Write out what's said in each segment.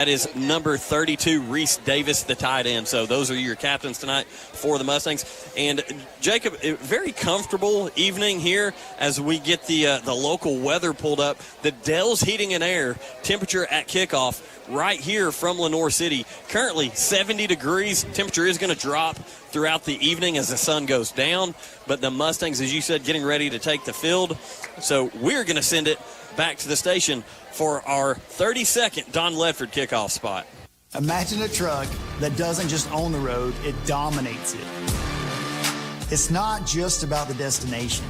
That is number 32, Reese Davis, the tight end. So those are your captains tonight for the Mustangs. And, Jacob, a very comfortable evening here as we get the local weather pulled up. The Dell's Heating and Air temperature at kickoff right here from Lenoir City. Currently 70 degrees. Temperature is going to drop throughout the evening as the sun goes down. But the Mustangs, as you said, getting ready to take the field. So we're going to send it back to the station for our 32nd Don Ledford kickoff spot. Imagine a truck that doesn't just own the road, it dominates it. It's not just about the destination,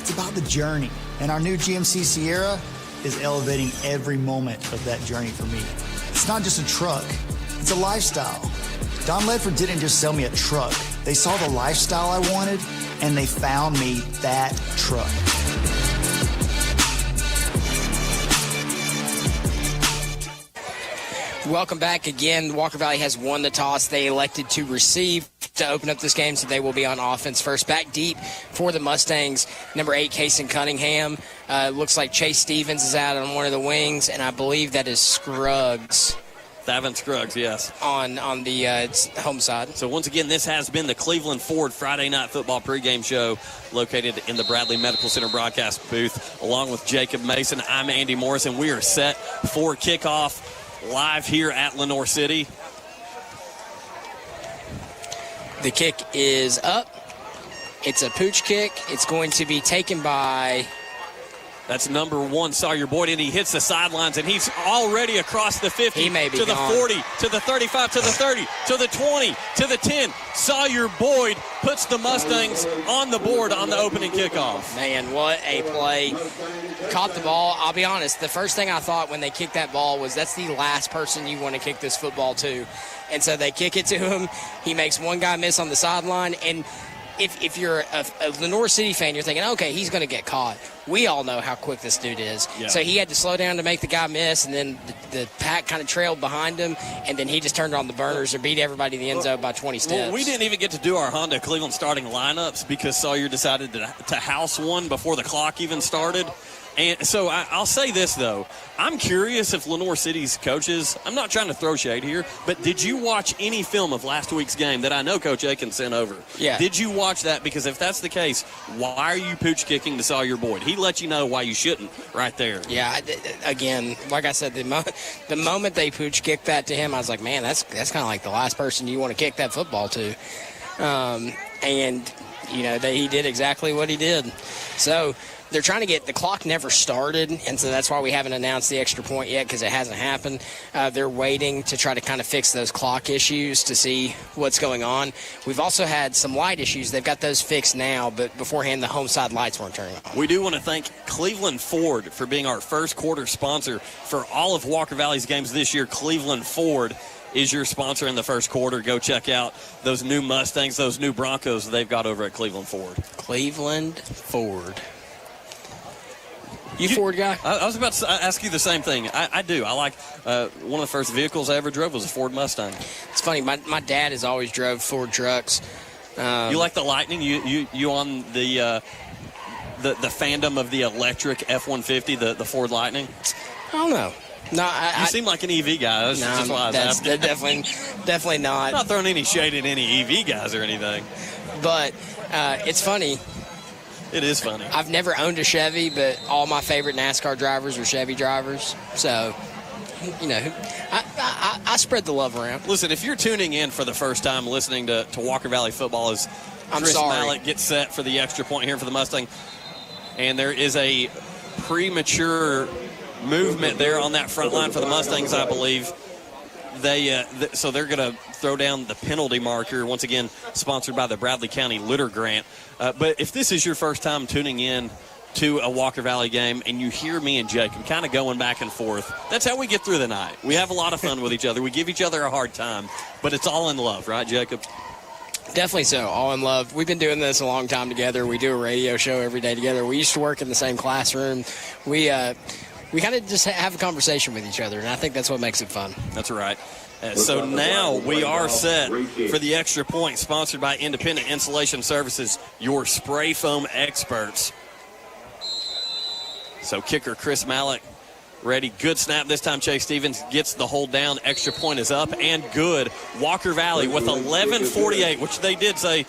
it's about the journey. And our new GMC Sierra is elevating every moment of that journey for me. It's not just a truck, it's a lifestyle. Don Ledford didn't just sell me a truck. They saw the lifestyle I wanted, and they found me that truck. Welcome back again. Walker Valley has won the toss. They elected to receive to open up this game, so they will be on offense first. Back deep for the Mustangs, number 8, Kason Cunningham. Looks like Chase Stevens is out on one of the wings, and I believe that is Scruggs. Thavin Scruggs, yes. On the home side. So once again, this has been the Cleveland Ford Friday Night Football pregame show located in the Bradley Medical Center broadcast booth. Along with Jacob Mason, I'm Andy Morrison. We are set for kickoff live here at Lenoir City. The kick is up. It's a pooch kick. It's going to be taken by... That's number 1, Sawyer Boyd, and he hits the sidelines, and he's already across the 50, he may be to the gone. 40, to the 35, to the 30, to the 20, to the 10. Sawyer Boyd puts the Mustangs on the board on the opening kickoff. Man, what a play. Caught the ball. I'll be honest, the first thing I thought when they kicked that ball was that's the last person you want to kick this football to. And so they kick it to him. He makes one guy miss on the sideline, and if you're a Lenoir City fan, you're thinking, okay, he's going to get caught. We all know how quick this dude is. Yeah. So he had to slow down to make the guy miss, and then the pack kind of trailed behind him, and then he just turned on the burners and beat everybody in the end zone by 20 steps. Well, we didn't even get to do our Honda Cleveland starting lineups because Sawyer decided to house one before the clock even started. And so I'll say this, though. I'm curious if Lenoir City's coaches, I'm not trying to throw shade here, but did you watch any film of last week's game that I know Coach Aiken sent over? Yeah. Did you watch that? Because if that's the case, why are you pooch kicking to Sawyer Boyd? He let you know why you shouldn't right there. Yeah, again, like I said, the moment they pooch kicked that to him, I was like, man, that's kind of like the last person you want to kick that football to. And, you know, he did exactly what he did. So they're trying to get – the clock never started, and so that's why we haven't announced the extra point yet because it hasn't happened. They're waiting to try to kind of fix those clock issues to see what's going on. We've also had some light issues. They've got those fixed now, but beforehand the home side lights weren't turning on. We do want to thank Cleveland Ford for being our first quarter sponsor for all of Walker Valley's games this year. Cleveland Ford is your sponsor in the first quarter. Go check out those new Mustangs, those new Broncos they've got over at Cleveland Ford. Cleveland Ford. You Ford guy? I was about to ask you the same thing. I do. I like one of the first vehicles I ever drove was a Ford Mustang. It's funny. My dad has always drove Ford trucks. You like the Lightning? You on the fandom of the electric F-150, the Ford Lightning? I don't know. No, you seem like an EV guy. That's just why I was asking. Definitely not. I'm not throwing any shade at any EV guys or anything. But it's funny. It is funny. I've never owned a Chevy, but all my favorite NASCAR drivers are Chevy drivers. So, you know, I spread the love around. Listen, if you're tuning in for the first time listening to Walker Valley football as Chris Mallett gets set for the extra point here for the Mustang, and there is a premature movement there on that front line for the Mustangs, I believe. So they're going to throw down the penalty marker, once again sponsored by the Bradley County Litter Grant. But if this is your first time tuning in to a Walker Valley game and you hear me and Jacob kind of going back and forth, that's how we get through the night. We have a lot of fun with each other. We give each other a hard time, but it's all in love, right, Jacob? Definitely so. All in love. We've been doing this a long time together. We do a radio show every day together. We used to work in the same classroom. We kind of just have a conversation with each other, and I think that's what makes it fun. That's right. So now we are set for the extra point, sponsored by Independent Insulation Services, your spray foam experts. So kicker Chris Mallett ready. Good snap this time. Chase Stevens gets the hold down. Extra point is up and good. Walker Valley with 11:48, which they did say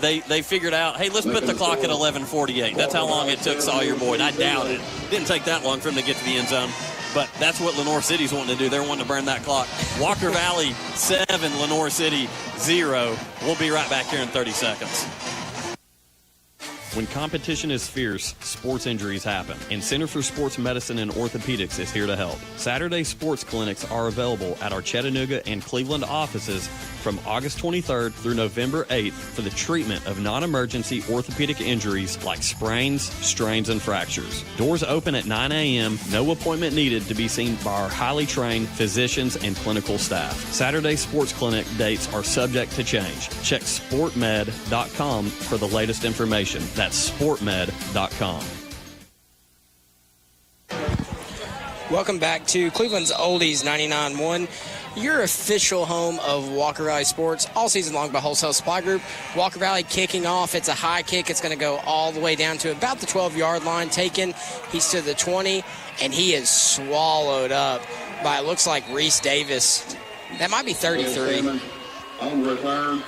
they figured out, hey, let's put the clock at 11:48. That's how long it took Sawyer Boyd. I doubt it. Didn't take that long for him to get to the end zone. But that's what Lenoir City's wanting to do. They're wanting to burn that clock. Walker Valley 7, Lenoir City 0. We'll be right back here in 30 seconds. When competition is fierce, sports injuries happen, and Center for Sports Medicine and Orthopedics is here to help. Saturday sports clinics are available at our Chattanooga and Cleveland offices from August 23rd through November 8th for the treatment of non-emergency orthopedic injuries like sprains, strains, and fractures. Doors open at 9 a.m., no appointment needed to be seen by our highly trained physicians and clinical staff. Saturday sports clinic dates are subject to change. Check sportmed.com for the latest information. That's sportmed.com. Welcome back to Cleveland's Oldies 99.1, your official home of Walker Valley sports all season long by Wholesale Supply Group. Walker Valley kicking off. It's a high kick. It's going to go all the way down to about the 12-yard line. Taken. He's to the 20, and he is swallowed up by, it looks like, Reese Davis. That might be 33. On return.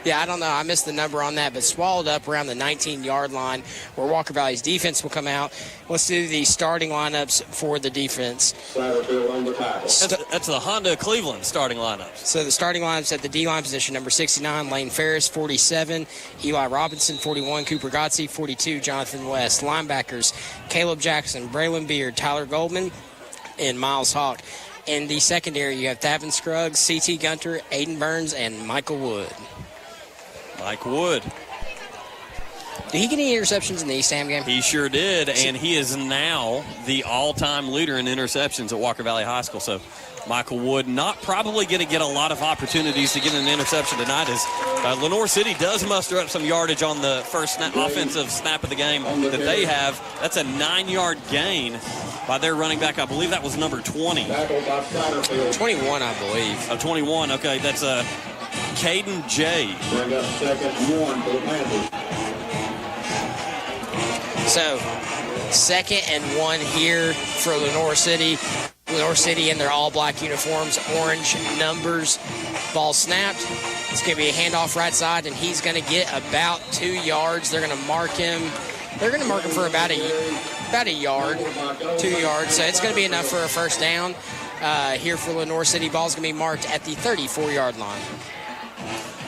Yeah, I don't know. I missed the number on that, but swallowed up around the 19-yard line where Walker Valley's defense will come out. Let's do the starting lineups for the defense. That's the Honda Cleveland starting lineups. So the starting lineups at the D-line position, number 69, Lane Ferris, 47, Eli Robinson, 41, Cooper Gotze, 42, Jonathan West. Linebackers, Caleb Jackson, Braylon Beard, Tyler Goldman, and Miles Hawk. In the secondary, you have Thavin Scruggs, C.T. Gunter, Aiden Burns, and Michael Wood. Mike Wood. Did he get any interceptions in the East Ham game? He sure did, and he is now the all-time leader in interceptions at Walker Valley High School. So Michael Wood not probably going to get a lot of opportunities to get an interception tonight as Lenoir City does muster up some yardage on the first offensive snap of the game that they have. That's a 9-yard gain by their running back. I believe that was number 20. 21, I believe. 21, okay. That's Caden J. Bring up second one for the Panthers. So, 2nd and 1 here for Lenoir City. Lenoir City in their all-black uniforms, orange numbers. Ball snapped. It's going to be a handoff right side, and he's going to get about 2 yards. They're going to mark him. They're going to mark him for about a yard, 2 yards. So it's going to be enough for a first down here for Lenoir City. Ball's going to be marked at the 34-yard line.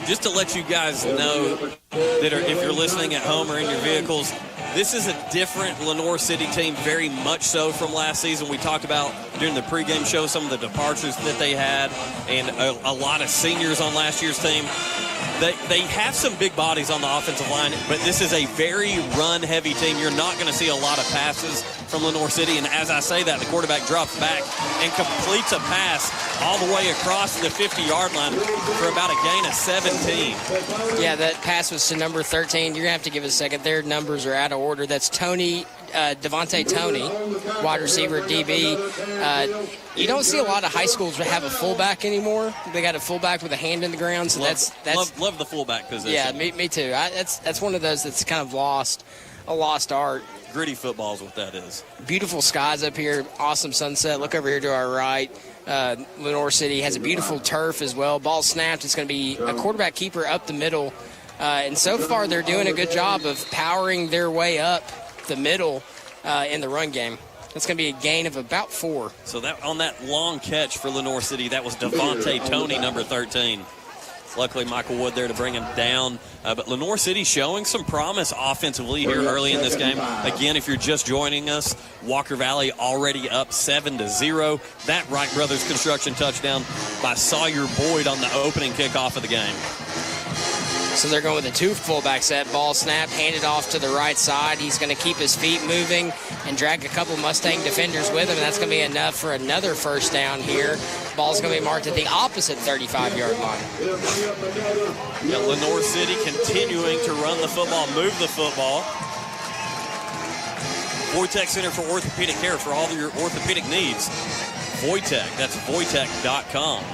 Just to let you guys know that if you're listening at home or in your vehicles, this is a different Lenoir City team, very much so from last season. We talked about during the pregame show some of the departures that they had and a lot of seniors on last year's team. They have some big bodies on the offensive line, but this is a very run-heavy team. You're not going to see a lot of passes from Lenoir City, and as I say that, the quarterback drops back and completes a pass all the way across the 50-yard line for about a gain of 17. Yeah, that pass was to number 13. You're going to have to give it a second. Their numbers are out of order. That's Devontae Tony, wide receiver, DB. You don't see a lot of high schools that have a fullback anymore. They got a fullback with a hand in the ground, so love the fullback position. Yeah, me too. That's one of those that's kind of a lost art. Gritty football is what that is. Beautiful skies up here, awesome sunset. Look over here to our right. Lenoir City has a beautiful turf as well. Ball snapped. It's going to be a quarterback keeper up the middle. And so far, they're doing a good job of powering their way up the middle in the run game. It's going to be a gain of about 4. So that on that long catch for Lenoir City, that was Devontae Tony, number 13. Luckily, Michael Wood there to bring him down. But Lenoir City showing some promise offensively here early in this game. Again, if you're just joining us, Walker Valley already up 7-0. That Wright Brothers construction touchdown by Sawyer Boyd on the opening kickoff of the game. So they're going with a 2 fullback set. Ball snap, handed off to the right side. He's going to keep his feet moving and drag a couple Mustang defenders with him, and that's going to be enough for another first down here. Ball's going to be marked at the opposite 35-yard line. Yeah, Lenoir City continuing to run the football, move the football. Voitech Center for Orthopedic Care for all of your orthopedic needs. Voitech, that's Voitech.com.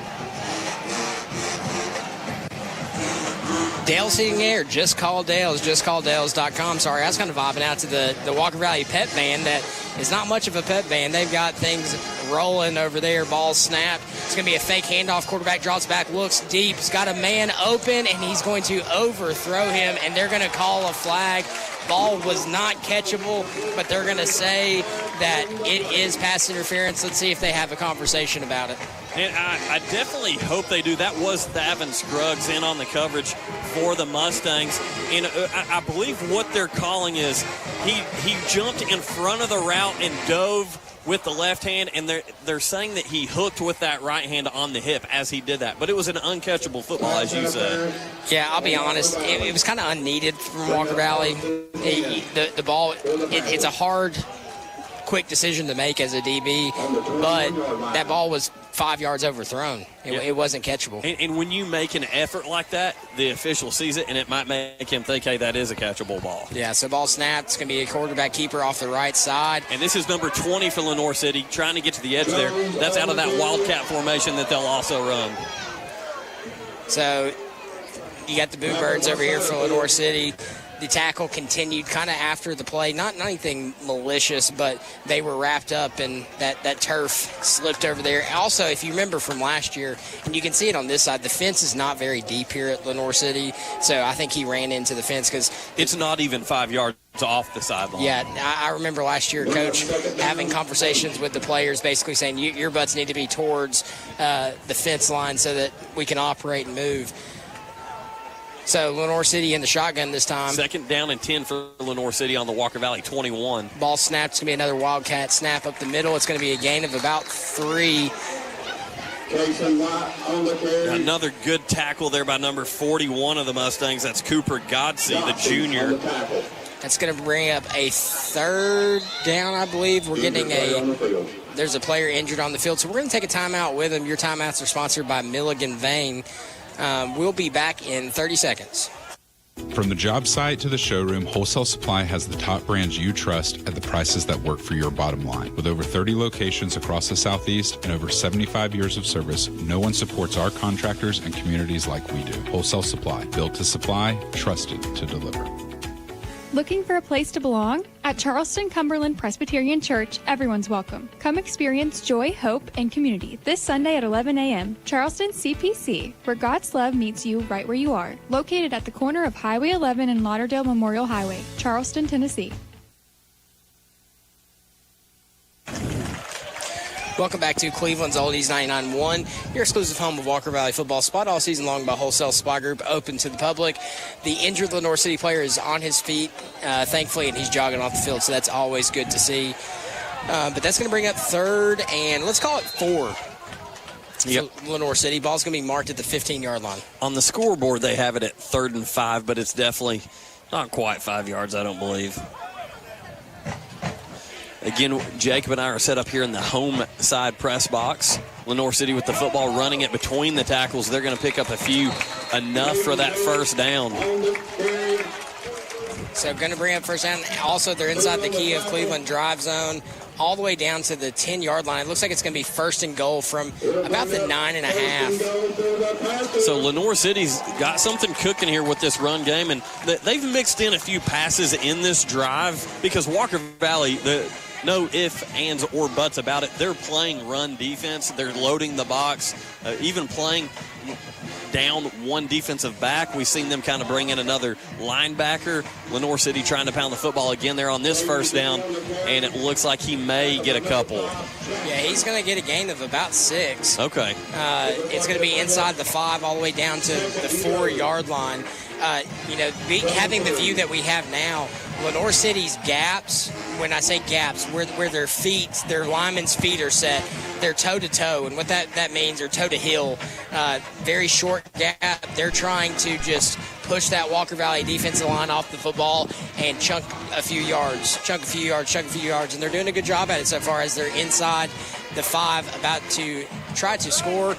Dale's Heating Air, just call Dale's, justcalldales.com. Sorry, I was kind of vibing out to the Walker Valley Pep Band that is not much of a pep band. They've got things rolling over there. Ball snapped. It's going to be a fake handoff. Quarterback drops back, looks deep. He's got a man open, and he's going to overthrow him, and they're going to call a flag. Ball was not catchable, but they're going to say that it is pass interference. Let's see if they have a conversation about it. And I definitely hope they do. That was Thavin Scruggs in on the coverage for the Mustangs. And I believe what they're calling is he jumped in front of the route and dove with the left hand, and they're saying that he hooked with that right hand on the hip as he did that. But it was an uncatchable football, as you said. Yeah, I'll be honest. It was kind of unneeded from Walker Valley. The ball, it's a hard, quick decision to make as a DB, but that ball was 5 yards overthrown. It wasn't catchable. And when you make an effort like that, the official sees it, and it might make him think, hey, that is a catchable ball. Yeah, so ball snapped. It's going to be a quarterback keeper off the right side. And this is number 20 for Lenoir City, trying to get to the edge there. That's out of that wildcat formation that they'll also run. So you got the Boo Birds over here for Lenoir City. The tackle continued kind of after the play. Not anything malicious, but they were wrapped up, and that turf slipped over there. Also, if you remember from last year, and you can see it on this side, the fence is not very deep here at Lenoir City. So I think he ran into the fence because it's not even 5 yards off the sideline. Yeah, I remember last year, Coach, having conversations with the players, basically saying your butts need to be towards the fence line so that we can operate and move. So Lenoir City in the shotgun this time. 2nd down and 10 for Lenoir City on the Walker Valley 21. Ball snapped. It's going to be another Wildcat snap up the middle. It's going to be a gain of about 3. Another good tackle there by number 41 of the Mustangs. That's Cooper Godsey, the junior. That's going to bring up a 3rd down, I believe. There's a player injured on the field, so we're going to take a timeout with him. Your timeouts are sponsored by Milligan Vane. We'll be back in 30 seconds. From the job site to the showroom, Wholesale Supply has the top brands you trust at the prices that work for your bottom line. With over 30 locations across the Southeast and over 75 years of service, no one supports our contractors and communities like we do. Wholesale Supply, built to supply, trusted to deliver. Looking for a place to belong? At Charleston Cumberland Presbyterian Church, everyone's welcome. Come experience joy, hope, and community this Sunday at 11 a.m. Charleston CPC, where God's love meets you right where you are. Located at the corner of Highway 11 and Lauderdale Memorial Highway, Charleston, Tennessee. Welcome back to Cleveland's Oldies 99.1, your exclusive home of Walker Valley football, spot all season long by Wholesale Supply Group, open to the public. The injured Lenoir City player is on his feet, thankfully, and he's jogging off the field, so that's always good to see. But that's going to bring up 3rd and let's call it 4. Yep. Lenoir City. Ball's going to be marked at the 15-yard line. On the scoreboard, they have it at 3rd and 5, but it's definitely not quite 5 yards, I don't believe. Again, Jacob and I are set up here in the home side press box. Lenoir City with the football, running it between the tackles. They're going to pick up enough for that 1st down. So going to bring up 1st down. Also, they're inside the key of Cleveland drive zone, all the way down to the 10-yard line. It looks like it's going to be 1st and goal from about the 9.5. So Lenoir City's got something cooking here with this run game, and they've mixed in a few passes in this drive because Walker Valley, no ifs, ands, or buts about it. They're playing run defense. They're loading the box, even playing down one defensive back. We've seen them kind of bring in another linebacker. Lenoir City trying to pound the football again there on this 1st down, and it looks like he may get a couple. Yeah, he's going to get a gain of about 6. Okay. It's going to be inside the 5 all the way down to the 4-yard line. Having the view that we have now, Lenoir City's gaps, when I say gaps, where their linemen's feet are set, they're toe-to-toe, and what that means, or toe-to-heel, very short gap. They're trying to just push that Walker Valley defensive line off the football and chunk a few yards, and they're doing a good job at it so far as they're inside the 5, about to try to score.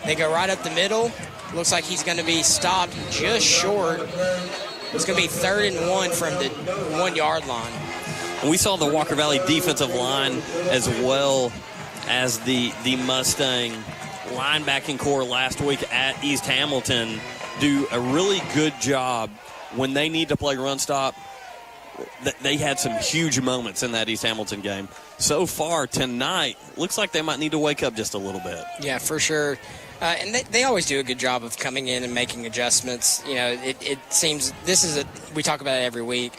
They go right up the middle. Looks like he's going to be stopped just short. It's going to be 3rd and 1 from the 1-yard line. We saw the Walker Valley defensive line as well as the Mustang linebacking core last week at East Hamilton do a really good job when they need to play run stop. they had some huge moments in that East Hamilton game. So far tonight, looks like they might need to wake up just a little bit. Yeah, for sure. And they always do a good job of coming in and making adjustments. You know, it seems we talk about it every week.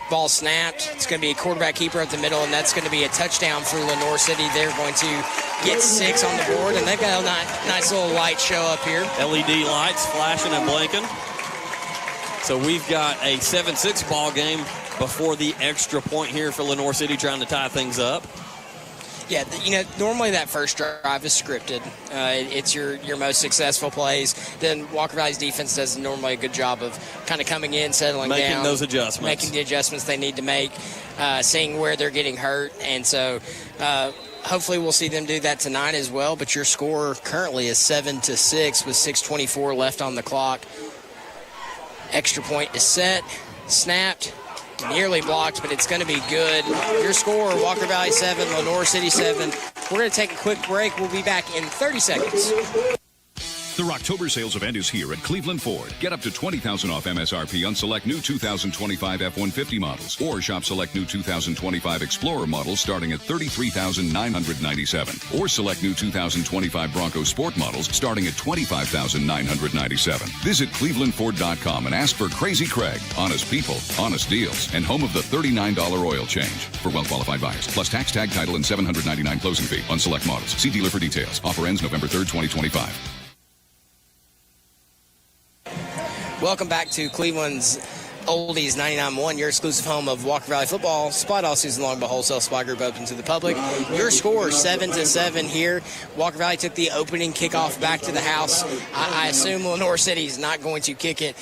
Ball snapped. It's going to be a quarterback keeper at the middle, and that's going to be a touchdown for Lenoir City. They're going to get 6 on the board, and they've got a nice little light show up here. LED lights flashing and blinking. So we've got a 7-6 ball game before the extra point here for Lenoir City, trying to tie things up. Yeah, you know, normally that first drive is scripted. It's your most successful plays. Then Walker Valley's defense does normally a good job of kind of coming in, settling down. Making those adjustments. Making the adjustments they need to make, seeing where they're getting hurt. And so hopefully we'll see them do that tonight as well. But your score currently is 7-6 with 6:24 left on the clock. Extra point is set, snapped. Nearly blocked, but it's going to be good. Your score, Walker Valley 7, Lenoir City 7. We're going to take a quick break. We'll be back in 30 seconds. The Rocktober sales event is here at Cleveland Ford. Get up to $20,000 off MSRP on select new 2025 F-150 models, or shop select new 2025 Explorer models starting at $33,997, or select new 2025 Bronco Sport models starting at $25,997. Visit clevelandford.com and ask for Crazy Craig. Honest people, honest deals, and home of the $39 oil change for well-qualified buyers, plus tax, tag, title, and $799 closing fee on select models. See dealer for details. Offer ends November 3rd, 2025. Welcome back to Cleveland's Oldies 99.1, your exclusive home of Walker Valley football. Supplied all season long by Wholesale Supply Group, open to the public. Your score 7-7 here. Walker Valley took the opening kickoff back to the house. I assume Lenoir City is not going to kick it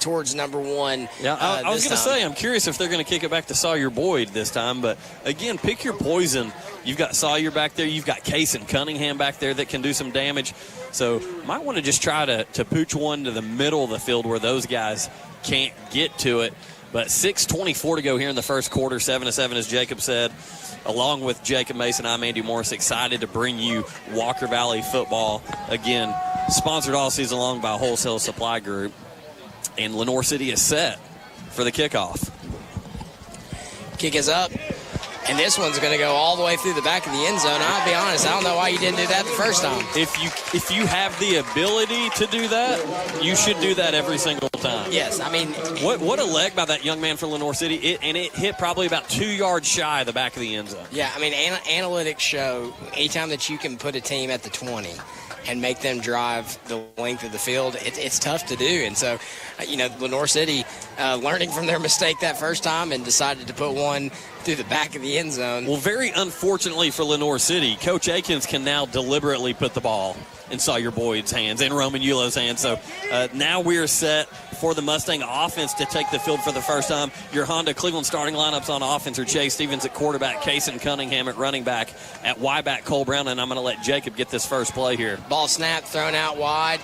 towards number 1. Yeah, I was going to say, I'm curious if they're going to kick it back to Sawyer Boyd this time. But again, pick your poison. You've got Sawyer back there. You've got Case and Cunningham back there that can do some damage. So might want to just try to pooch one to the middle of the field where those guys can't get to it. But 6:24 to go here in the first quarter, 7-7, as Jacob said. Along with Jacob Mason, I'm Andy Morris, excited to bring you Walker Valley football. Again, sponsored all season long by Wholesale Supply Group. And Lenoir City is set for the kickoff. Kick is up. And this one's going to go all the way through the back of the end zone. I'll be honest, I don't know why you didn't do that the first time. If you have the ability to do that, you should do that every single time. Yes, I mean... What a leg by that young man from Lenoir City. It hit probably about 2 yards shy of the back of the end zone. Yeah, I mean, analytics show anytime that you can put a team at the 20 and make them drive the length of the field, it's tough to do. And so, you know, Lenoir City learning from their mistake that first time and decided to put one through the back of the end zone. Well, very unfortunately for Lenoir City, Coach Akins can now deliberately put the ball in Sawyer Boyd's hands and Roman Yulo's hands. So now we're set for the Mustang offense to take the field for the first time. Your Honda Cleveland starting lineups on offense are Chase Stevens at quarterback, Kason Cunningham at running back, at Y-back Cole Brown, and I'm going to let Jacob get this first play here. Ball snap, thrown out wide.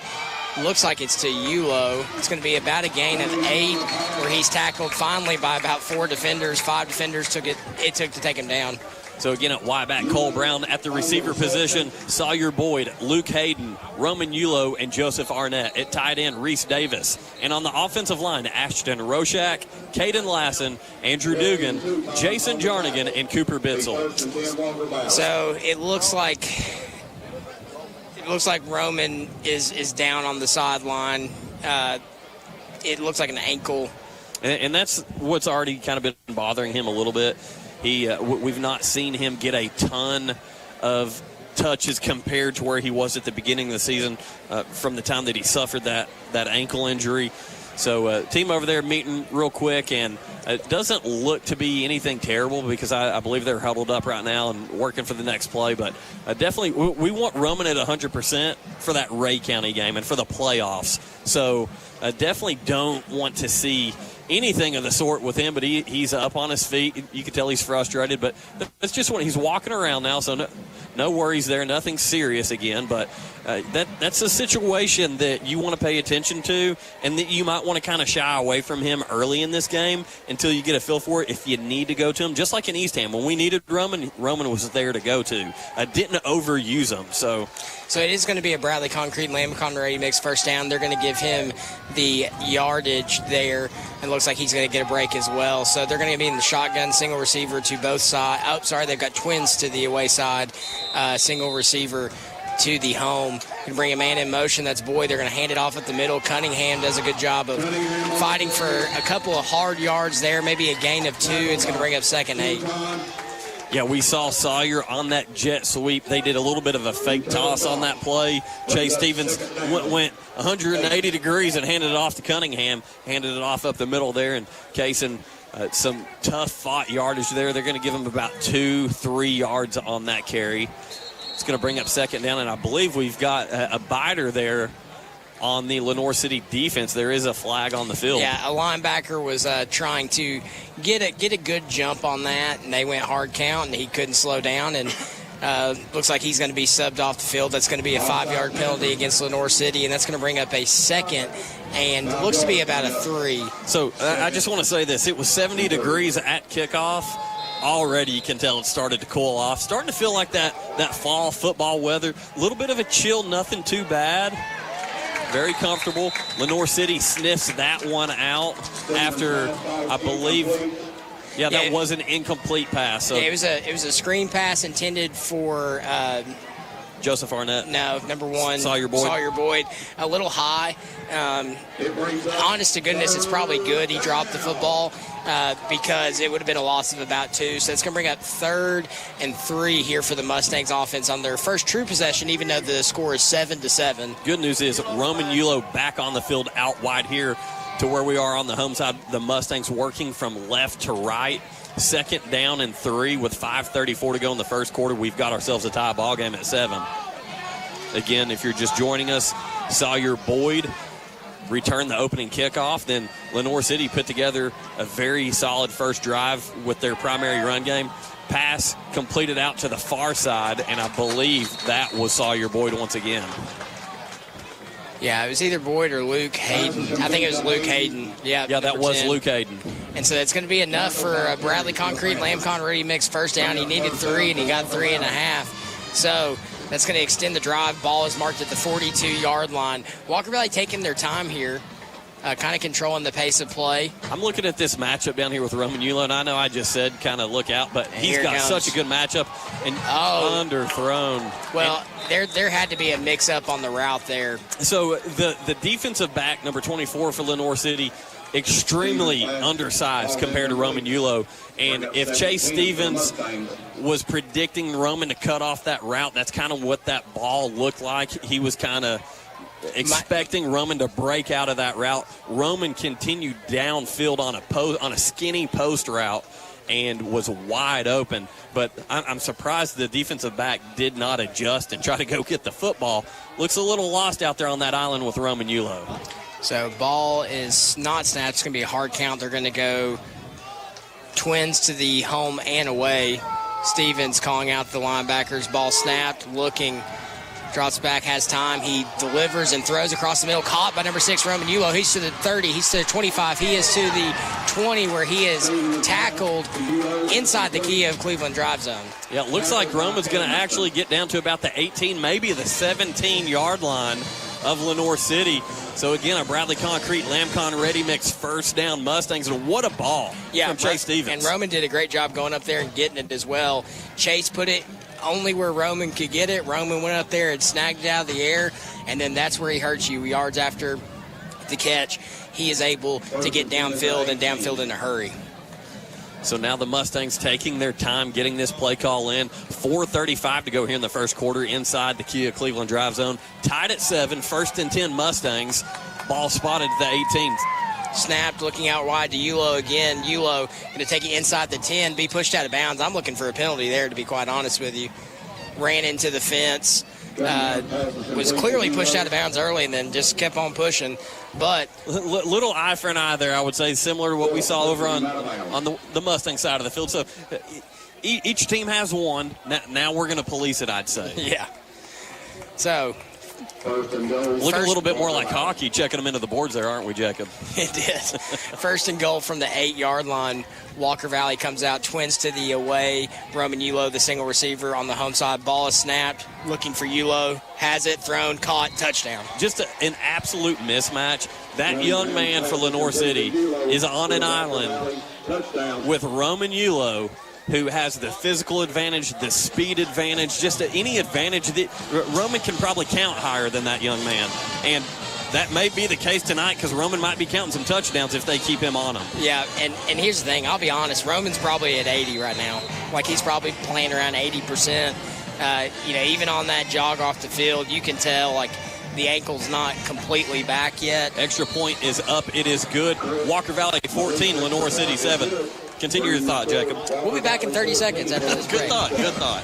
Looks like it's to Yulo. It's going to be about a gain of 8, where he's tackled finally by about 4 defenders. 5 defenders took to take him down. So again at Y-back, Cole Brown at the receiver position, Sawyer Boyd, Luke Hayden, Roman Yulo, and Joseph Arnett. At tight end, Reese Davis. And on the offensive line, Ashton Roshak, Caden Lassen, Andrew Dugan, Jason Jarnigan, and Cooper Bitzel. So it looks like Roman is down on the sideline. It looks like an ankle. And that's what's already kind of been bothering him a little bit. We've not seen him get a ton of touches compared to where he was at the beginning of the season from the time that he suffered that ankle injury. So team over there meeting real quick, and it doesn't look to be anything terrible because I believe they're huddled up right now and working for the next play. But definitely we want Roman at 100% for that Ray County game and for the playoffs. So definitely don't want to see anything of the sort with him, but he's up on his feet. You can tell he's frustrated, but that's just what he's walking around now, so no worries there, nothing serious again, but that's a situation that you want to pay attention to, and that you might want to kind of shy away from him early in this game until you get a feel for it. If you need to go to him, just like in Eastham, when we needed Roman was there to go to. Didn't overuse him. So it is going to be a Bradley Concrete Lamicon ready mix first down. They're going to give him the yardage there, and looks like he's going to get a break as well. So they're going to be in the shotgun, single receiver to both sides. Oh, sorry, they've got twins to the away side, single receiver to the home. Going to bring a man in motion. That's Boyd. They're going to hand it off at the middle. Cunningham does a good job of fighting for a couple of hard yards there, maybe a gain of 2. It's going to bring up 2nd and 8. Yeah, we saw Sawyer on that jet sweep. They did a little bit of a fake toss on that play. Chase Stevens went 180 degrees and handed it off to Cunningham, handed it off up the middle there, and Kaysen, some tough fought yardage there. They're going to give him about 2-3 yards on that carry. It's going to bring up 2nd down, and I believe we've got a biter there on the Lenoir City defense. There is a flag on the field. Yeah, a linebacker was trying to get a good jump on that, and they went hard count, and he couldn't slow down, and looks like he's going to be subbed off the field. That's going to be a 5-yard penalty against Lenoir City, and that's going to bring up a 2nd, and looks to be about a 3. So I just want to say this. It was 70 degrees at kickoff. Already you can tell it started to cool off. Starting to feel like that fall football weather. A little bit of a chill, nothing too bad. Very comfortable. Lenoir City sniffs that one out after, I believe, that was an incomplete pass. So. Yeah, it was a screen pass intended for Joseph Arnett. No, number 1. Sawyer Boyd. A little high. Honest to goodness, it's probably good he dropped the football because it would have been a loss of about 2. So it's going to bring up 3rd and 3 here for the Mustangs offense on their first true possession, even though the score is 7-7. Good news is Roman Yulo back on the field out wide here to where we are on the home side. The Mustangs working from left to right. 2nd down and 3 with 5:34 to go in the first quarter. We've got ourselves a tie ball game at 7. Again, if you're just joining us, Sawyer Boyd returned the opening kickoff. Then Lenoir City put together a very solid first drive with their primary run game. Pass completed out to the far side, and I believe that was Sawyer Boyd once again. Yeah, it was either Boyd or Luke Hayden. I think it was Luke Hayden. Yeah, that was 10. Luke Hayden. And so that's going to be enough for Bradley Concrete Lamcon ready mix first down. He needed 3, and he got 3.5. So that's going to extend the drive. Ball is marked at the 42-yard line. Walker Valley taking their time here, kind of controlling the pace of play. I'm looking at this matchup down here with Roman Yulo, and I know I just said kind of look out, but he's got such a good matchup and underthrown. Well, there had to be a mix-up on the route there. So the defensive back, number 24 for Lenoir City, extremely undersized compared to Roman Yulo. And if Chase Stevens was predicting Roman to cut off that route, that's kind of what that ball looked like. He was kind of expecting Roman to break out of that route. Roman continued downfield on a skinny post route and was wide open. But I'm surprised the defensive back did not adjust and try to go get the football. Looks a little lost out there on that island with Roman Yulo. So ball is not snapped. It's going to be a hard count. They're going to go twins to the home and away. Stevens calling out the linebackers. Ball snapped, looking, drops back, has time. He delivers and throws across the middle. Caught by number 6, Roman Yulo. He's to the 30. He's to the 25. He is to the 20, where he is tackled inside the key of Cleveland drive zone. Yeah, it looks like Roman's going to actually get down to about the 18, maybe the 17-yard line of Lenoir City. So, again, a Bradley Concrete Lamcon ready mix first down Mustangs. And what a ball from Chase Stevens. And Roman did a great job going up there and getting it as well. Chase put it only where Roman could get it. Roman went up there and snagged it out of the air, and then that's where he hurts you. Yards after the catch, he is able to get downfield and downfield in a hurry. So now the Mustangs taking their time getting this play call in. 4:35 to go here in the first quarter inside the Kia Cleveland drive zone. Tied at 7, 1st and 10 Mustangs. Ball spotted at the 18. Snapped, looking out wide to Yulo again. Yulo going to take it inside the 10, be pushed out of bounds. I'm looking for a penalty there, to be quite honest with you. Ran into the fence. Was clearly pushed out of bounds early and then just kept on pushing. But little eye for an eye there, I would say, similar to what we saw over on the Mustang side of the field. So each team has one. Now we're going to police it, I'd say. Yeah. So, First and goal. Look a little bit more like hockey, checking them into the boards there, aren't we, Jacob? It is. First and goal from the 8-yard line. Walker Valley comes out, twins to the away. Roman Yulo, the single receiver on the home side. Ball is snapped, looking for Yulo. Has it, thrown, caught, touchdown. Just an absolute mismatch. That young man for Lenoir City is on an island with Roman Yulo, who has the physical advantage, the speed advantage, just any advantage that Roman can probably count higher than that young man. And that may be the case tonight because Roman might be counting some touchdowns if they keep him on him. Yeah, and here's the thing. I'll be honest. Roman's probably at 80 right now. Like, he's probably playing around 80%. Even on that jog off the field, you can tell, like, the ankle's not completely back yet. Extra point is up. It is good. Walker Valley 14, Lenoir City 7. Continue your thought, Jacob. We'll be back in 30 seconds after this break. Good thought.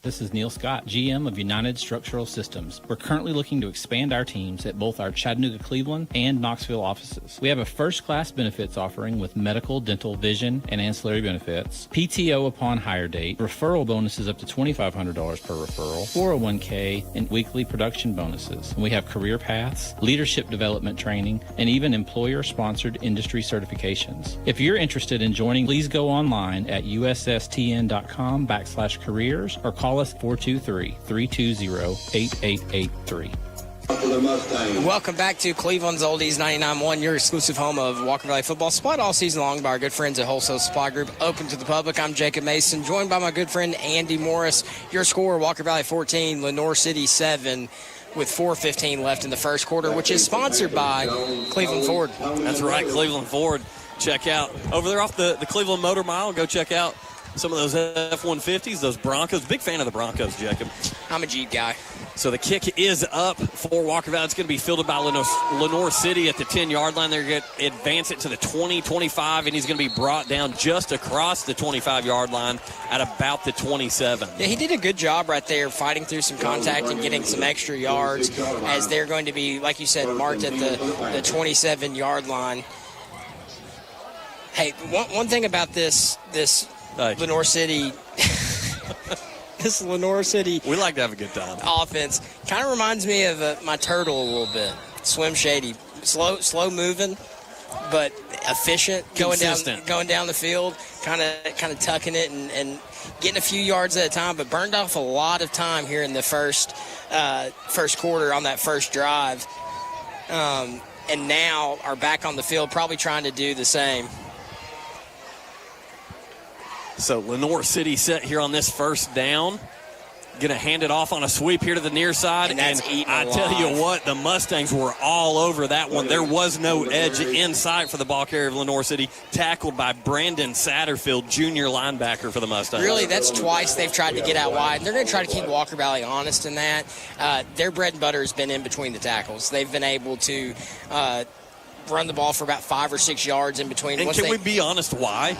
This is Neil Scott, GM of United Structural Systems. We're currently looking to expand our teams at both our Chattanooga, Cleveland, and Knoxville offices. We have a first-class benefits offering with medical, dental, vision, and ancillary benefits, PTO upon hire date, referral bonuses up to $2,500 per referral, 401k, and weekly production bonuses. And we have career paths, leadership development training, and even employer-sponsored industry certifications. If you're interested in joining, please go online at ussTN.com/careers or call us 423-320-8883. Welcome back to Cleveland's Oldies 99.1, your exclusive home of Walker Valley football, supplied all season long by our good friends at Wholesale Supply Group, open to the public. I'm Jacob Mason, joined by my good friend Andy Morris. Your score, Walker Valley 14, Lenoir City 7, with 4:15 left in the first quarter, which is sponsored by Cleveland Ford. That's right, Cleveland Ford. Check out over there off the Cleveland Motor Mile. Go check out some of those F-150s, those Broncos. Big fan of the Broncos, Jacob. I'm a Jeep guy. So the kick is up for Walker Valley. It's going to be fielded by Lenoir City at the 10-yard line. They're going to advance it to the 20, 25, and he's going to be brought down just across the 25-yard line at about the 27. Yeah, he did a good job right there fighting through some contact and getting some extra yards as they're going to be, like you said, marked at the 27-yard line. Hey, one thing about this Lenoir City, this Lenoir City, we like to have a good time. Offense kind of reminds me of my turtle a little bit. Swim shady, slow moving, but efficient, going down the field, kind of tucking it and getting a few yards at a time, but burned off a lot of time here in the first quarter on that first drive, and now are back on the field, probably trying to do the same. So Lenoir City set here on this first down. Going to hand it off on a sweep here to the near side. And that's I tell you what, the Mustangs were all over that one. There was no edge inside for the ball carrier of Lenoir City, tackled by Brandon Satterfield, junior linebacker for the Mustangs. Really, that's twice they've tried to get out wide. They're going to try to keep Walker Valley honest in that. Their bread and butter has been in between the tackles. They've been able to run the ball for about 5 or 6 yards in between. And can we be honest why?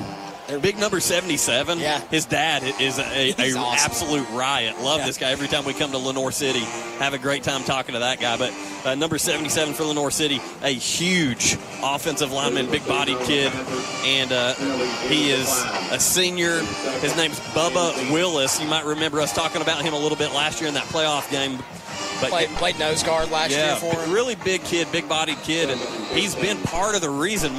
Big number 77. Yeah. His dad is He's awesome. Absolute riot. Love this guy. Every time we come to Lenoir City, have a great time talking to that guy. But number 77 for Lenoir City, a huge offensive lineman, big-bodied kid. And he is a senior. His name's Bubba Willis. You might remember us talking about him a little bit last year in that playoff game. But played nose guard last year for him. Really big kid, big-bodied kid, and he's been part of the reason,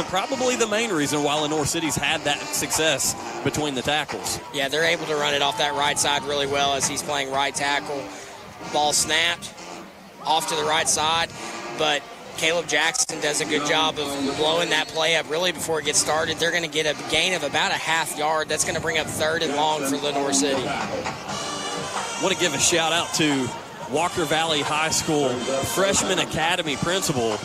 probably the main reason why Lenoir City's had that success between the tackles. Yeah, they're able to run it off that right side really well as he's playing right tackle. Ball snapped off to the right side, but Caleb Jackson does a good job of blowing that play up really before it gets started. They're going to get a gain of about a half yard. That's going to bring up 3rd and long for Lenoir City. I want to give a shout-out to Walker Valley High School freshman academy principal,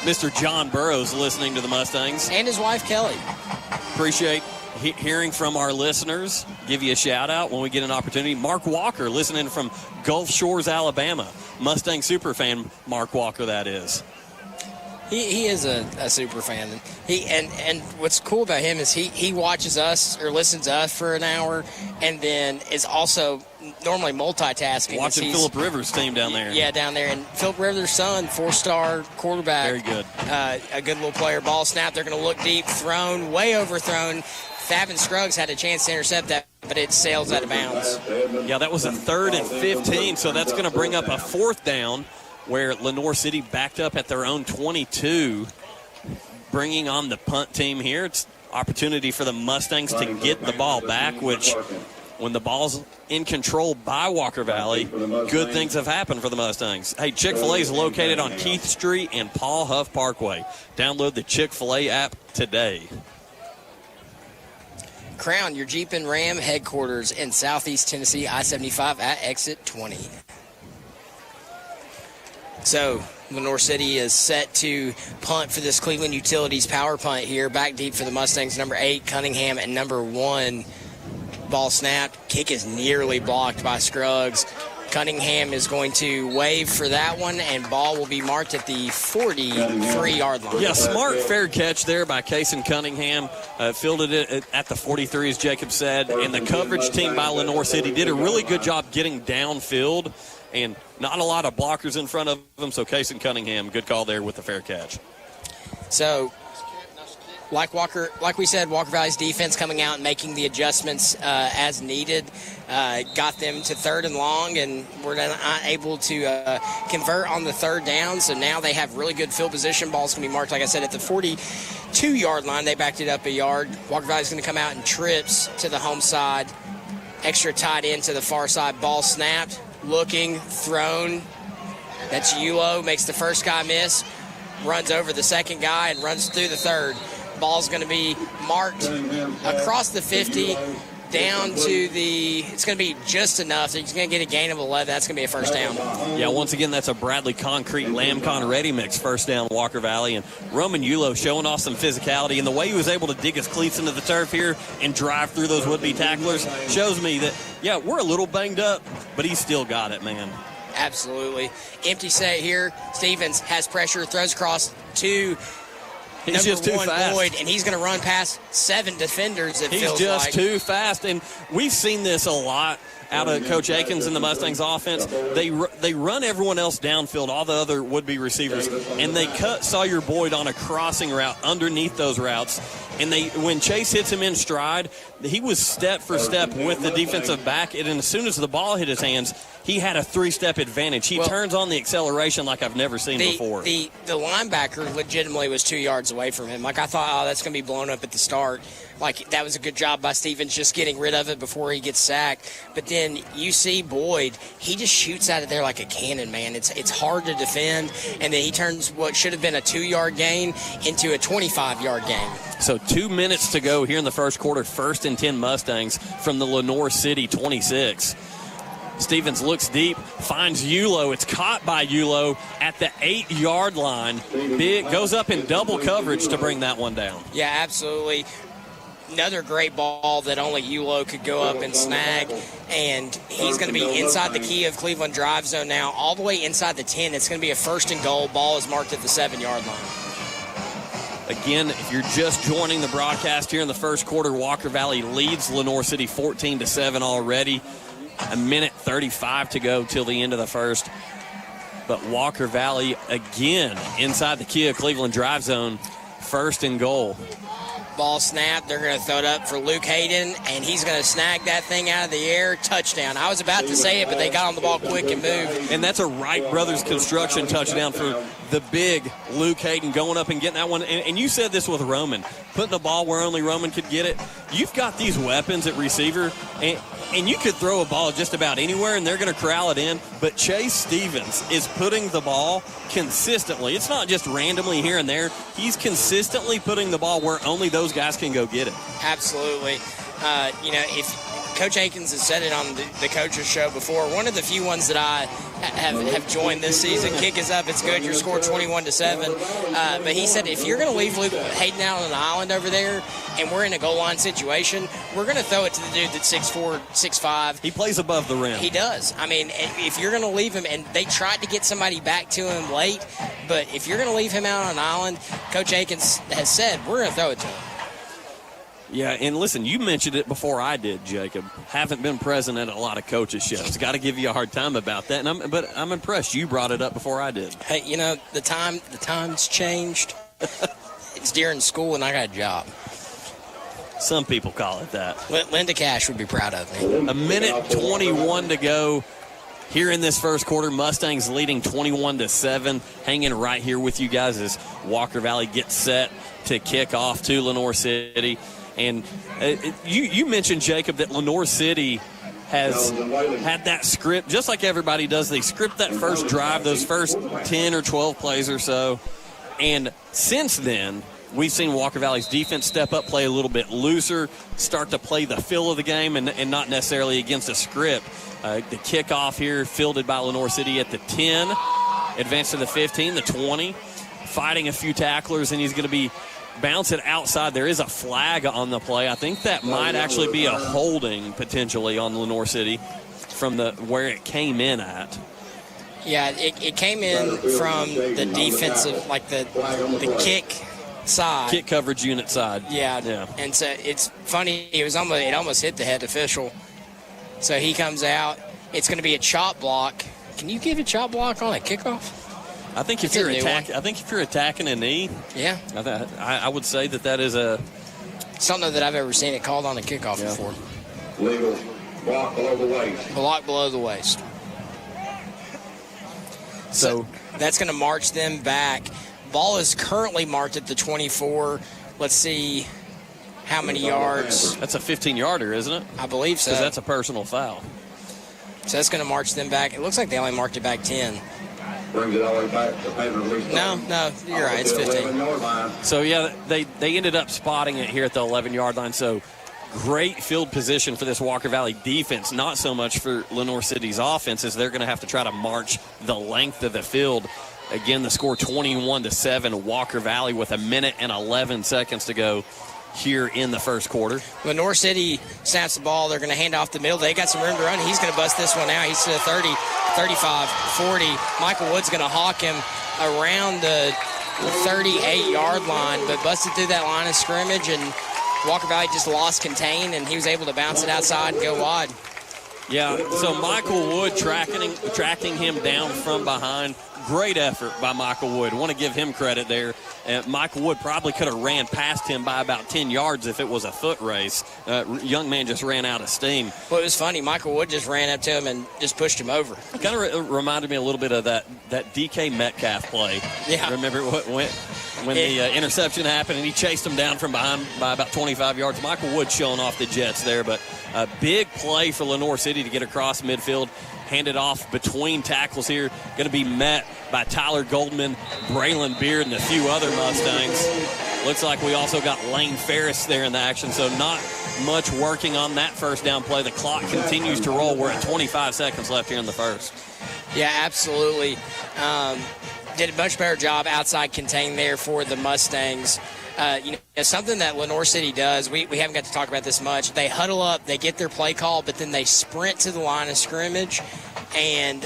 Mr. John Burrows, listening to the Mustangs. And his wife, Kelly. Appreciate hearing from our listeners. Give you a shout-out when we get an opportunity. Mark Walker, listening from Gulf Shores, Alabama. Mustang superfan, Mark Walker, that is. He is a super fan. And what's cool about him is he watches us or listens to us for an hour and then is also normally multitasking. Watching Phillip Rivers' team down there. Yeah, down there. And Phillip Rivers' son, 4-star quarterback. Very good. A good little player. Ball snap. They're going to look deep. Thrown, way overthrown. Favin Scruggs had a chance to intercept that, but it sails out of bounds. Yeah, that was a 3rd and 15, so that's going to bring up a 4th down where Lenoir City backed up at their own 22, bringing on the punt team here. It's opportunity for the Mustangs to get the ball back, which when the ball's in control by Walker Valley, good things have happened for the Mustangs. Hey, Chick-fil-A is located on Keith Street and Paul Huff Parkway. Download the Chick-fil-A app today. Crown, your Jeep and Ram headquarters in Southeast Tennessee, I-75 at exit 20. So Lenoir City is set to punt for this Cleveland Utilities power punt here. Back deep for the Mustangs, number 8, Cunningham, and number 1, ball snapped. Kick is nearly blocked by Scruggs. Cunningham is going to wave for that one, and ball will be marked at the 43-yard line. Yeah, smart fair catch there by Cason Cunningham. Fielded it at the 43, as Jacob said. And the coverage team by Lenoir City did a really good job getting downfield, and not a lot of blockers in front of him. So Cason Cunningham, good call there with the fair catch. So, like we said, Walker Valley's defense coming out and making the adjustments as needed. Got them to 3rd and long, and we're not able to convert on the 3rd down. So now they have really good field position. Ball's going to be marked, like I said, at the 42-yard line. They backed it up a yard. Walker Valley's going to come out and trips to the home side. Extra tight end to the far side. Ball snapped, looking, thrown. That's Yulo. Makes the first guy miss. Runs over the second guy and runs through the 3rd. Ball's going to be marked across the 50 down to the, it's going to be just enough. He's going to get a gain of 11. That's going to be a first down. Yeah, once again, that's a Bradley Concrete Lamcon Ready Mix first down, Walker Valley. And Roman Yulo showing off some physicality. And the way he was able to dig his cleats into the turf here and drive through those would-be tacklers shows me that, yeah, we're a little banged up, but he's still got it, man. Absolutely. Empty set here. Stevens has pressure, throws across to He's just too fast. Boyd, and he's going to run past 7 defenders, it He's feels just like. too fast, and we've seen this a lot out of Coach Akins and the Mustangs offense. They run everyone else downfield, all the other would-be receivers, and they cut Sawyer Boyd on a crossing route underneath those routes. And when Chase hits him in stride, he was step for step with the defensive back, and as soon as the ball hit his hands, he had a 3-step advantage. He turns on the acceleration like I've never seen before. The linebacker legitimately was 2 yards away from him. Like, I thought, that's going to be blown up at the start. Like, that was a good job by Stevens just getting rid of it before he gets sacked. But then you see Boyd, he just shoots out of there like a cannon, man. It's hard to defend, and then he turns what should have been a 2-yard gain into a 25-yard gain. So 2 minutes to go here in the first quarter. 1st and 10 Mustangs from the Lenoir City 26. Stevens looks deep, finds Yulo. It's caught by Yulo at the 8-yard line. Big goes up in double coverage to bring that one down. Yeah, absolutely. Another great ball that only Yulo could go up and snag, and he's going to be inside the key of Cleveland drive zone now, all the way inside the 10. It's going to be a 1st and goal. Ball is marked at the 7-yard line. Again, if you're just joining the broadcast here in the first quarter, Walker Valley leads Lenoir City 14-7 already. A minute 35 to go till the end of the first. But Walker Valley again inside the key of Cleveland drive zone. 1st and goal. Ball snap. They're going to throw it up for Luke Hayden, and he's going to snag that thing out of the air. Touchdown. I was about to say it, but they got on the ball quick and moved. And that's a Wright Brothers Construction touchdown for the big Luke Hayden going up and getting that one. And you said this with Roman, putting the ball where only Roman could get it. You've got these weapons at receiver, and you could throw a ball just about anywhere, and they're going to corral it in. But Chase Stevens is putting the ball consistently. It's not just randomly here and there. He's consistently putting the ball where only those guys can go get it. Absolutely. If Coach Akins has said it on the coaches show before, one of the few ones that I have joined this season, kick is up, it's good, your score 21-7. But he said if you're going to leave Luke Hayden out on an island over there and we're in a goal line situation, we're going to throw it to the dude that's 6'4", 6'5". He plays above the rim. He does. I mean, if you're going to leave him, and they tried to get somebody back to him late, but if you're going to leave him out on an island, Coach Akins has said, we're going to throw it to him. Yeah, and listen, you mentioned it before I did, Jacob. Haven't been present at a lot of coaches' shows. Got to give you a hard time about that, but I'm impressed. You brought it up before I did. Hey, the time's changed. It's during school, and I got a job. Some people call it that. Linda Cash would be proud of me. A minute 21 to go here in this first quarter. Mustangs leading 21-7. Hanging right here with you guys as Walker Valley gets set to kick off to Lenoir City. And you mentioned, Jacob, that Lenoir City has had that script, just like everybody does. They script that first drive, those first 10 or 12 plays or so. And since then, we've seen Walker Valley's defense step up, play a little bit looser, start to play the feel of the game and not necessarily against a script. The kickoff here fielded by Lenoir City at the 10, advanced to the 15, the 20, fighting a few tacklers, and he's going to be bounce it outside. There is a flag on the play. I think that might actually be a holding potentially on Lenoir City from where it came in at. Yeah, it came in from the defensive, like the kick side. Kick coverage unit side. Yeah. And so it's funny, it almost hit the head official. So he comes out. It's going to be a chop block. Can you give a chop block on a kickoff? I think if you're attacking a knee, yeah, I would say that is something that I've ever seen it called on a kickoff before. Legal block below the waist. Block below the waist. So that's going to march them back. Ball is currently marked at the 24. Let's see how many yards. That's a 15-yarder, isn't it? I believe so. Because that's a personal foul. So that's going to march them back. It looks like they only marked it back 10. Brings it all the way back to paper release. No, you're right. It's 15. So, yeah, they ended up spotting it here at the 11-yard line. So, great field position for this Walker Valley defense. Not so much for Lenoir City's offense, as they're going to have to try to march the length of the field. Again, the score 21-7. Walker Valley with a minute and 11 seconds to go here in the first quarter. Lenoir City snaps the ball. They're going to hand off the middle. They got some room to run. He's going to bust this one out. He's to the 30, 35, 40. Michael Wood's going to hawk him around the 38-yard line, but busted through that line of scrimmage, and Walker Valley just lost contain, and he was able to bounce it outside and go wide. Yeah, so Michael Wood tracking him down from behind. Great effort by Michael Wood. Want to give him credit there. Michael Wood probably could have ran past him by about 10 yards if it was a foot race. Young man just ran out of steam. Well, it was funny. Michael Wood just ran up to him and just pushed him over. Kind of reminded me a little bit of that DK Metcalf play. Yeah. Remember when the interception happened and he chased him down from behind by about 25 yards. Michael Wood showing off the Jets there, but a big play for Lenoir City to get across midfield. Handed off between tackles here. Going to be met by Tyler Goldman, Braylon Beard, and a few other Mustangs. Looks like we also got Lane Ferris there in the action, so not much working on that first down play. The clock continues to roll. We're at 25 seconds left here in the first. Yeah, absolutely. Did a much better job outside contain there for the Mustangs. Something that Lenoir City does, we haven't got to talk about this much. They huddle up, they get their play call, but then they sprint to the line of scrimmage, and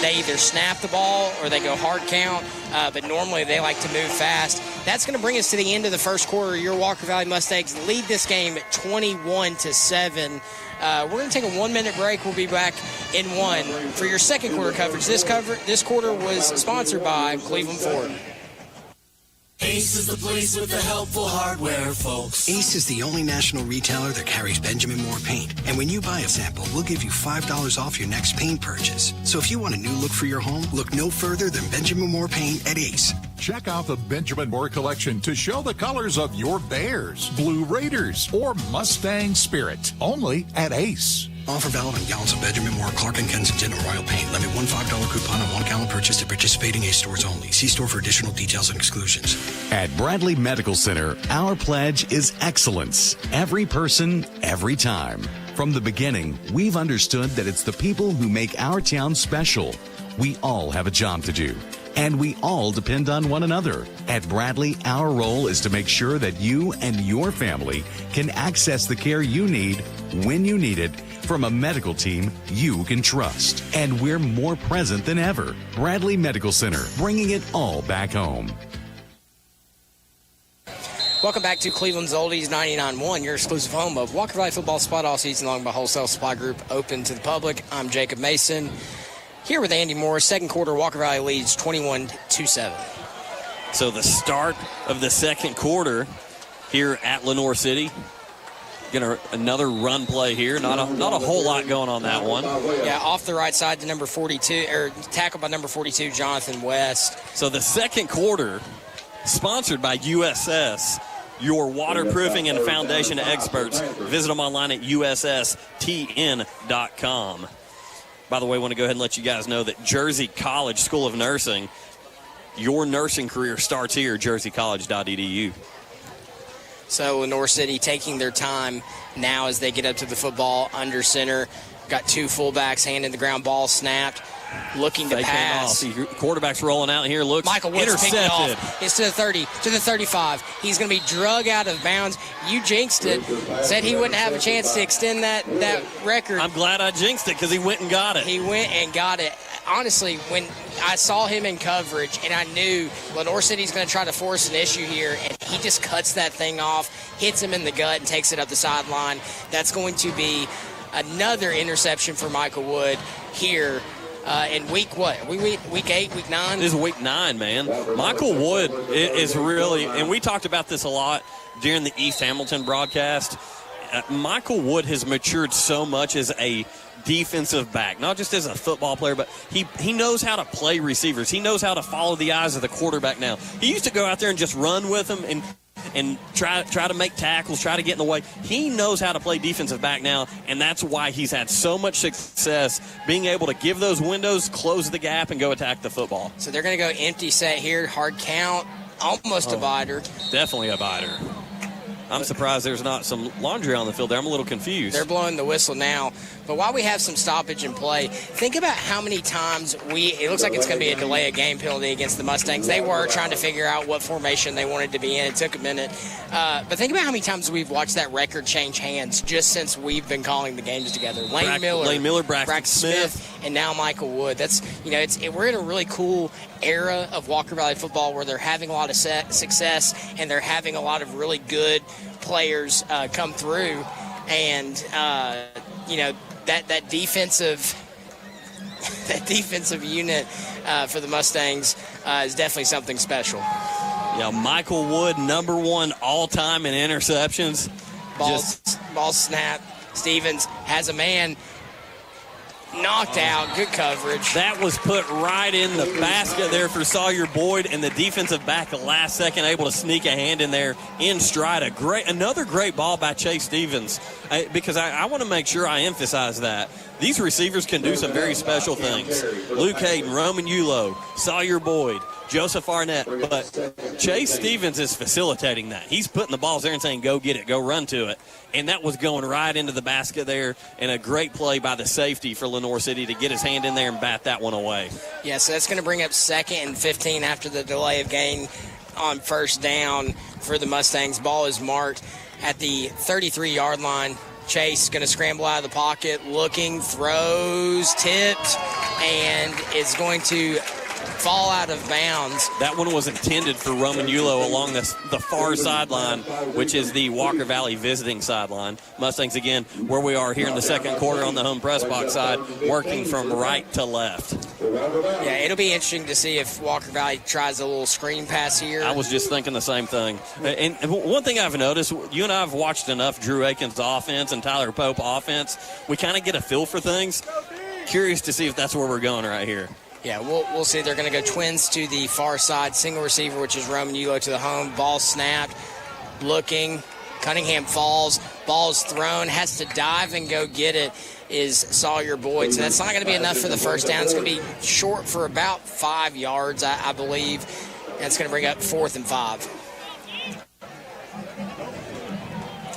they either snap the ball or they go hard count, but normally they like to move fast. That's going to bring us to the end of the first quarter. Your Walker Valley Mustangs lead this game at 21-7. We're going to take a 1-minute break. We'll be back in one. For your second quarter coverage, this quarter was sponsored by Cleveland Ford. Ace is the place with the helpful hardware, folks. Ace is the only national retailer that carries Benjamin Moore paint. And when you buy a sample, we'll give you $5 off your next paint purchase. So if you want a new look for your home, look no further than Benjamin Moore paint at Ace. Check out the Benjamin Moore collection to show the colors of your Bears, Blue Raiders, or Mustang Spirit. Only at Ace. Offer valid on gallons of Benjamin Moore, Clark & Kensington, and Royal Paint. Limit one $5 coupon on 1 gallon purchase at participating Ace stores only. See store for additional details and exclusions. At Bradley Medical Center, our pledge is excellence. Every person, every time. From the beginning, we've understood that it's the people who make our town special. We all have a job to do, and we all depend on one another. At Bradley, our role is to make sure that you and your family can access the care you need when you need it from a medical team you can trust. And we're more present than ever. Bradley Medical Center, bringing it all back home. Welcome back to Cleveland's Oldies 99.1, your exclusive home of Walker Valley football spot all season long by Wholesale Supply Group, open to the public. I'm Jacob Mason, here with Andy Moore. Second quarter, Walker Valley leads 21-7. So the start of the second quarter here at Lenoir City. Another run play here. Not a whole lot going on that one. Yeah, off the right side to number 42, or tackled by number 42, Jonathan West. So the second quarter, sponsored by USS, your waterproofing and foundation experts. Visit them online at USSTN.com. By the way, I want to go ahead and let you guys know that Jersey College School of Nursing, your nursing career starts here, jerseycollege.edu. So Lenoir City taking their time now as they get up to the football under center. Got two fullbacks, hand in the ground, ball snapped, looking to pass. Quarterback's rolling out here. Looks Michael Woods intercepted. picked it off. It's to the 30, to the 35. He's going to be drug out of bounds. You jinxed it. Said he wouldn't have a chance to extend that record. I'm glad I jinxed it because he went and got it. He went and got it. Honestly, when I saw him in coverage and I knew Lenoir City's going to try to force an issue here, and he just cuts that thing off, hits him in the gut, and takes it up the sideline, that's going to be another interception for Michael Wood here in week 8, week 9? This is week 9, man. Michael Wood is really, and we talked about this a lot during the East Hamilton broadcast, Michael Wood has matured so much as a defensive back, not just as a football player, but he knows how to play receivers. He knows how to follow the eyes of the quarterback now. He used to go out there and just run with them and try to make tackles, try to get in the way. He knows how to play defensive back now, and that's why he's had so much success being able to give those windows, close the gap, and go attack the football. So they're going to go empty set here, hard count, almost a biter. Definitely a biter. I'm surprised there's not some laundry on the field there. I'm a little confused. They're blowing the whistle now. But while we have some stoppage in play, think about how many times it looks like it's going to be a delay of game penalty against the Mustangs. They were trying to figure out what formation they wanted to be in. It took a minute. But think about how many times we've watched that record change hands just since we've been calling the games together. Lane Miller, Braxton Smith, and now Michael Wood. That's, we're in a really cool era of Walker Valley football where they're having a lot of success and they're having a lot of really good players come through, and that defensive unit for the Mustangs is definitely something special. Yeah, Michael Wood, number 1 all-time in interceptions. Ball snap. Stevens has a man. Knocked out. Good coverage. That was put right in the basket there for Sawyer Boyd, and the defensive back last second able to sneak a hand in there in stride. Another great ball by Chase Stevens, because I want to make sure I emphasize that. These receivers can do some very special things. Luke Hayden, Roman Yulo, Sawyer Boyd, Joseph Arnett, but Chase Stevens is facilitating that. He's putting the balls there and saying, go get it, go run to it. And that was going right into the basket there, and a great play by the safety for Lenoir City to get his hand in there and bat that one away. Yeah, so that's going to bring up 2nd and 15 after the delay of game on first down for the Mustangs. Ball is marked at the 33-yard line. Chase going to scramble out of the pocket, looking, throws, tipped, and is going to fall out of bounds. That one was intended for Roman Yulo along the far sideline, which is the Walker Valley visiting sideline. Mustangs, again, where we are here in the second quarter on the home press box side, working from right to left. Yeah, it'll be interesting to see if Walker Valley tries a little screen pass here. I was just thinking the same thing. And one thing I've noticed, you and I have watched enough Drew Aikens offense and Tyler Pope offense. We kind of get a feel for things. Curious to see if that's where we're going right here. Yeah, we'll see. They're going to go twins to the far side. Single receiver, which is Roman Yulo, to the home. Ball snapped. Looking. Cunningham falls. Ball's thrown. Has to dive and go get it is Sawyer Boyd. So that's not going to be enough for the first down. It's going to be short for about 5 yards, I believe. That's going to bring up 4th and 5.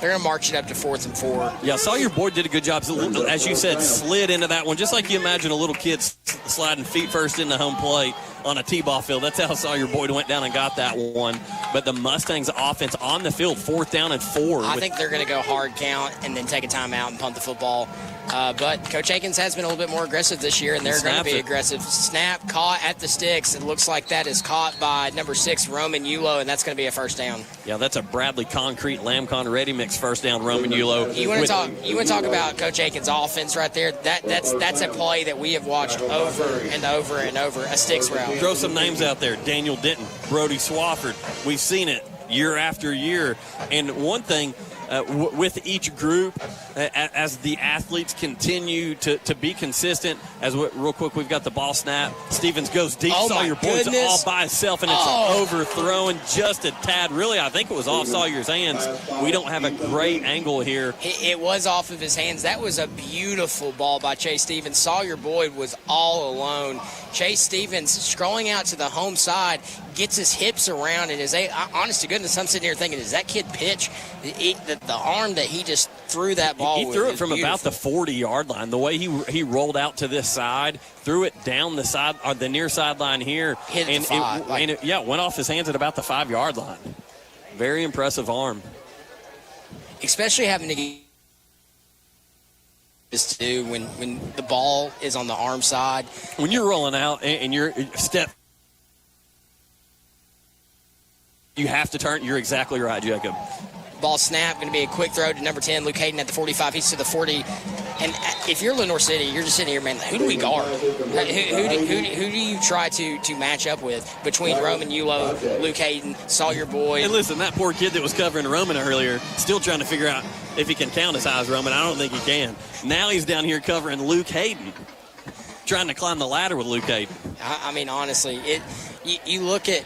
They're going to march it up to 4th and 4. Yeah, Sawyer Boyd did a good job. As you said, slid into that one, just like you imagine a little kid sliding feet first into home plate on a T-ball field. That's how Sawyer Boyd went down and got that one. But the Mustangs offense on the field, 4th down and 4. I think they're going to go hard count and then take a timeout and punt the football. But Coach Aikens has been a little bit more aggressive this year, and they're going to be aggressive. Snap, caught at the sticks. It looks like that is caught by number 6, Roman Yulo, and that's going to be a first down. Yeah, that's a Bradley Concrete Lamcon Ready Mix first down, Roman Yulo. You want to talk about Coach Aikens' offense right there? That's a play that we have watched over and over and over, a sticks route. Throw some names out there. Daniel Denton, Brody Swafford. We've seen it year after year. And one thing, with each group as the athletes continue to be consistent. Real quick, we've got the ball snap. Stevens goes deep. Sawyer Boyd's all by himself, and it's overthrown just a tad. Really, I think it was off Sawyer's hands. We don't have a great angle here. It was off of his hands. That was a beautiful ball by Chase Stevens. Sawyer Boyd was all alone. Chase Stevens scrolling out to the home side, gets his hips around, and honest to goodness, I'm sitting here thinking, does that kid pitch? The arm that he just threw that ball with. He threw it from about the 40-yard line. The way he rolled out to this side, threw it down the side, or the near sideline here, hit and it went off his hands at about the 5-yard line. Very impressive arm. Especially having to get this too when the ball is on the arm side. When you're rolling out and you're step, you have to turn. You're exactly right, Jacob. Ball snap, going to be a quick throw to number 10, Luke Hayden at the 45. He's to the 40. And if you're Lenoir City, you're just sitting here, man, who do we guard? Who do you try to match up with between Roman Yulo, Luke Hayden, Sawyer Boyd? And listen, that poor kid that was covering Roman earlier, still trying to figure out if he can count as high as Roman. I don't think he can. Now he's down here covering Luke Hayden, trying to climb the ladder with Luke Hayden. I mean, honestly, you look at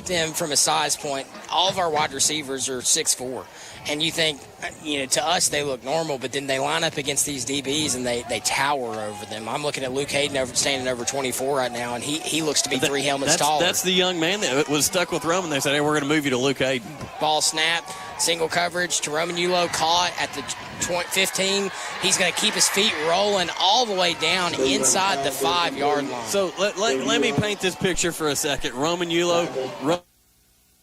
them from a size point. All of our wide receivers are 6'4", and you think, to us they look normal, but then they line up against these DBs and they tower over them. I'm looking at Luke Hayden standing over 24 right now, and he looks to be 3 helmets taller. That's the young man that was stuck with Roman. They said, hey, we're going to move you to Luke Hayden. Ball snap, single coverage to Roman Yulo, caught at the 15. He's going to keep his feet rolling all the way down inside the 5-yard line. So let me paint this picture for a second. Roman Yulo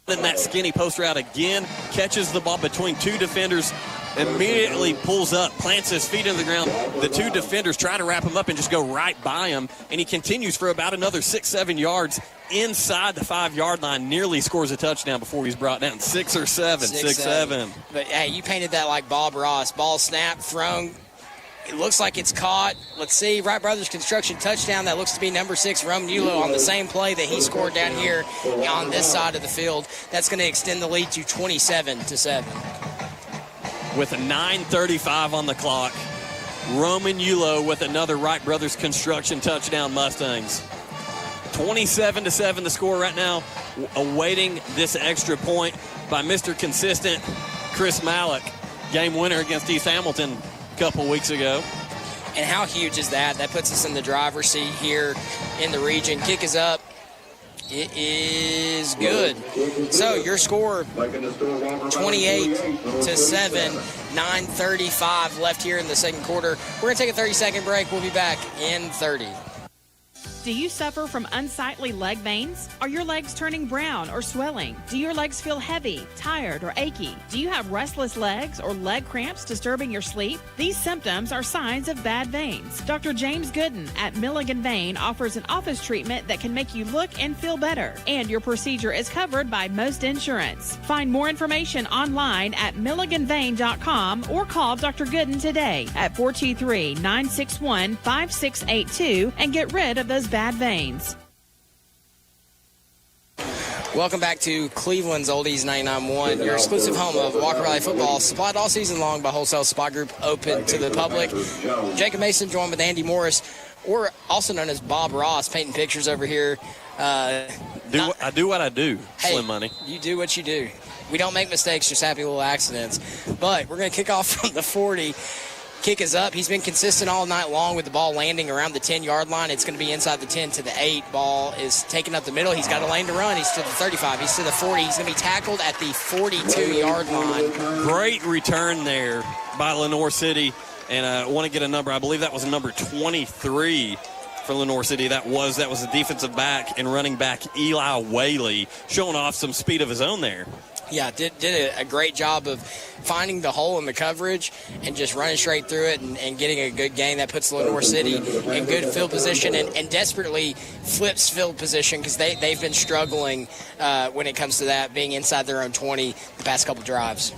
in that skinny post route again, catches the ball between 2 defenders, immediately pulls up, plants his feet in the ground. The 2 defenders try to wrap him up and just go right by him, and he continues for about another 6-7 yards inside the 5-yard line, nearly scores a touchdown before he's brought down. 6 or 7. 6-7. But, hey, you painted that like Bob Ross. Ball snap, thrown. It looks like it's caught. Let's see. Wright Brothers Construction touchdown. That looks to be number 6, Roman Yulo, on the same play that he scored down here on this side of the field. That's going to extend the lead to 27-7. With a 9:35 on the clock, Roman Yulo with another Wright Brothers Construction touchdown, Mustangs. 27-7 the score right now, awaiting this extra point by Mr. Consistent, Chris Malik, game winner against East Hamilton couple weeks ago. And how huge is that? That puts us in the driver's seat here in the region. Kick is up. It is good. So your score, 28-7, 9:35 left here in the second quarter. We're going to take a 30-second break. We'll be back in 30. Do you suffer from unsightly leg veins? Are your legs turning brown or swelling? Do your legs feel heavy, tired, or achy? Do you have restless legs or leg cramps disturbing your sleep? These symptoms are signs of bad veins. Dr. James Gooden at Milligan Vein offers an office treatment that can make you look and feel better, and your procedure is covered by most insurance. Find more information online at milliganvein.com or call Dr. Gooden today at 423-961-5682 and get rid of those bad veins. Welcome back to Cleveland's Oldies 99.1, your exclusive home of Walker Valley football, supplied all season long by Wholesale Supply Group, open to the public. Jacob Mason joined with Andy Morris, or also known as Bob Ross, painting pictures over here. I do what I do, Slim Money. You do what you do. We don't make mistakes, just happy little accidents. But we're going to kick off from the 40. Kick is up. He's been consistent all night long with the ball landing around the 10-yard line. It's going to be inside the 10 to the 8. Ball is taken up the middle. He's got a lane to run. He's to the 35. He's to the 40. He's going to be tackled at the 42-yard line. Great return there by Lenoir City. And I want to get a number. I believe that was number 23 for Lenoir City. That was the defensive back and running back Eli Whaley, showing off some speed of his own there. Yeah, did a great job of finding the hole in the coverage and just running straight through it and getting a good gain. That puts Lenoir City in good field position and desperately flips field position because they've been struggling when it comes to that, being inside their own 20 the past couple drives.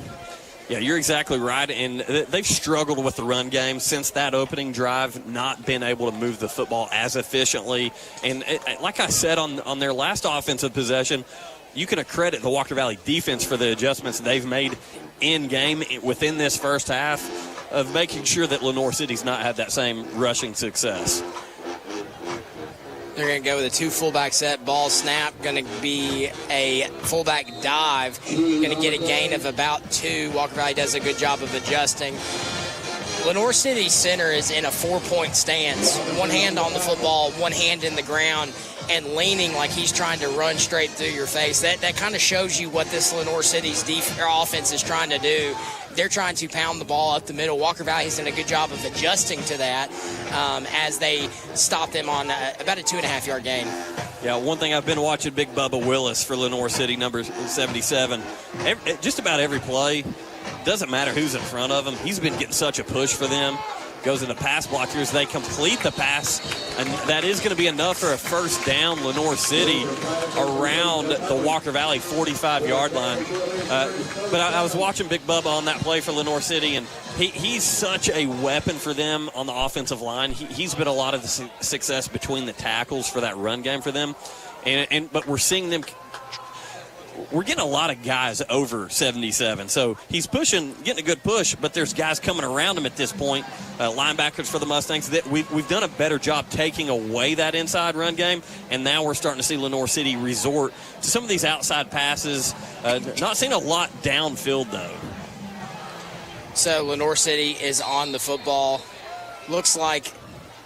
Yeah, you're exactly right, and they've struggled with the run game since that opening drive, not been able to move the football as efficiently. And like I said on their last offensive possession, you can accredit the Walker Valley defense for the adjustments they've made in game within this first half of making sure that Lenoir City's not had that same rushing success. They're going to go with a 2 fullback set. Ball snap, going to be a fullback dive. Going to get a gain of about 2. Walker Valley does a good job of adjusting. Lenoir City center is in a 4-point stance. One hand on the football, one hand in the ground, and leaning like he's trying to run straight through your face. That kind of shows you what this Lenoir City's offense is trying to do. They're trying to pound the ball up the middle. Walker Valley's done a good job of adjusting to that as they stop them on about a 2.5-yard gain. Yeah, one thing I've been watching Big Bubba Willis for Lenoir City, number 77. Just about every play, doesn't matter who's in front of him. He's been getting such a push for them. Goes into pass blockers. They complete the pass, and that is going to be enough for a first down, Lenoir City, around the Walker Valley 45-yard line. But I was watching Big Bubba on that play for Lenoir City, and he's such a weapon for them on the offensive line. He's been a lot of the success between the tackles for that run game for them. But we're seeing them. We're getting a lot of guys over 77. So he's getting a good push, but there's guys coming around him at this point, linebackers for the Mustangs. That we've done a better job taking away that inside run game, and now we're starting to see Lenoir City resort to some of these outside passes. Not seeing a lot downfield, though. So Lenoir City is on the football. Looks like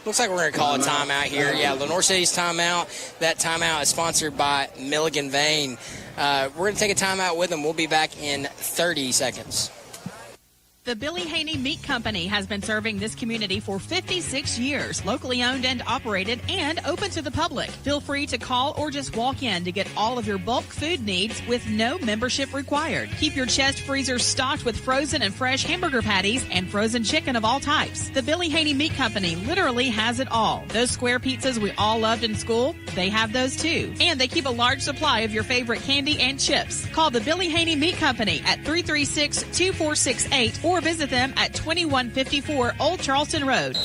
we're going to call a timeout here. Yeah, Lenoir City's timeout. That timeout is sponsored by Milligan Vane. We're going to take a timeout with them. We'll be back in 30 seconds. The Billy Haney Meat Company has been serving this community for 56 years, locally owned and operated, and open to the public. Feel free to call or just walk in to get all of your bulk food needs with no membership required. Keep your chest freezers stocked with frozen and fresh hamburger patties and frozen chicken of all types. The Billy Haney Meat Company literally has it all. Those square pizzas we all loved in school, they have those too. And they keep a large supply of your favorite candy and chips. Call the Billy Haney Meat Company at 336-2468 or visit them at 2154 Old Charleston Road.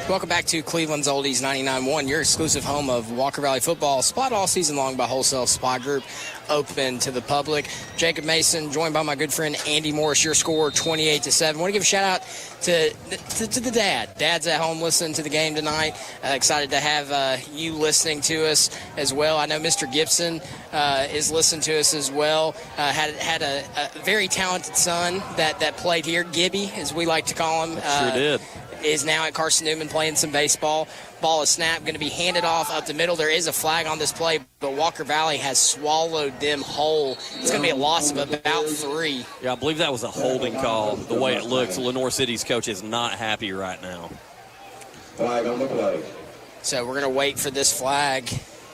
Welcome back to Cleveland's Oldies 99.1, your exclusive home of Walker Valley football, supplied all season long by Wholesale Supply Group, open to the public. Jacob Mason, joined by my good friend Andy Morris. Your score 28-7. I want to give a shout out to the dad. Dad's at home listening to the game tonight. Excited to have you listening to us as well. I know Mr. Gibson is listening to us as well. Had a very talented son that played here, Gibby, as we like to call him. Sure did. Is now at Carson Newman playing some baseball. Ball is snapped, going to be handed off up the middle. There is a flag on this play, but Walker Valley has swallowed them whole. It's going to be a loss of about 3. Yeah, I believe that was a holding call, the way it looks. Lenoir City's coach is not happy right now. Flag on the play. So we're going to wait for this flag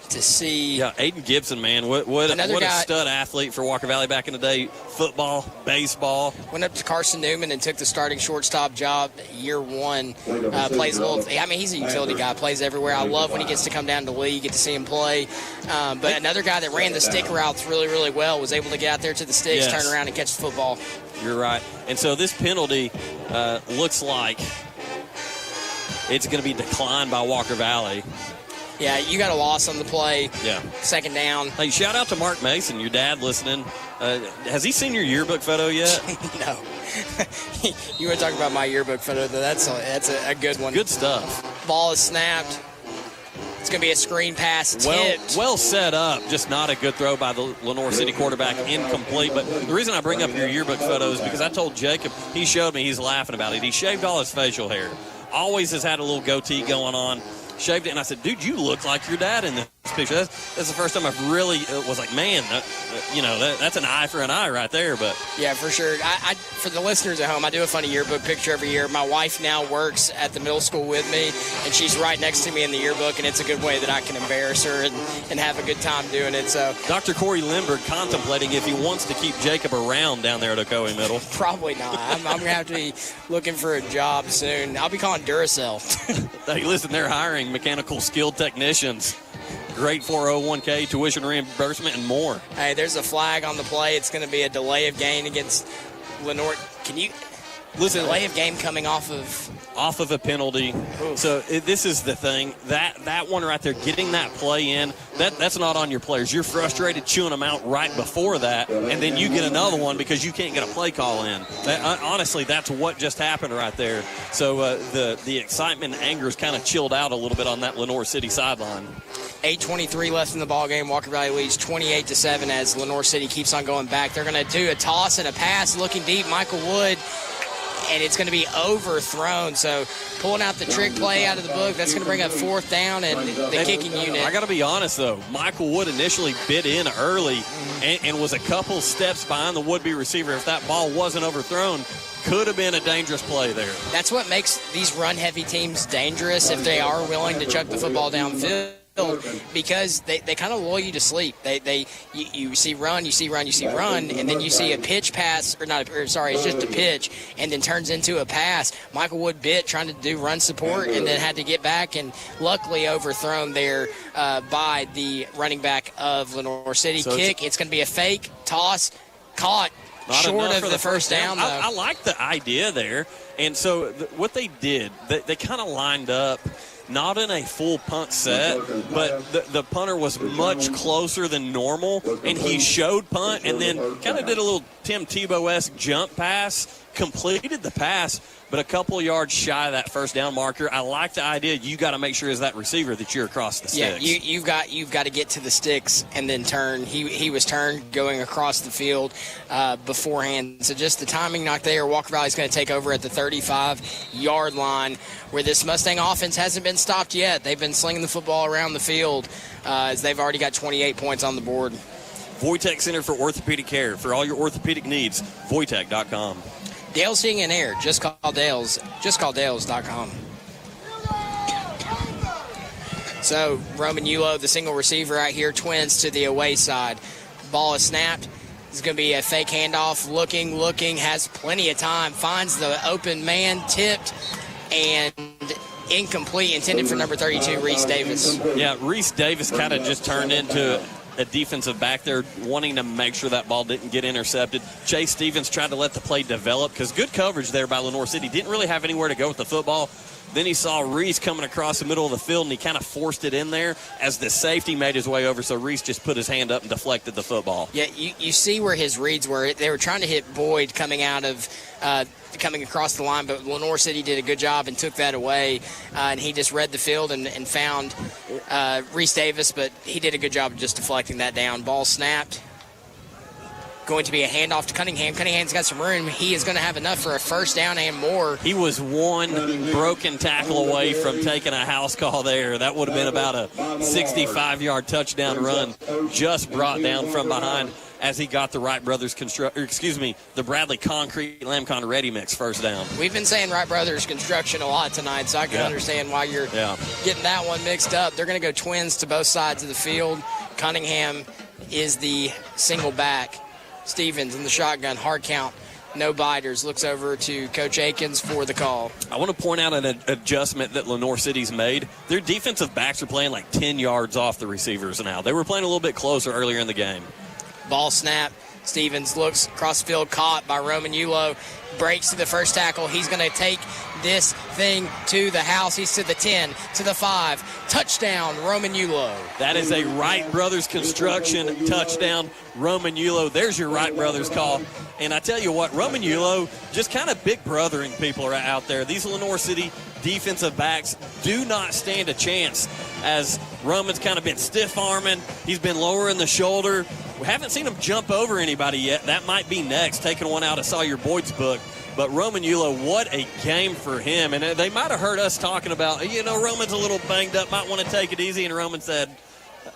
to see. Yeah, Aiden Gibson, man, what a stud athlete for Walker Valley back in the day. Football, baseball. Went up to Carson Newman and took the starting shortstop job year 1. Plays a little. I mean, he's a utility guy. Plays everywhere. I love when he gets to come down to Lee. You get to see him play. But another guy that ran the stick routes really, really well, was able to get out there to the sticks, turn around and catch the football. You're right. And so this penalty looks like it's going to be declined by Walker Valley. Yeah, you got a loss on the play. Yeah. Second down. Hey, shout out to Mark Mason, your dad listening. Has he seen your yearbook photo yet? No. You want to talk about my yearbook photo, though? That's a good one. Good stuff. Ball is snapped. It's going to be a screen pass tipped. Well set up, just not a good throw by the Lenoir City quarterback, incomplete. But the reason I bring up your yearbook photo is because I told Jacob, he showed me, he's laughing about it. He shaved all his facial hair. Always has had a little goatee going on. Shaved it, and I said, dude, you look like your dad in this picture. That's the first time I've really was like, man, that's an eye for an eye right there. But yeah, for sure. I for the listeners at home, I do a funny yearbook picture every year. My wife now works at the middle school with me, and she's right next to me in the yearbook, and it's a good way that I can embarrass her and have a good time doing it. So Dr. Corey Lindbergh contemplating if he wants to keep Jacob around down there at Ocoee Middle. Probably not. I'm going to have to be looking for a job soon. I'll be calling Duracell. Hey, listen, they're hiring mechanical skilled technicians. Great 401k, tuition reimbursement, and more. Hey, there's a flag on the play. It's going to be a delay of gain against Lenoir. Listen, delay of game coming off of a penalty. Oof. So this is the thing. That one right there, getting that play in, that's not on your players. You're frustrated chewing them out right before that, and then you get another one because you can't get a play call in. Honestly, that's what just happened right there. So the excitement and anger is kind of chilled out a little bit on that Lenoir City sideline. 8:23 left in the ball game. Walker Valley leads 28-7 as Lenoir City keeps on going back. They're going to do a toss and a pass, looking deep. Michael Wood. And it's going to be overthrown. So pulling out the trick play out of the book, that's going to bring up 4th down and the kicking unit. I got to be honest, though. Michael Wood initially bit in early and was a couple steps behind the would-be receiver. If that ball wasn't overthrown, could have been a dangerous play there. That's what makes these run-heavy teams dangerous if they are willing to chuck the football downfield. Because they kind of lull you to sleep. You see run, and then you see a pitch pass, it's just a pitch, and then turns into a pass. Michael Wood bit trying to do run support and then had to get back, and luckily overthrown there by the running back of Lenoir City. So kick, it's going to be a fake toss, caught short of the first down. I like the idea there. And so what they did, they kind of lined up, not in a full punt set, but the punter was much closer than normal, and he showed punt and then kind of did a little Tim Tebow-esque jump pass, completed the pass, but a couple of yards shy of that first down marker. I like the idea. You got to make sure as that receiver that you're across the sticks. Yeah, you've got to get to the sticks and then turn. He was turned going across the field beforehand. So just the timing not there. Walker Valley's going to take over at the 35-yard line, where this Mustang offense hasn't been stopped yet. They've been slinging the football around the field as they've already got 28 points on the board. Voitech Center for Orthopedic Care. For all your orthopedic needs, Voitech.com. Dale's Heating and Air. Just call Dale's. Just call Dale's.com. So Roman Yulo, the single receiver right here, Twins to the away side. Ball is snapped. It's going to be a fake handoff. Looking, has plenty of time. Finds the open man, tipped, and incomplete. Intended for number 32, Reese Davis. Yeah, Reese Davis kind of just turned into a defensive back there, wanting to make sure that ball didn't get intercepted. Chase Stevens tried to let the play develop because good coverage there by Lenoir City. Didn't really have anywhere to go with the football. Then he saw Reese coming across the middle of the field, and he kind of forced it in there as the safety made his way over. So Reese just put his hand up and deflected the football. Yeah, you see where his reads were. They were trying to hit Boyd coming across the line, but Lenoir City did a good job and took that away. And he just read the field and found Reese Davis, but he did a good job of just deflecting that down. Ball snapped. Going to be a handoff to Cunningham. Cunningham's got some room. He is going to have enough for a first down and more. He was one broken tackle away from taking a house call there. That would have been about a 65-yard touchdown run, just brought down from behind as he got the Wright Brothers the Bradley Concrete Lamcon Ready Mix first down. We've been saying Wright Brothers Construction a lot tonight, so I can understand why you're getting that one mixed up. They're going to go Twins to both sides of the field. Cunningham is the single back. Stevens in the shotgun, hard count, no biters. Looks over to Coach Akins for the call. I want to point out an adjustment that Lenoir City's made. Their defensive backs are playing like 10 yards off the receivers now. They were playing a little bit closer earlier in the game. Ball snap. Stevens looks across the field, caught by Roman Yulo. Breaks to the first tackle. He's going to take this thing to the house. He's to the 10, to the 5. Touchdown, Roman Yulo. That is a Wright Brothers Construction touchdown, Roman Yulo. There's your Wright Brothers call. And I tell you what, Roman Yulo just kind of big brothering people are out there. These Lenoir City defensive backs do not stand a chance as Roman's kind of been stiff-arming. He's been lowering the shoulder. We haven't seen him jump over anybody yet. That might be next, taking one out of Sawyer Boyd's book. But Roman Yulo, what a game for him. And they might have heard us talking about, Roman's a little banged up, might want to take it easy. And Roman said,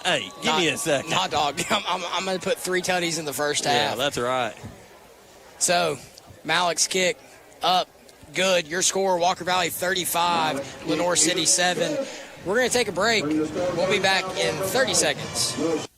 hey, give me a second. Nah, dog. I'm going to put 3 tutties in the first half. Yeah, that's right. So, Malik's kick up, good. Your score, Walker Valley 35, Lenoir City 7. We're going to take a break. We'll be back in 30 seconds.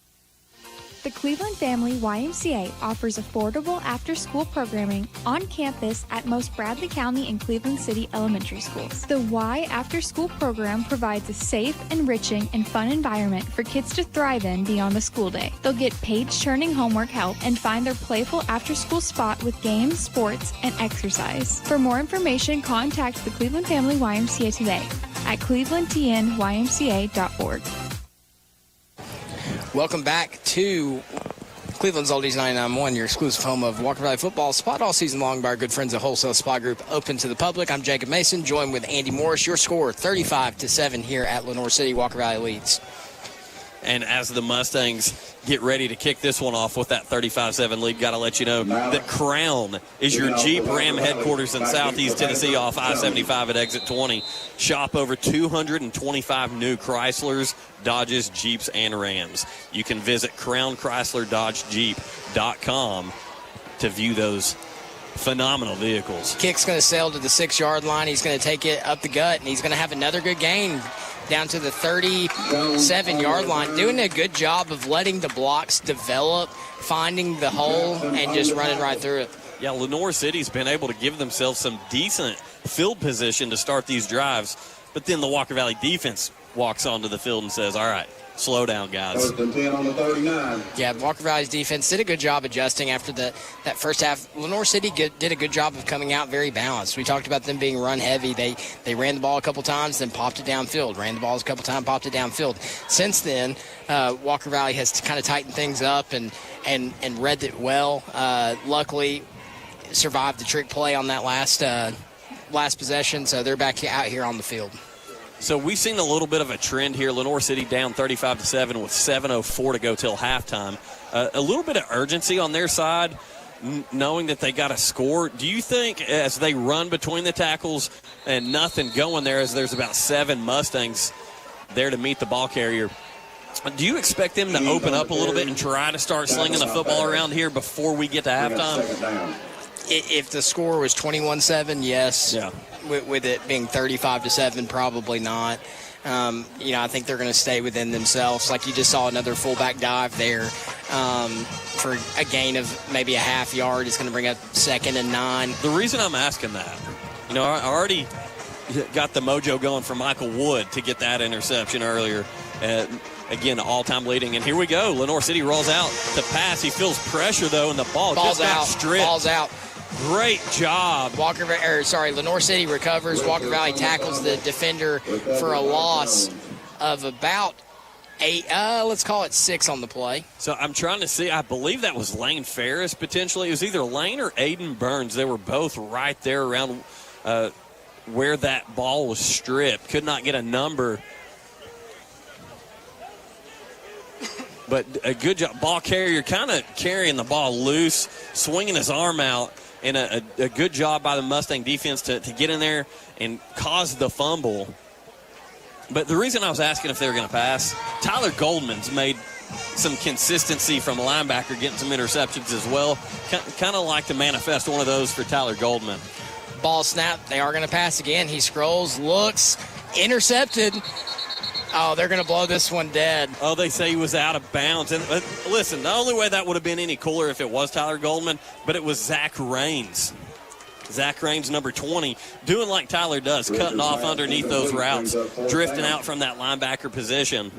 The Cleveland Family YMCA offers affordable after-school programming on campus at most Bradley County and Cleveland City elementary schools. The Y After School program provides a safe, enriching, and fun environment for kids to thrive in beyond the school day. They'll get page-turning homework help and find their playful after-school spot with games, sports, and exercise. For more information, contact the Cleveland Family YMCA today at clevelandtnymca.org. Welcome back to Cleveland's Oldies 99.1, your exclusive home of Walker Valley football. Spot all season long by our good friends at Wholesale Supply Group, open to the public. I'm Jacob Mason, joined with Andy Morris. Your score, 35-7 here at Lenoir City. Walker Valley leads. And as the Mustangs get ready to kick this one off with that 35-7 lead, got to let you know that Crown is your Jeep Ram headquarters in Southeast Tennessee off I-75 at exit 20. Shop over 225 new Chryslers, Dodges, Jeeps, and Rams. You can visit crownchrysler.dodge-jeep.com to view those phenomenal vehicles. Kick's going to sail to the 6-yard line. He's going to take it up the gut, and he's going to have another good gain down to the 37-yard line, doing a good job of letting the blocks develop, finding the hole, and just running right through it. Yeah, Lenoir City's been able to give themselves some decent field position to start these drives, but then the Walker Valley defense walks onto the field and says, all right, slow down, guys. 10 on the 39. Yeah, Walker Valley's defense did a good job adjusting after that first half. Lenoir City did a good job of coming out very balanced. We talked about them being run heavy. They ran the ball a couple times, then popped it downfield. Ran the ball a couple times, popped it downfield. Since then, Walker Valley has kind of tightened things up and read it well. Luckily, survived the trick play on that last possession, so they're back out here on the field. So we've seen a little bit of a trend here. Lenoir City down 35-7 with 7:04 to go till halftime. A little bit of urgency on their side, knowing that they got to score. Do you think as they run between the tackles and nothing going there, as there's about 7 Mustangs there to meet the ball carrier, do you expect them to open up a little bit and try to start slinging the football around here before we get to halftime? If the score was 21-7, yes. Yeah. With it being 35-7, probably not. I think they're going to stay within themselves. Like you just saw another fullback dive there for a gain of maybe a half yard. It's going to bring up 2nd and 9. The reason I'm asking that, I already got the mojo going for Michael Wood to get that interception earlier. Again, all-time leading. And here we go. Lenoir City rolls out to pass. He feels pressure, though, and the ball's just got stripped. Ball's out. Great job. Lenoir City recovers. Walker Valley tackles the defender for a loss of about 8, let's call it 6 on the play. So I'm trying to see, I believe that was Lane Ferris potentially. It was either Lane or Aiden Burns. They were both right there around where that ball was stripped. Could not get a number. But a good job. Ball carrier kind of carrying the ball loose, swinging his arm out. And a good job by the Mustang defense to get in there and cause the fumble. But the reason I was asking if they were going to pass, Tyler Goldman's made some consistency from a linebacker, getting some interceptions as well. Kind of like to manifest one of those for Tyler Goldman. Ball snap. They are going to pass again. He scrolls, looks, intercepted. Oh, they're going to blow this one dead. Oh, they say he was out of bounds. And listen, the only way that would have been any cooler if it was Tyler Goldman, but it was Zach Raines. Zach Raines, number 20, doing like Tyler does, cutting off underneath those routes, drifting out from that linebacker position.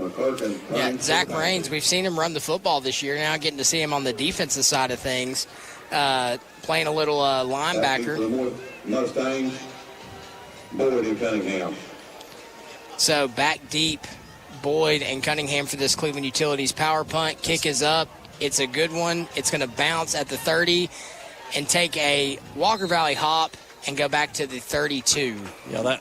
Yeah, Zach Raines, we've seen him run the football this year. Now getting to see him on the defensive side of things, playing a little linebacker. Mustangs, Boyd and Cunningham. So back deep, Boyd and Cunningham for this Cleveland Utilities power punt. Kick is up. It's a good one. It's going to bounce at the 30 and take a Walker Valley hop and go back to the 32. Yeah, that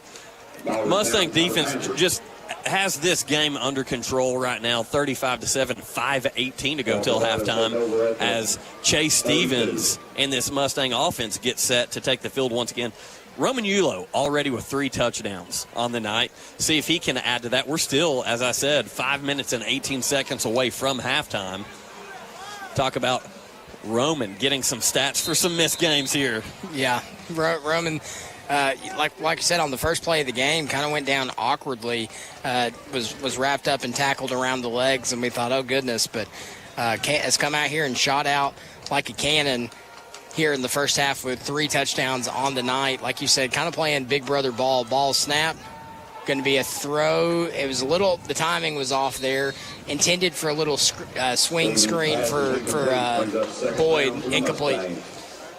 Mustang defense just has this game under control right now. 35-7, 5:18 to go till halftime as Chase Stevens and this Mustang offense get set to take the field once again. Roman Yulo already with 3 touchdowns on the night. See if he can add to that. We're still, as I said, 5 minutes and 18 seconds away from halftime. Talk about Roman getting some stats for some missed games here. Yeah, Roman, like I said on the first play of the game, kind of went down awkwardly. Was wrapped up and tackled around the legs, and we thought, oh goodness, but has come out here and shot out like a cannon here in the first half with 3 touchdowns on the night. Like you said, kind of playing big brother ball. Ball snap, going to be a throw. It was the timing was off there. Intended for a little swing screen for Boyd, incomplete.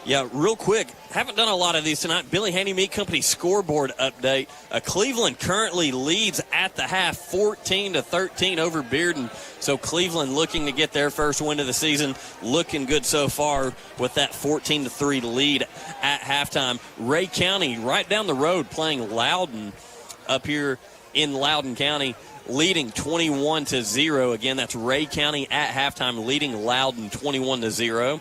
Yeah, real quick, haven't done a lot of these tonight. Billy Haney Meat Company scoreboard update. Cleveland currently leads at the half 14-13 over Bearden. So Cleveland looking to get their first win of the season. Looking good so far with that 14-3 lead at halftime. Ray County right down the road playing Loudon up here in Loudoun County, leading 21-0. Again, that's Ray County at halftime leading Loudon 21-0.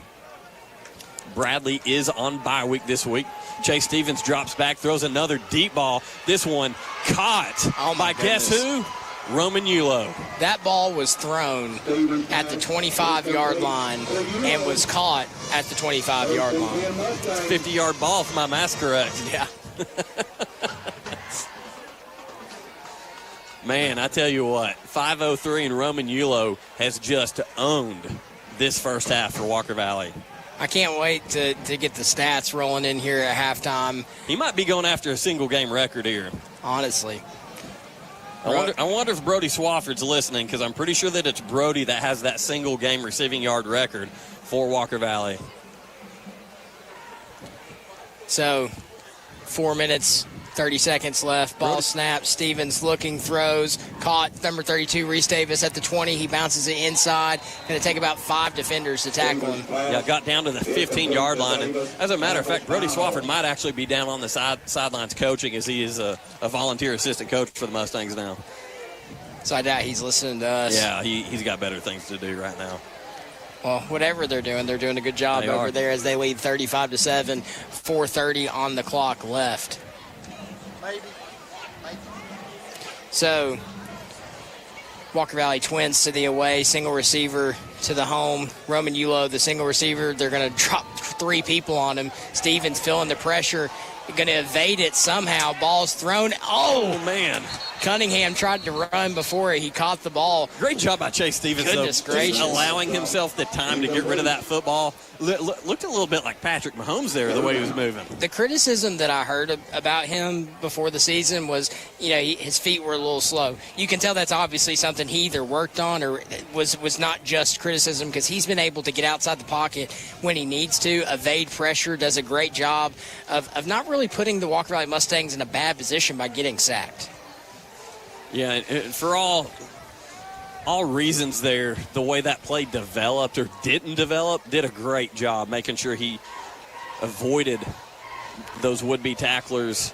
Bradley is on bye week this week. Chase Stevens drops back, throws another deep ball. This one caught by guess who? Roman Yulo. That ball was thrown at the 25-yard line and was caught at the 25-yard line. It's a 50-yard ball, if my math's correct. Yeah. Man, I tell you what, 503 and Roman Yulo has just owned this first half for Walker Valley. I can't wait to get the stats rolling in here at halftime. He might be going after a single-game record here. Honestly. I wonder if Brody Swafford's listening, because I'm pretty sure that it's Brody that has that single-game receiving yard record for Walker Valley. So, 4 minutes, 30 seconds left. Ball snap. Stevens looking, throws. Caught. Number 32, Reese Davis at the 20. He bounces it inside. Going to take about 5 defenders to tackle him. Yeah, got down to the 15-yard line. And as a matter of fact, Brody Swafford might actually be down on the sidelines coaching, as he is a volunteer assistant coach for the Mustangs now. So I doubt he's listening to us. Yeah, he's got better things to do right now. Well, whatever they're doing a good job over there as they lead 35-7, 4:30 on the clock left. So, Walker Valley Twins to the away, single receiver to the home. Roman Yulo, the single receiver, they're going to drop 3 people on him. Stevens feeling the pressure, going to evade it somehow. Ball's thrown. Oh, man. Cunningham tried to run before he caught the ball. Great job by Chase Stevens, Goodness gracious. Just allowing himself the time to get rid of that football. Looked a little bit like Patrick Mahomes there, the way he was moving. The criticism that I heard about him before the season was, his feet were a little slow. You can tell that's obviously something he either worked on or was not just criticism, because he's been able to get outside the pocket when he needs to, evade pressure, does a great job of not really putting the Walker Valley Mustangs in a bad position by getting sacked. Yeah, for all reasons there, the way that play developed or didn't develop, did a great job making sure he avoided those would-be tacklers.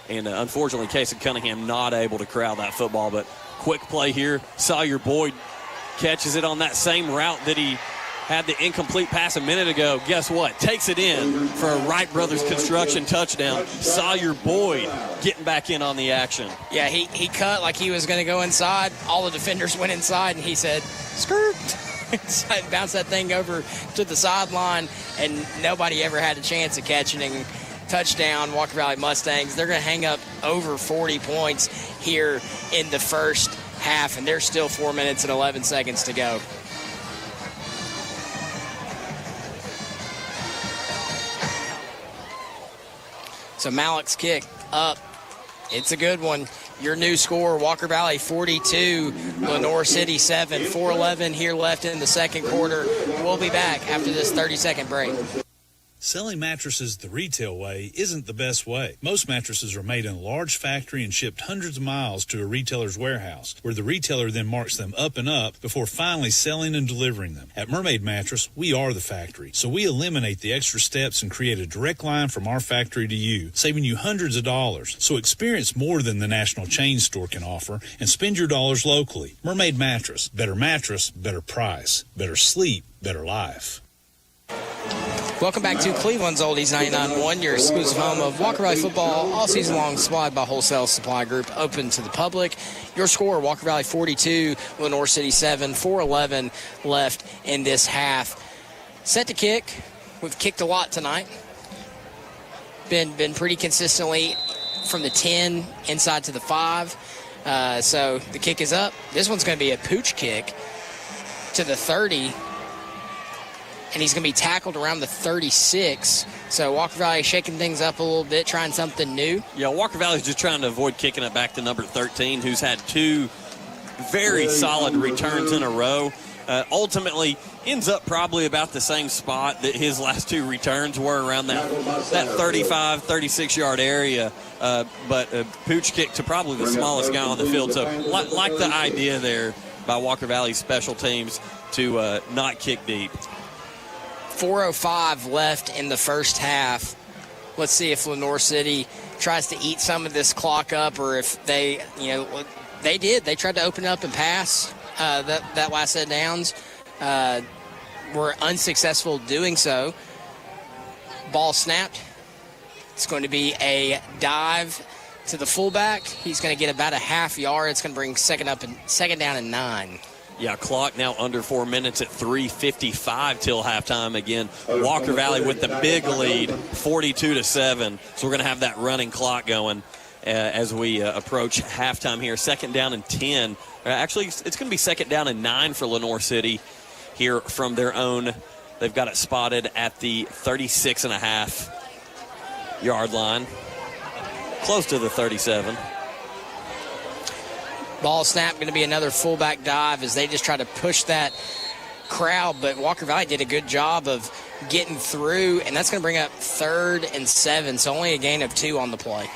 And unfortunately, Casey Cunningham not able to corral that football. But quick play here. Sawyer Boyd catches it on that same route that he had the incomplete pass a minute ago. Guess what? Takes it in for a Wright Brothers Construction touchdown. Sawyer Boyd getting back in on the action. Yeah, he cut like he was going to go inside. All the defenders went inside, and he said, skirt. Bounced that thing over to the sideline, and nobody ever had a chance of catching him. Touchdown, Walker Valley Mustangs. They're going to hang up over 40 points here in the first half, and there's still 4 minutes and 11 seconds to go. So Malik's kick up. It's a good one. Your new score, Walker Valley 42, Lenoir City 7, 4:11 here left in the second quarter. We'll be back after this 30-second break. Selling mattresses the retail way isn't the best way. Most mattresses are made in a large factory and shipped hundreds of miles to a retailer's warehouse, where the retailer then marks them up and up before finally selling and delivering them. At Mermaid Mattress, we are the factory, so we eliminate the extra steps and create a direct line from our factory to you, saving you hundreds of dollars. So experience more than the national chain store can offer and spend your dollars locally. Mermaid Mattress. Better mattress, better price, better sleep, better life. Welcome back to Cleveland's Oldies 99.1, your exclusive home of Walker Valley football all season long, supplied by Wholesale Supply Group, open to the public. Your score, Walker Valley 42, Lenoir City 7, 4:11 left in this half. Set to kick. We've kicked a lot tonight. Been pretty consistently from the 10 inside to the 5. So the kick is up. This one's going to be a pooch kick to the 30. and he's going to be tackled around the 36. So Walker Valley shaking things up a little bit, trying something new. Yeah, Walker Valley's just trying to avoid kicking it back to number 13, who's had 2 very solid returns in a row. Ultimately ends up probably about the same spot that his last 2 returns were, around that 35, 36-yard area. But pooch kick to probably the smallest guy on the field. So like the idea there by Walker Valley special teams to not kick deep. 4:05 left in the first half. Let's see if Lenoir City tries to eat some of this clock up, or if they, they did. They tried to open up and pass that last set of downs. Were unsuccessful doing so. Ball snapped. It's going to be a dive to the fullback. He's going to get about a half yard. It's going to bring second down and 9. Yeah, clock now under 4 minutes at 3:55 till halftime. Again, Walker Valley with the big lead, 42-7. So we're going to have that running clock going as we approach halftime here. Second down and 10. Actually, it's going to be second down and 9 for Lenoir City here from their own. They've got it spotted at the 36.5-yard line, close to the 37. Ball snap, going to be another fullback dive as they just try to push that crowd, but Walker Valley did a good job of getting through, and that's going to bring up 3rd and 7, so only a gain of 2 on the play.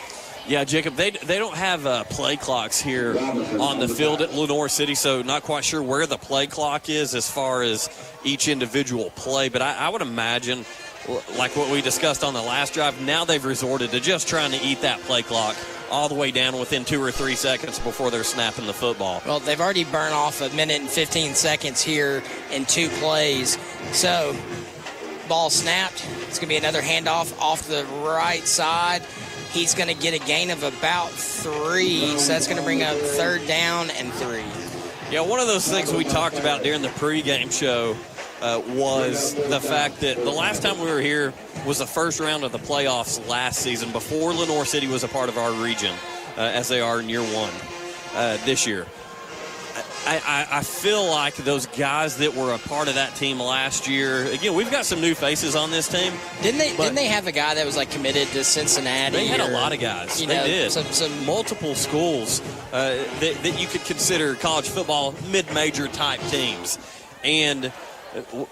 Yeah, Jacob, they don't have play clocks here on the field at Lenoir City, so not quite sure where the play clock is as far as each individual play, but I would imagine, like what we discussed on the last drive, now they've resorted to just trying to eat that play clock all the way down within 2 or 3 seconds before they're snapping the football. Well, they've already burned off 1 minute and 15 seconds here in 2 plays. So, ball snapped. It's going to be another handoff off the right side. He's going to get a gain of about 3, so that's going to bring up 3rd down and 3. Yeah, one of those things we talked about during the pregame show was the fact that the last time we were here was the first round of the playoffs last season, before Lenoir City was a part of our region, as they are in year 1 this year. I feel like those guys that were a part of that team last year, again, we've got some new faces on this team. Didn't they have a guy that was like committed to Cincinnati? They had a lot of guys. They did. Some multiple schools that you could consider college football mid-major type teams. And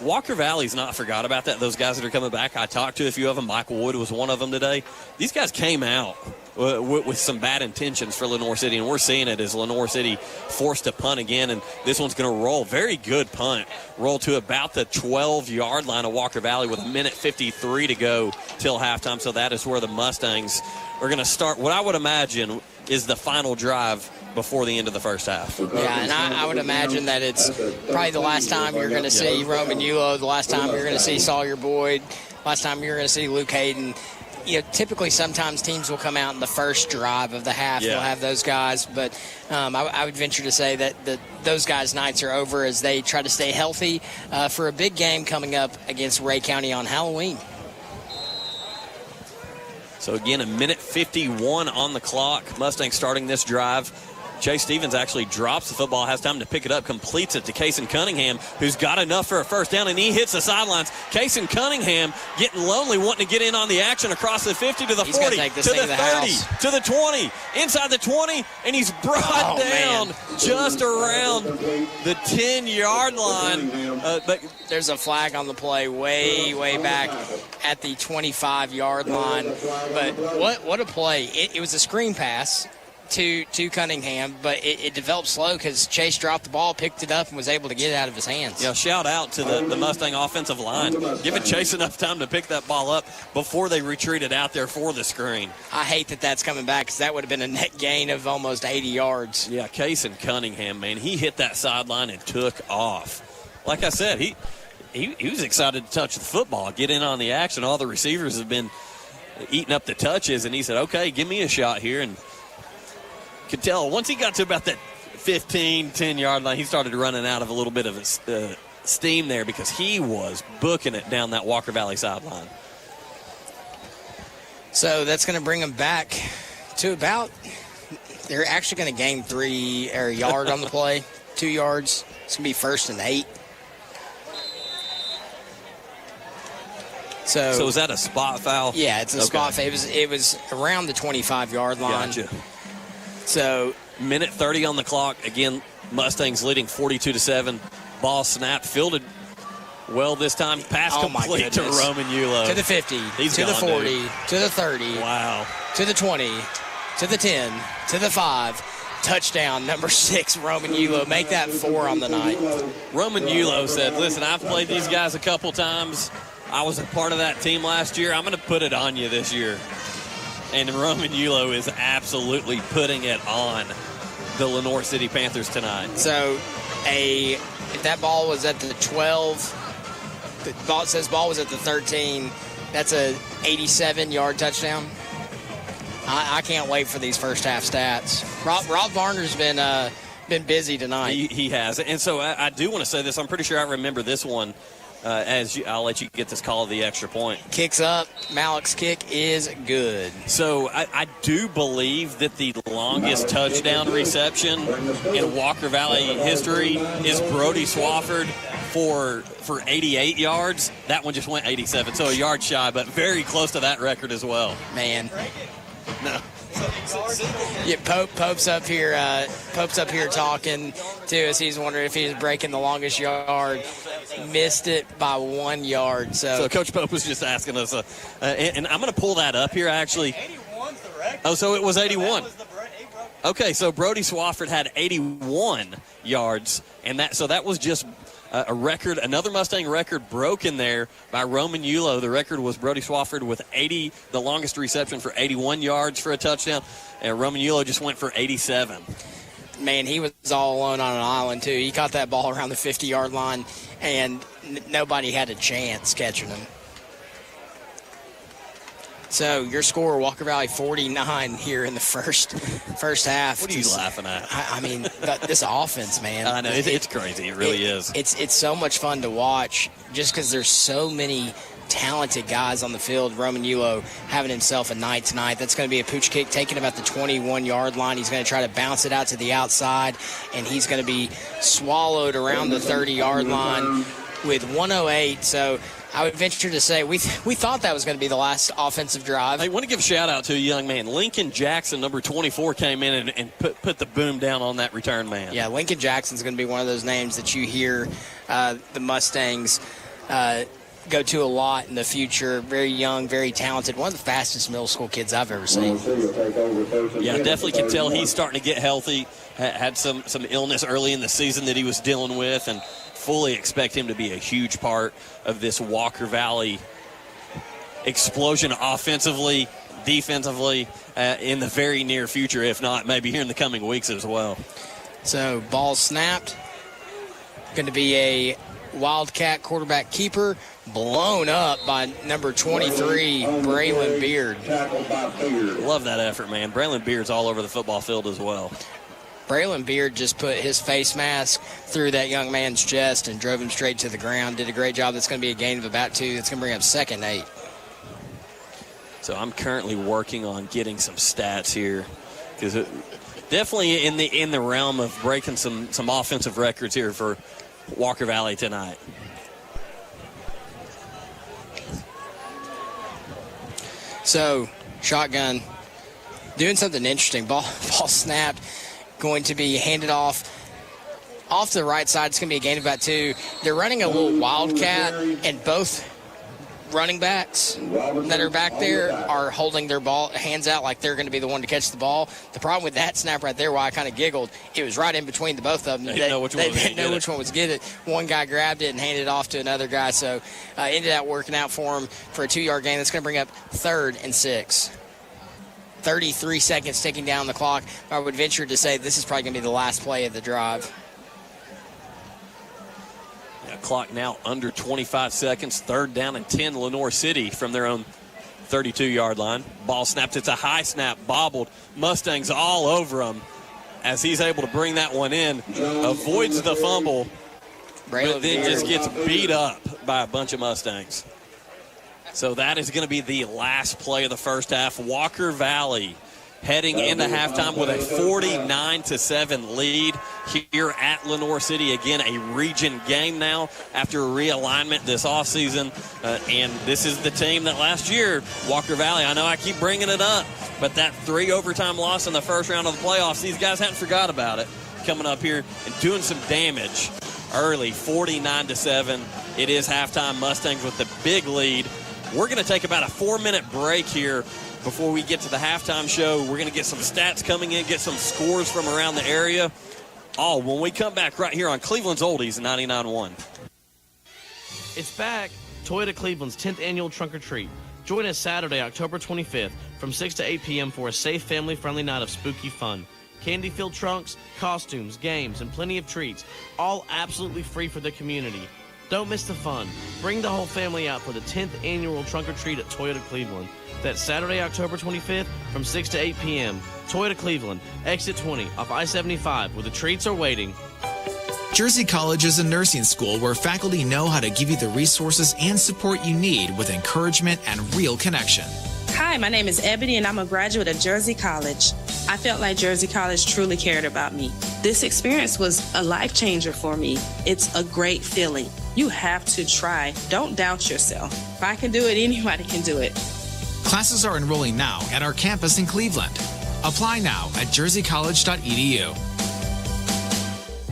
Walker Valley's not forgot about that. Those guys that are coming back, I talked to a few of them. Michael Wood was one of them today. These guys came out with some bad intentions for Lenoir City, and we're seeing it as Lenoir City forced to punt again, and this one's going to roll. Very good punt. Roll to about the 12-yard line of Walker Valley with 1:53 to go till halftime, so that is where the Mustangs are going to start what I would imagine is the final drive before the end of the first half. Yeah, and I would imagine that it's probably the last time you're going to see Roman Yulo, the last time you're going to see Sawyer Boyd, last time you're going to see Luke Hayden. Typically sometimes teams will come out in the first drive of the half. They'll have those guys, but I would venture to say that those guys' nights are over as they try to stay healthy for a big game coming up against Ray County on Halloween. So again, 1:51 on the clock. Mustangs starting this drive. Chase Stevens actually drops the football, has time to pick it up, completes it to Kason Cunningham, who's got enough for a first down, and he hits the sidelines. Kason Cunningham getting lonely, wanting to get in on the action across the 50 to the 40, to the 30, to the 20, inside the 20, and he's brought down just around the 10-yard line. But there's a flag on the play way back at the 25-yard line. But what a play. It was a screen pass to Cunningham, but it developed slow because Chase dropped the ball, picked it up, and was able to get it out of his hands. Yeah, shout out to the Mustang offensive line, giving Chase enough time to pick that ball up before they retreated out there for the screen. I hate that that's coming back because that would have been a net gain of almost 80 yards. Yeah, Kason Cunningham, man, he hit that sideline and took off. Like I said, he was excited to touch the football, get in on the action. All the receivers have been eating up the touches, and he said, okay, give me a shot here, and could tell once he got to about that 15, 10-yard line, he started running out of a little bit of steam there because he was booking it down that Walker Valley sideline. So that's going to bring him back to about, they're actually going to gain 3 or a yard on the play, 2 yards. It's going to be 1st and 8. So is that a spot foul? Yeah, it's a spot foul. It was around the 25-yard line. Gotcha. So minute 30 on the clock. Again, Mustangs leading 42-7. Ball snapped, fielded well this time. Pass complete to Roman Yulo. To the 50, to the 40, to the 30. Wow. To the 20, to the 10, to the 5. Touchdown, number 6, Roman Yulo. Make that 4 on the night. Roman Yulo said, listen, I've played these guys a couple times. I was a part of that team last year. I'm going to put it on you this year. And Roman Yulo is absolutely putting it on the Lenoir City Panthers tonight. So, if that ball was at the 12, it says ball was at the 13, that's a 87-yard touchdown. I can't wait for these first half stats. Rob Varner's been busy tonight. He has. And so I do want to say this. I'm pretty sure I remember this one. I'll let you get this call of the extra point. Kicks up. Malik's kick is good. So I do believe that the longest touchdown reception in Walker Valley history is Brody Swafford for 88 yards. That one just went 87, so a yard shy, but very close to that record as well. Man. No. Yeah, Pope's up here talking to us. He's wondering if he's breaking the longest yard. Missed it by 1 yard. So Coach Pope was just asking us, and I'm going to pull that up here actually. 81's the record. Oh, so it was 81. Okay, so Brody Swafford had 81 yards, and that was just a record, another Mustang record broken there by Roman Yulo. The record was Brody Swafford with the longest reception for 81 yards for a touchdown, and Roman Yulo just went for 87. Man, he was all alone on an island, too. He caught that ball around the 50-yard line, and nobody had a chance catching him. So your score, Walker Valley 49 here in the first half. What are you laughing at? I mean, this offense, man. I know, it's crazy. It really is. It's so much fun to watch just because there's so many talented guys on the field. Roman Yulo having himself a night tonight. That's going to be a pooch kick taken about the 21-yard line. He's going to try to bounce it out to the outside, and he's going to be swallowed around the 30-yard line with 1:08. So I would venture to say we thought that was going to be the last offensive drive. I want to give a shout-out to a young man. Lincoln Jackson, number 24, came in and put the boom down on that return man. Yeah, Lincoln Jackson's going to be one of those names that you hear the Mustangs go to a lot in the future. Very young, very talented. One of the fastest middle school kids I've ever seen. Yeah, definitely can tell he's starting to get healthy. Had some illness early in the season that he was dealing with, and fully expect him to be a huge part of this Walker Valley explosion offensively, defensively, in the very near future, if not maybe here in the coming weeks as well. So ball snapped. Going to be a Wildcat quarterback keeper, blown up by number 23, Braylon Beard. Love that effort, man. Braylon Beard's all over the football field as well. Braylon Beard just put his face mask through that young man's chest and drove him straight to the ground. Did a great job. That's going to be a gain of about 2. That's going to bring up 2nd and 8. So I'm currently working on getting some stats here, because definitely in the realm of breaking some offensive records here for Walker Valley tonight. So shotgun doing something interesting. Ball snapped. Going to be handed off to the right side. It's going to be a gain of about 2. They're running a little wildcat, and both running backs that are back there are holding their ball hands out like they're going to be the one to catch the ball. The problem with that snap right there, why I kind of giggled, it was right in between the both of them. They didn't know which one was getting it. One guy grabbed it and handed it off to another guy, so ended up working out for him for a 2-yard gain. That's going to bring up 3rd and 6. 33 seconds ticking down the clock. I would venture to say this is probably going to be the last play of the drive. Yeah, clock now under 25 seconds. 3rd down and 10, Lenoir City from their own 32-yard line. Ball snapped. It's a high snap, bobbled. Mustangs all over him as he's able to bring that one in. Avoids the fumble, but then just gets beat up by a bunch of Mustangs. So that is going to be the last play of the first half. Walker Valley heading into halftime with a 49-7 lead. here at Lenoir City. Again, a region game now after a realignment this offseason. And this is the team that last year, Walker Valley, I know I keep bringing it up, but that 3 overtime loss in the first round of the playoffs, these guys hadn't forgot about it. Coming up here and doing some damage early, 49-7. It is halftime. Mustangs with the big lead. We're going to take about a 4-minute break here before we get to the halftime show. We're going to get some stats coming in, get some scores from around the area. All when we come back right here on Cleveland's Oldies 99.1. It's back. Toyota Cleveland's 10th annual Trunk or Treat. Join us Saturday, October 25th from 6 to 8 p.m. for a safe, family-friendly night of spooky fun. Candy-filled trunks, costumes, games, and plenty of treats, all absolutely free for the community. Don't miss the fun. Bring the whole family out for the 10th annual Trunk or Treat at Toyota Cleveland. That's Saturday, October 25th from 6 to 8 p.m. Toyota Cleveland, exit 20 off I-75, where the treats are waiting. Jersey College is a nursing school where faculty know how to give you the resources and support you need with encouragement and real connection. Hi, my name is Ebony, and I'm a graduate of Jersey College. I felt like Jersey College truly cared about me. This experience was a life changer for me. It's a great feeling. You have to try. Don't doubt yourself. If I can do it, anybody can do it. Classes are enrolling now at our campus in Cleveland. Apply now at jerseycollege.edu.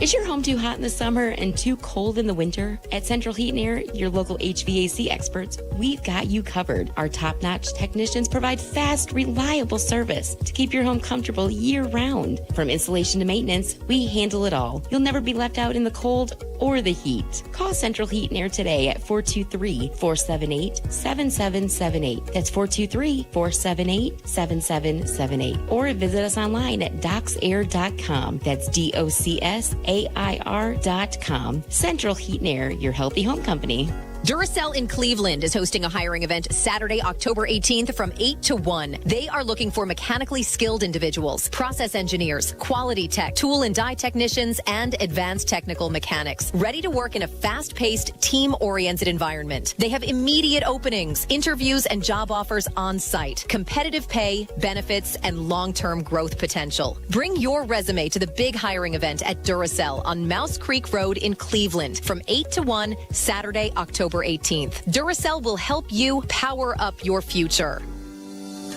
Is your home too hot in the summer and too cold in the winter? At Central Heat and Air, your local HVAC experts, we've got you covered. Our top-notch technicians provide fast, reliable service to keep your home comfortable year-round. From installation to maintenance, we handle it all. You'll never be left out in the cold or the heat. Call Central Heat and Air today at 423-478-7778. That's 423-478-7778. Or visit us online at docsair.com. That's DOCSAIR.com. Central Heat and Air, your healthy home company. Duracell in Cleveland is hosting a hiring event Saturday, October 18th from 8 to 1. They are looking for mechanically skilled individuals, process engineers, quality tech, tool and die technicians, and advanced technical mechanics, ready to work in a fast-paced, team-oriented environment. They have immediate openings, interviews, and job offers on site, competitive pay, benefits, and long-term growth potential. Bring your resume to the big hiring event at Duracell on Mouse Creek Road in Cleveland from 8 to 1, Saturday, October 18th. Duracell will help you power up your future.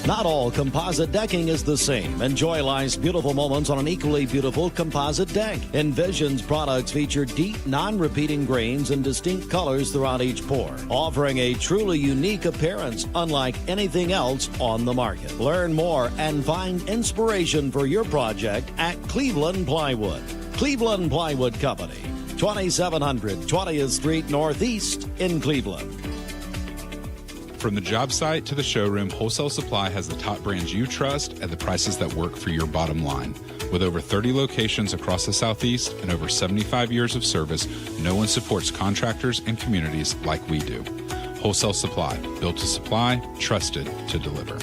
Not all composite decking is the same. Enjoy life's beautiful moments on an equally beautiful composite deck. Envision's products feature deep, non-repeating grains and distinct colors throughout each pour, offering a truly unique appearance unlike anything else on the market. Learn more and find inspiration for your project at Cleveland Plywood. Cleveland Plywood Company, 2700 20th Street Northeast in Cleveland. From the job site to the showroom, Wholesale Supply has the top brands you trust at the prices that work for your bottom line. With over 30 locations across the Southeast and over 75 years of service, no one supports contractors and communities like we do. Wholesale Supply, built to supply, trusted to deliver.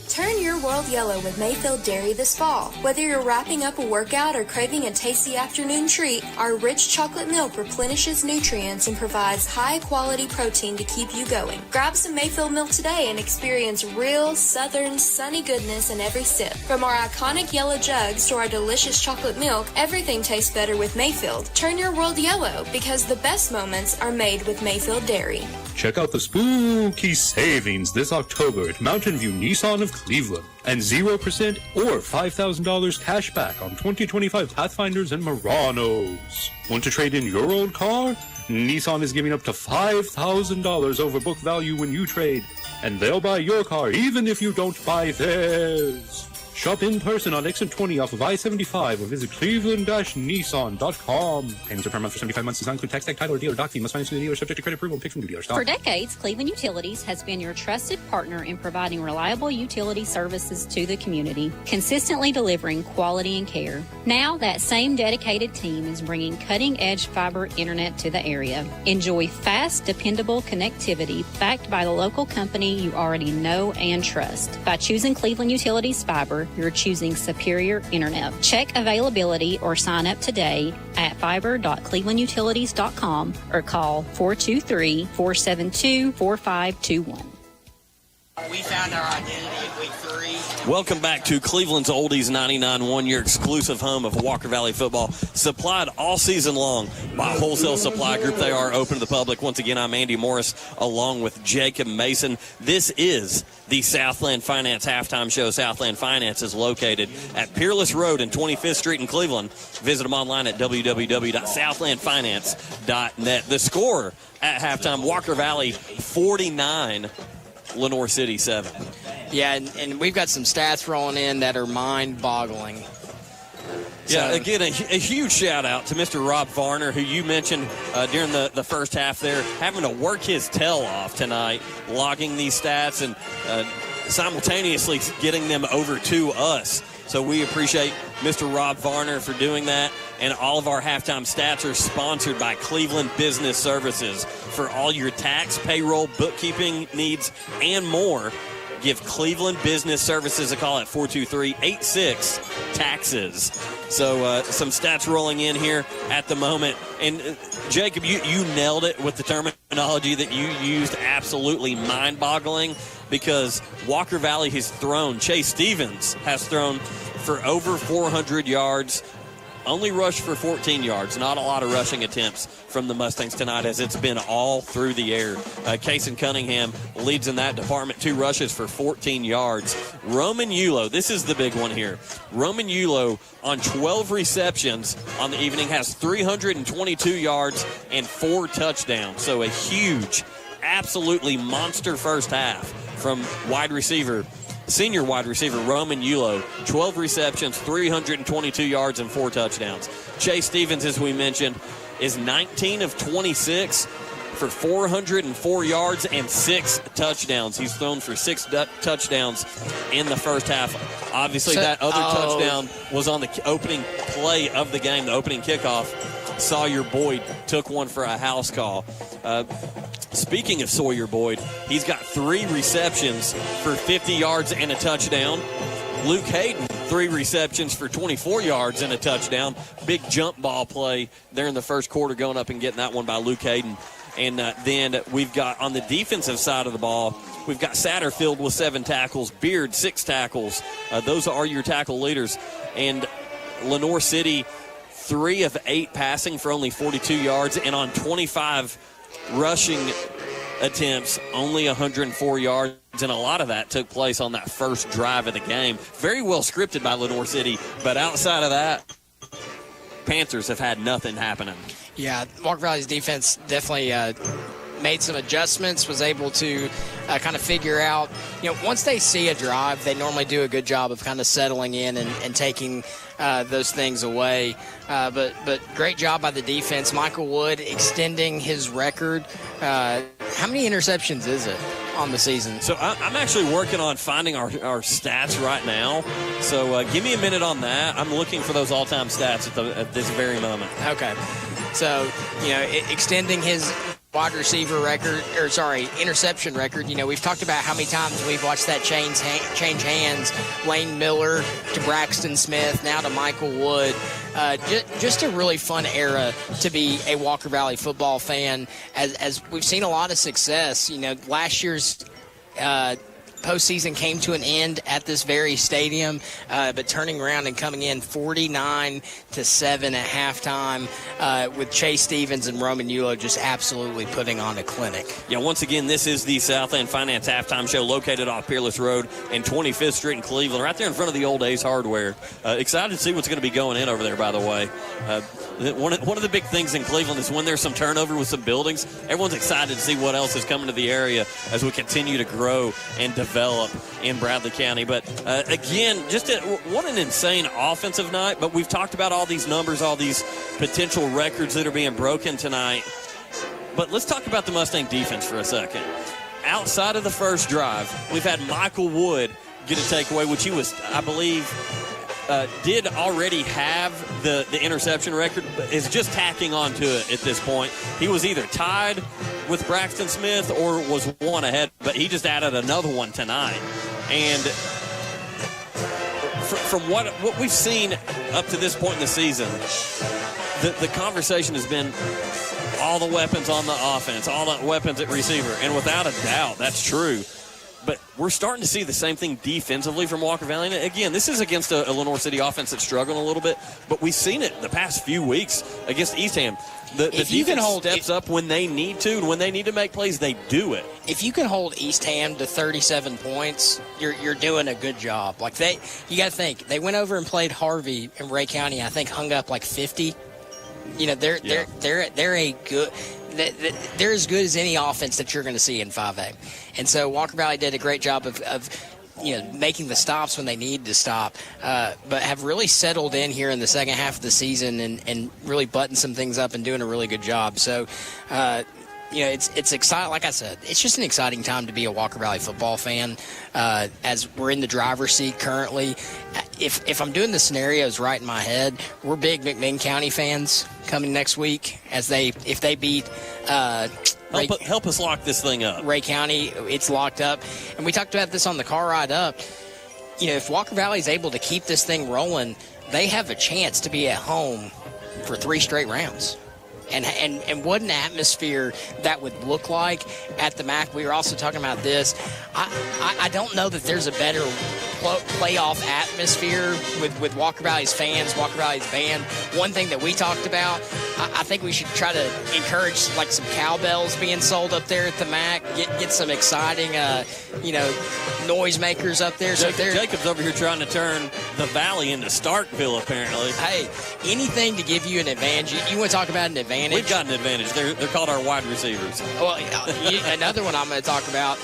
Turn your world yellow with Mayfield Dairy this fall. Whether you're wrapping up a workout or craving a tasty afternoon treat, our rich chocolate milk replenishes nutrients and provides high-quality protein to keep you going. Grab some Mayfield milk today and experience real, southern, sunny goodness in every sip. From our iconic yellow jugs to our delicious chocolate milk, everything tastes better with Mayfield. Turn your world yellow because the best moments are made with Mayfield Dairy. Check out the spooky savings this October at Mountain View Nissan of Cleveland. And 0% or $5,000 cash back on 2025 Pathfinders and Muranos. Want to trade in your old car? Nissan is giving up to $5,000 over book value when you trade. And they'll buy your car even if you don't buy theirs. Shop in person on exit 20 off of I-75 or visit cleveland-nissan.com. Payments are per month for 75 months. Does not include tax, tag, title, or dealer doc fee. Must finance through the dealer subject to credit approval and pick from the dealer stock. For decades, Cleveland Utilities has been your trusted partner in providing reliable utility services to the community, consistently delivering quality and care. Now, that same dedicated team is bringing cutting-edge fiber internet to the area. Enjoy fast, dependable connectivity backed by the local company you already know and trust. By choosing Cleveland Utilities Fiber, you're choosing superior internet. Check availability or sign up today at fiber.clevelandutilities.com or call 423-472-4521. We found our identity in week 3. Welcome back to Cleveland's Oldies 99.1, your exclusive home of Walker Valley football, supplied all season long by Wholesale Supply Group. They are open to the public. Once again, I'm Andy Morris along with Jacob Mason. This is the Southland Finance Halftime Show. Southland Finance is located at Peerless Road and 25th Street in Cleveland. Visit them online at www.southlandfinance.net. The score at halftime, Walker Valley 49, Lenoir City 7. Yeah, and we've got some stats rolling in that are mind-boggling. Yeah, again, a huge shout-out to Mr. Rob Varner, who you mentioned during the first half there, having to work his tail off tonight, logging these stats and simultaneously getting them over to us. So we appreciate Mr. Rob Varner for doing that. And all of our halftime stats are sponsored by Cleveland Business Services. For all your tax, payroll, bookkeeping needs, and more, give Cleveland Business Services a call at 423-86-TAXES. So some stats rolling in here at the moment. And Jacob, you nailed it with the terminology that you used, absolutely mind-boggling, because Walker Valley has thrown, Chase Stevens has thrown for over 400 yards, only rushed for 14 yards. Not a lot of rushing attempts from the Mustangs tonight, as it's been all through the air. Kason Cunningham leads in that department, 2 rushes for 14 yards. Roman Yulo, this is the big one here. Roman Yulo on 12 receptions on the evening has 322 yards and 4 touchdowns. So a huge, absolutely monster first half from senior wide receiver Roman Yulo. 12 receptions, 322 yards, and 4 touchdowns. Chase Stevens, as we mentioned, is 19 of 26 for 404 yards and 6 touchdowns. He's thrown for 6 touchdowns in the first half. Obviously, that other touchdown was on the opening play of the game, the opening kickoff. Sawyer Boyd took one for a house call. Speaking of Sawyer Boyd, he's got 3 receptions for 50 yards and a touchdown. Luke Hayden, 3 receptions for 24 yards and a touchdown. Big jump ball play there in the first quarter, going up and getting that one by Luke Hayden. And then we've got on the defensive side of the ball, we've got Satterfield with 7 tackles, Beard 6 tackles. Those are your tackle leaders. And Lenoir City, 3 of 8 passing for only 42 yards, and on 25 rushing attempts, only 104 yards, and a lot of that took place on that first drive of the game. Very well scripted by Lenoir City, but outside of that, Panthers have had nothing happening. Yeah, Walker Valley's defense definitely made some adjustments, was able to kind of figure out, once they see a drive, they normally do a good job of kind of settling in and taking those things away. But great job by the defense. Michael Wood extending his record. How many interceptions is it on the season? So I'm actually working on finding our stats right now. So give me a minute on that. I'm looking for those all-time stats at this very moment. Okay. So, extending his interception record. We've talked about how many times we've watched that change hands. Lane Miller to Braxton Smith, now to Michael Wood. Just a really fun era to be a Walker Valley football fan, as we've seen a lot of success. Last year's postseason came to an end at this very stadium, but turning around and coming in 49-7 at halftime with Chase Stevens and Roman Yulo just absolutely putting on a clinic. Yeah, once again, this is the Southland Finance Halftime Show located off Peerless Road and 25th Street in Cleveland, right there in front of the Old Ace Hardware. Excited to see what's going to be going in over there, by the way. One of the big things in Cleveland is when there's some turnover with some buildings, everyone's excited to see what else is coming to the area as we continue to grow and develop in Bradley County. But again, what an insane offensive night. But we've talked about all these numbers, all these potential records that are being broken tonight. But let's talk about the Mustang defense for a second. Outside of the first drive, we've had Michael Wood get a takeaway, which he was, I believe, did already have the interception record, but is just tacking on to it at this point. He was either tied with Braxton Smith or was one ahead, but he just added another one tonight. And from what we've seen up to this point in the season, the conversation has been all the weapons on the offense, all the weapons at receiver, and without a doubt, that's true. But we're starting to see the same thing defensively from Walker Valley. And again, this is against a Lenoir City offense that's struggling a little bit, but we've seen it the past few weeks against Eastham. The defense steps up when they need to, and when they need to make plays, they do it. If you can hold Eastham to 37 points, you're doing a good job. Like you got to think they went over and played Harvey in Ray County. I think hung up like 50. You know, they're a good. They're as good as any offense that you're going to see in 5A. And so Walker Valley did a great job of making the stops when they need to stop, but have really settled in here in the second half of the season and really buttoned some things up and doing a really good job. So, it's exciting. Like I said, it's just an exciting time to be a Walker Valley football fan as we're in the driver's seat currently. If I'm doing the scenarios right in my head, we're big McMinn County fans coming next week if they beat help us lock this thing up. Ray County, it's locked up. And we talked about this on the car ride up. If Walker Valley is able to keep this thing rolling, they have a chance to be at home for 3 straight rounds. And what an atmosphere that would look like at the MAC. We were also talking about this. I don't know that there's a better playoff atmosphere with Walker Valley's fans, Walker Valley's band. One thing that we talked about, I think we should try to encourage like some cowbells being sold up there at the MAC. Get some exciting, noisemakers up there. Jacob's over here trying to turn the Valley into Starkville, apparently. Hey, anything to give you an advantage. You want to talk about an advantage? We've got an advantage. They're called our wide receivers. Well, another one I'm going to talk about.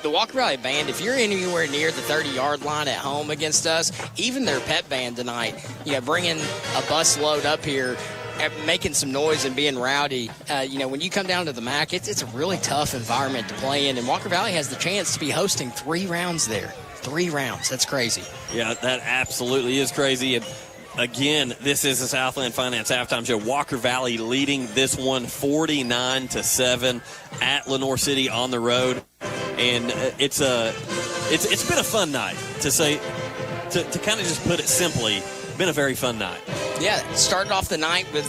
The Walker Valley band, if you're anywhere near the 30-yard line at home against us, even their pep band tonight, bringing a bus load up here, making some noise and being rowdy, when you come down to the MAC, it's a really tough environment to play in, and Walker Valley has the chance to be hosting 3 rounds there. 3 rounds. That's crazy. Yeah, that absolutely is crazy. And again, this is the Southland Finance Halftime Show. Walker Valley leading this one 49-7 at Lenoir City on the road. And it's been a fun night, to kind of just put it simply. Been a very fun night. Yeah, started off the night with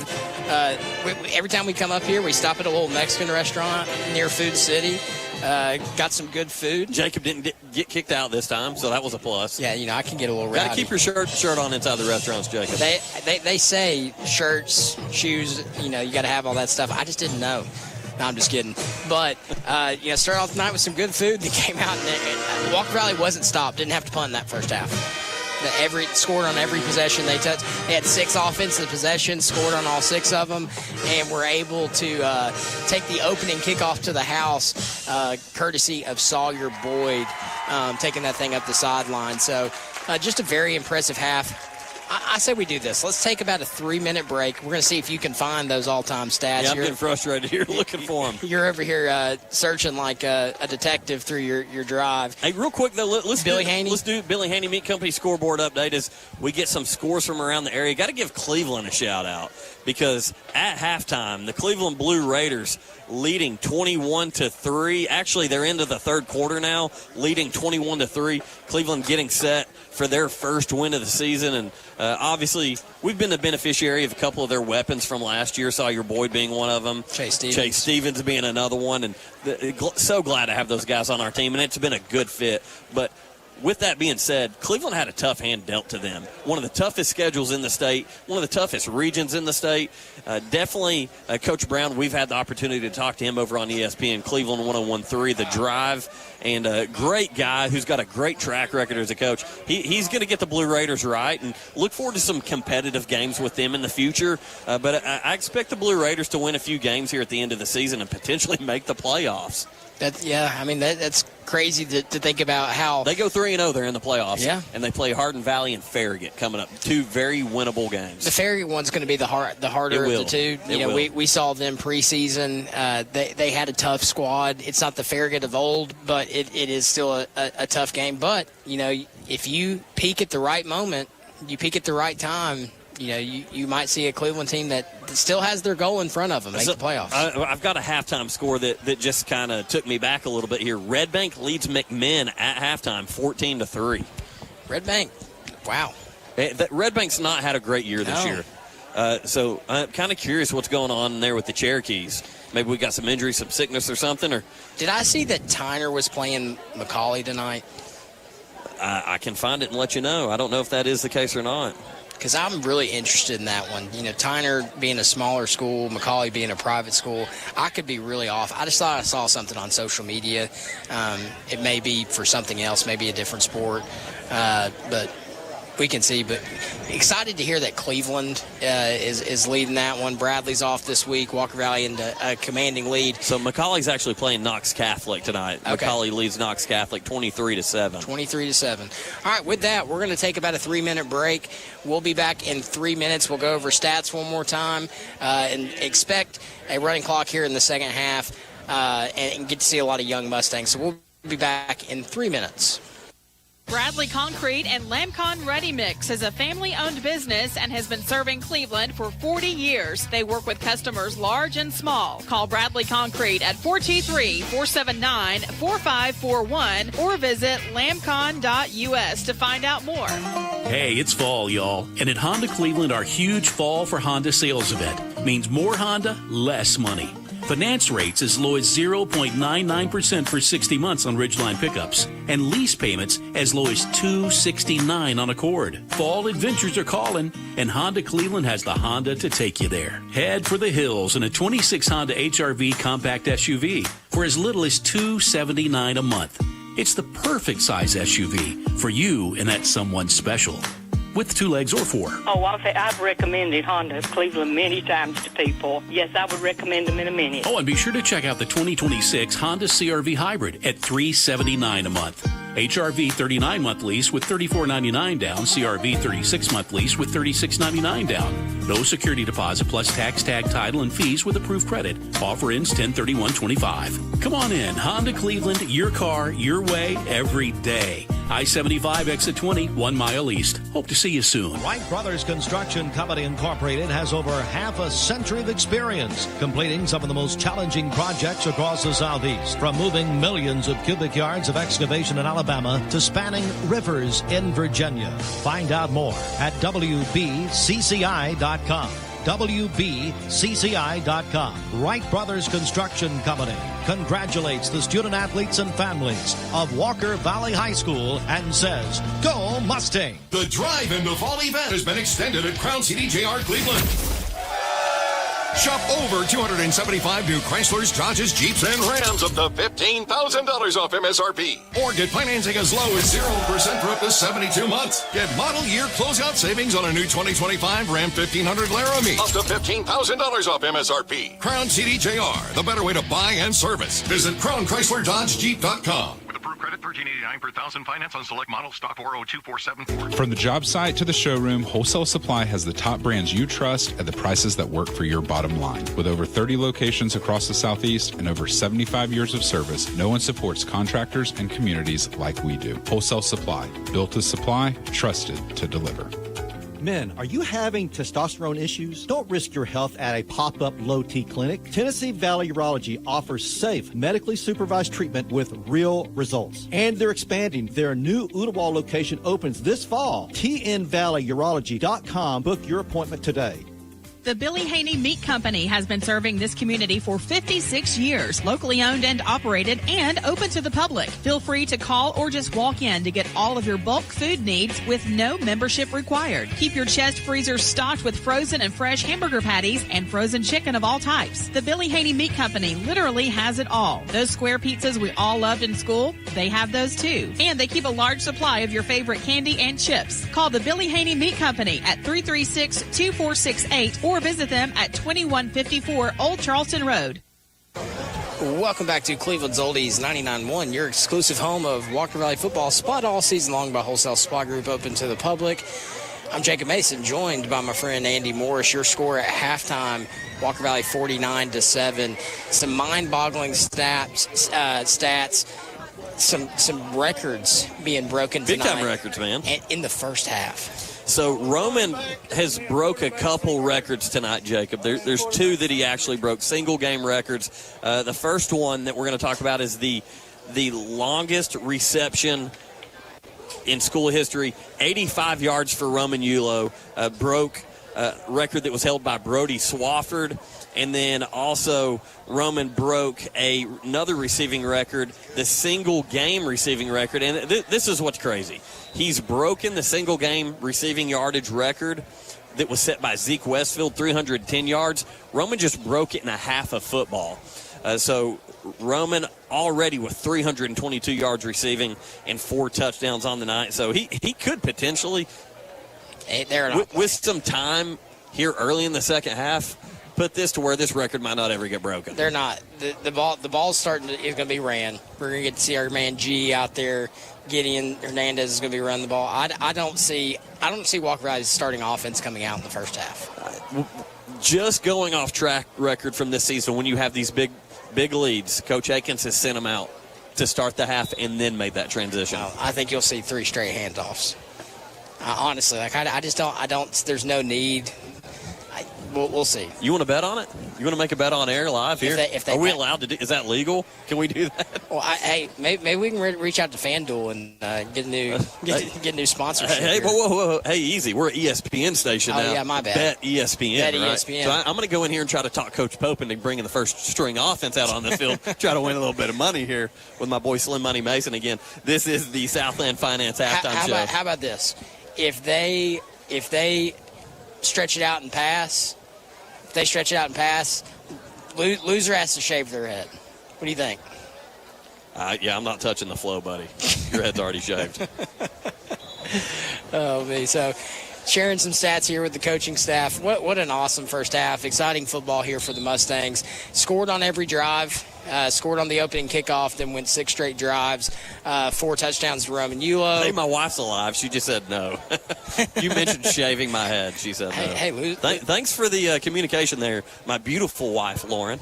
every time we come up here, we stop at a little Mexican restaurant near Food City. Got some good food. Jacob didn't get kicked out this time, so that was a plus. Yeah, I can get a little rowdy. Got to keep your shirt on inside the restaurants, Jacob. They say shirts, shoes, you got to have all that stuff. I just didn't know. No, I'm just kidding. But, started off the night with some good food. They came out, and Walker Valley wasn't stopped. Didn't have to punt in that first half. Scored on every possession they touched. They had 6 offensive possessions, scored on all 6 of them, and were able to take the opening kickoff to the house, courtesy of Sawyer Boyd, taking that thing up the sideline. So just a very impressive half. I say we do this. Let's take about a 3-minute break. We're going to see if you can find those all-time stats. Yeah, I'm getting frustrated here looking for them. You're over here searching like a detective through your drive. Hey, real quick, though, let's do Billy Haney Meat Company scoreboard update as we get some scores from around the area. Got to give Cleveland a shout-out because at halftime, the Cleveland Blue Raiders leading 21-3. Actually, they're into the third quarter now, leading 21-3. Cleveland getting set for their first win of the season. And obviously, we've been the beneficiary of a couple of their weapons from last year. Sawyer Boyd being one of them. Chase Stevens being another one. And so glad to have those guys on our team. And it's been a good fit. But with that being said, Cleveland had a tough hand dealt to them. One of the toughest schedules in the state, one of the toughest regions in the state. Definitely, Coach Brown, we've had the opportunity to talk to him over on ESPN, Cleveland 101.3, The Drive, and a great guy who's got a great track record as a coach. He's going to get the Blue Raiders right, and look forward to some competitive games with them in the future. But I expect the Blue Raiders to win a few games here at the end of the season and potentially make the playoffs. That's crazy to think about how they go 3-0. They're in the playoffs. Yeah, and they play Hardin Valley and Farragut coming up. 2 very winnable games. The Farragut one's going to be the harder of the two. We saw them preseason. They had a tough squad. It's not the Farragut of old, but it is still a tough game. But if you peak at the right moment, you peak at the right time. You might see a Cleveland team that still has their goal in front of them, make the playoffs. I've got a halftime score that just kind of took me back a little bit here. Red Bank leads McMinn at halftime, 14-3. Red Bank, wow. Red Bank's not had a great year this year. So I'm kind of curious what's going on there with the Cherokees. Maybe we got some injury, some sickness or something. Or did I see that Tyner was playing McCauley tonight? I can find it and let you know. I don't know if that is the case or not. Because I'm really interested in that one. You know, Tyner being a smaller school, McCauley being a private school, I could be really off. I just thought I saw something on social media. It may be for something else, maybe a different sport, but we can see. But excited to hear that Cleveland is leading that one. Bradley's off this week. Walker Valley into a commanding lead. So McCauley's actually playing Knox Catholic tonight. Okay. McCauley leads Knox Catholic 23-7. 23-7. All right, with that, we're going to take about a 3-minute break. We'll be back in 3 minutes. We'll go over stats one more time and expect a running clock here in the second half and get to see a lot of young Mustangs. So we'll be back in 3 minutes. Bradley Concrete and Lamcon Ready Mix is a family-owned business and has been serving Cleveland for 40 years. They work with customers large and small. Call Bradley Concrete at 423-479-4541 or visit lamcon.us to find out more. Hey, it's fall, y'all. And at Honda Cleveland, our huge Fall for Honda sales event means more Honda, less money. Finance rates as low as 0.99% for 60 months on Ridgeline pickups, and lease payments as low as $269 on Accord. Fall adventures are calling, and Honda Cleveland has the Honda to take you there. Head for the hills in a 26 Honda HR-V compact SUV for as little as $279 a month. It's the perfect size SUV for you and that someone special. With 2 legs or 4. Oh, I've recommended Honda of Cleveland many times to people. Yes, I would recommend them in a minute. Oh, and be sure to check out the 2026 Honda CR-V Hybrid at $379 a month. HR-V 39-month lease with $34.99 down. CR-V 36-month lease with $36.99 down. No security deposit plus tax, tag, title, and fees with approved credit. Offer ends 10/31/25. Come on in. Honda Cleveland, your car, your way, every day. I-75 exit 20, 1 mile east. Hope to see you soon. Wright Brothers Construction Company Incorporated has over half a century of experience completing some of the most challenging projects across the Southeast. From moving millions of cubic yards of excavation in Alabama to spanning rivers in Virginia. Find out more at WBCCI.com. WBCCI.com. Wright Brothers Construction Company congratulates the student athletes and families of Walker Valley High School and says, Go Mustang! The drive into fall event has been extended at Crown City JR Cleveland. Shop over 275 new Chryslers, Dodges, Jeeps, and Rams up to $15,000 off MSRP. Or get financing as low as 0% for up to 72 months. Get model year closeout savings on a new 2025 Ram 1500 Laramie. Up to $15,000 off MSRP. Crown City JR, the better way to buy and service. Visit CrownChryslerDodgeJeep.com. Approved credit $13.89 per thousand. Finance on select model. Stock 402474. From the job site to the showroom, Wholesale Supply has the top brands you trust at the prices that work for your bottom line. With over 30 locations across the Southeast and over 75 years of service, no one supports contractors and communities like we do. Wholesale Supply, built to supply, trusted to deliver. Men, are you having testosterone issues? Don't risk your health at a pop-up low-T clinic. Tennessee Valley Urology offers safe, medically supervised treatment with real results. And they're expanding. Their new Ooltewah location opens this fall. TNValleyUrology.com. Book your appointment today. The Billy Haney Meat Company has been serving this community for 56 years, locally owned and operated and open to the public. Feel free to call or just walk in to get all of your bulk food needs with no membership required. Keep your chest freezers stocked with frozen and fresh hamburger patties and frozen chicken of all types. The Billy Haney Meat Company literally has it all. Those square pizzas we all loved in school, they have those too. And they keep a large supply of your favorite candy and chips. Call the Billy Haney Meat Company at 336-2468 or visit them at 2154 Old Charleston Road. Welcome back to Cleveland's Oldies 99.1, your exclusive home of Walker Valley football, spot all season long by Wholesale Supply Group, open to the public. I'm Jacob Mason, joined by my friend Andy Morris. Your score at halftime, Walker Valley 49-7. Some mind-boggling stats, some records being broken tonight. Big-time records, man. In the first half. So Roman has broke a couple records tonight, Jacob. There's 2 that he actually broke, single-game records. The first one that we're going to talk about is the longest reception in school history, 85 yards for Roman Yulo, broke record that was held by Brody Swafford. And then also Roman broke another receiving record, the single-game receiving record. And this is what's crazy. He's broken the single-game receiving yardage record that was set by Zeke Westfield, 310 yards. Roman just broke it in a half of football. So Roman already with 322 yards receiving and 4 touchdowns on the night. So he could potentially, with some time here early in the second half, put this to where this record might not ever get broken. They're not. The ball's is going to be ran. We're going to get to see our man G out there. Gideon Hernandez is going to be running the ball. I don't see Walker Valley's starting offense coming out in the first half. Just going off track record from this season, when you have these big leads, Coach Akins has sent them out to start the half and then made that transition. I think you'll see 3 straight handoffs. Honestly, I just don't. There's no need. We'll see. You want to bet on it? You want to make a bet on air live here? Are we allowed to do? Is that legal? Can we do that? Well, maybe we can reach out to FanDuel and get new sponsorship. Hey, whoa! Hey, easy. We're an ESPN station now. Oh yeah, my bad. Bet ESPN. Bet right? ESPN. So I'm going to go in here and try to talk Coach Pope into bringing the first string offense out on the field. Try to win a little bit of money here with my boy Slim Money Mason again. This is the Southland Finance halftime show. How about this? If they stretch it out and pass. Loser has to shave their head. What do you think? Yeah, I'm not touching the flow, buddy. Your head's already shaved. Oh, me. So, sharing some stats here with the coaching staff. What an awesome first half. Exciting football here for the Mustangs. Scored on every drive. Scored on the opening kickoff, then went 6 straight drives, 4 touchdowns to Roman Yulo. Hey, my wife's alive. She just said no. You mentioned shaving my head. She said no. Hey, thanks for the communication there, my beautiful wife, Lauren.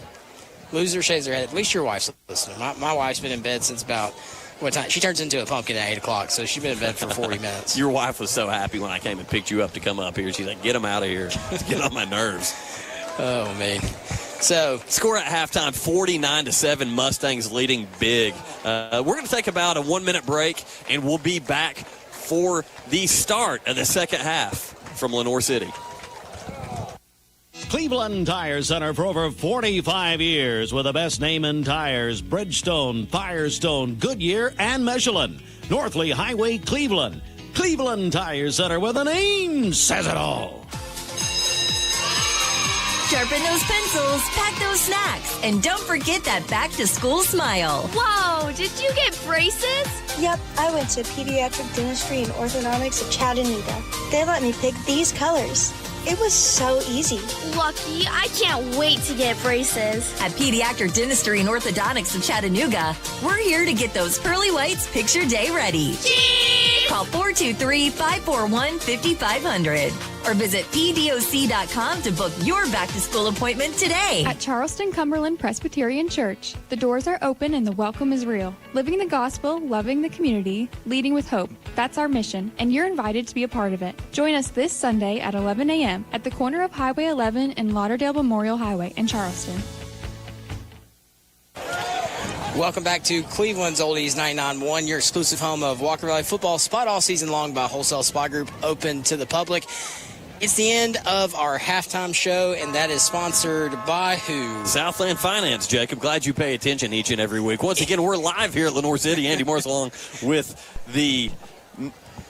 Loser shaves her head. At least your wife's listening. My wife's been in bed since about what time? She turns into a pumpkin at 8 o'clock, so she's been in bed for 40 minutes. Your wife was so happy when I came and picked you up to come up here. She's like, get him out of here. Get on my nerves. Oh, man. So, score at halftime, 49-7, Mustangs leading big. We're going to take about a 1-minute break, and we'll be back for the start of the second half from Lenoir City. Cleveland Tire Center for over 45 years with the best name in tires: Bridgestone, Firestone, Goodyear, and Michelin. Northley Highway, Cleveland. Cleveland Tire Center, where the name says it all. Sharpen those pencils, pack those snacks, and don't forget that back-to-school smile. Whoa, did you get braces? Yep, I went to Pediatric Dentistry and Orthodontics of Chattanooga. They let me pick these colors. It was so easy. Lucky, I can't wait to get braces. At Pediatric Dentistry and Orthodontics of Chattanooga, we're here to get those pearly whites picture day ready. Cheese! Call 423-541-5500 or visit pdoc.com to book your back-to-school appointment today. At Charleston Cumberland Presbyterian Church, the doors are open and the welcome is real. Living the gospel, loving the community, leading with hope. That's our mission, and you're invited to be a part of it. Join us this Sunday at 11 a.m. at the corner of Highway 11 and Lauderdale Memorial Highway in Charleston. Welcome back to Cleveland's Oldies 99.1, your exclusive home of Walker Valley football, spot all season long by Wholesale Supply Group, open to the public. It's the end of our halftime show, and that is sponsored by who? Southland Finance, Jacob. Glad you pay attention each and every week. Once again, we're live here at Lenoir City. Andy Morris along with the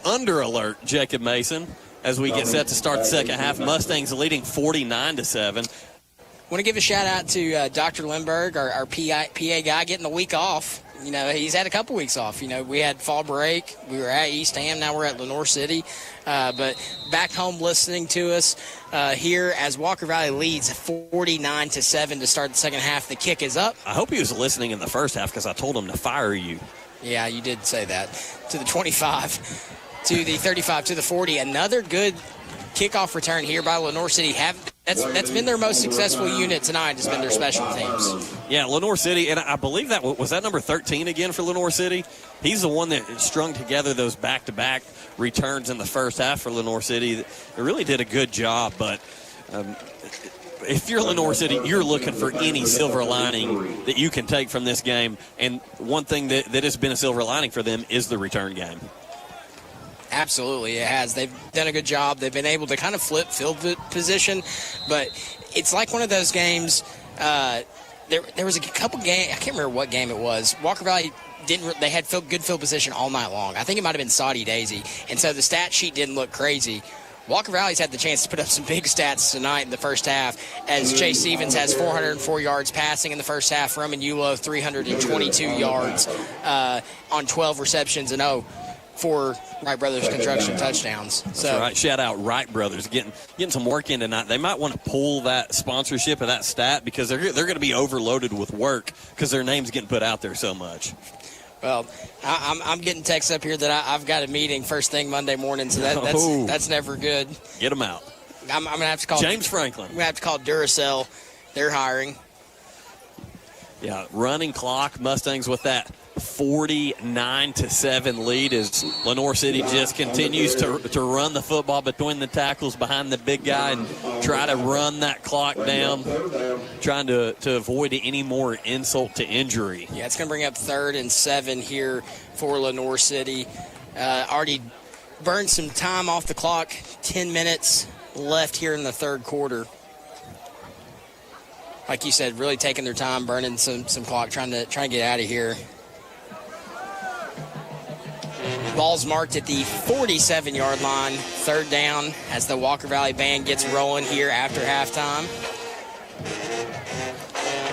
under alert, Jacob Mason, as we get set to start the second half. Mustangs leading 49-7. Want to give a shout out to Dr. Lindbergh, our PA guy, getting the week off. You know, he's had a couple weeks off. You know, we had fall break. We were at East Ham. Now we're at Lenoir City. But back home listening to us here as Walker Valley leads 49-7 to start the second half. The kick is up. I hope he was listening in the first half because I told him to fire you. Yeah, you did say that. To the 25, to the 35, to the 40. Another good kickoff return here by Lenoir City. That's been their most successful unit tonight, has been their special teams. Yeah, Lenoir City, and I believe that was that number 13 again for Lenoir City. He's the one that strung together those back-to-back returns in the first half for Lenoir City. They really did a good job, but if you're Lenoir City, you're looking for any silver lining that you can take from this game, and one thing that has been a silver lining for them is the return game. Absolutely, it has. They've done a good job. They've been able to kind of flip field position, but it's like one of those games. There was a couple games. I can't remember what game it was. Walker Valley they had good field position all night long. I think it might have been Saudi Daisy, and so the stat sheet didn't look crazy. Walker Valley's had the chance to put up some big stats tonight in the first half, as Chase Stevens has 404 yards passing in the first half. Roman Yulo 322 yards on 12 receptions and 4 Wright Brothers Construction touchdowns. So that's right. Shout out Wright Brothers getting some work in tonight. They might want to pull that sponsorship of that stat because they're going to be overloaded with work because their name's getting put out there so much. Well, I'm getting texts up here that I've got a meeting first thing Monday morning, so that's never good. Get them out. I'm going to have to call James Franklin. I'm going to have to call Duracell. They're hiring. Yeah, running clock. Mustangs with that 49-7 lead as Lenoir City just continues to run the football between the tackles behind the big guy and try to run that clock down, trying to avoid any more insult to injury. Yeah, it's going to bring up 3rd and 7 here for Lenoir City. Already burned some time off the clock, 10 minutes left here in the third quarter. Like you said, really taking their time, burning some clock, trying to get out of here. Ball's marked at the 47-yard line, 3rd down, as the Walker Valley band gets rolling here after halftime.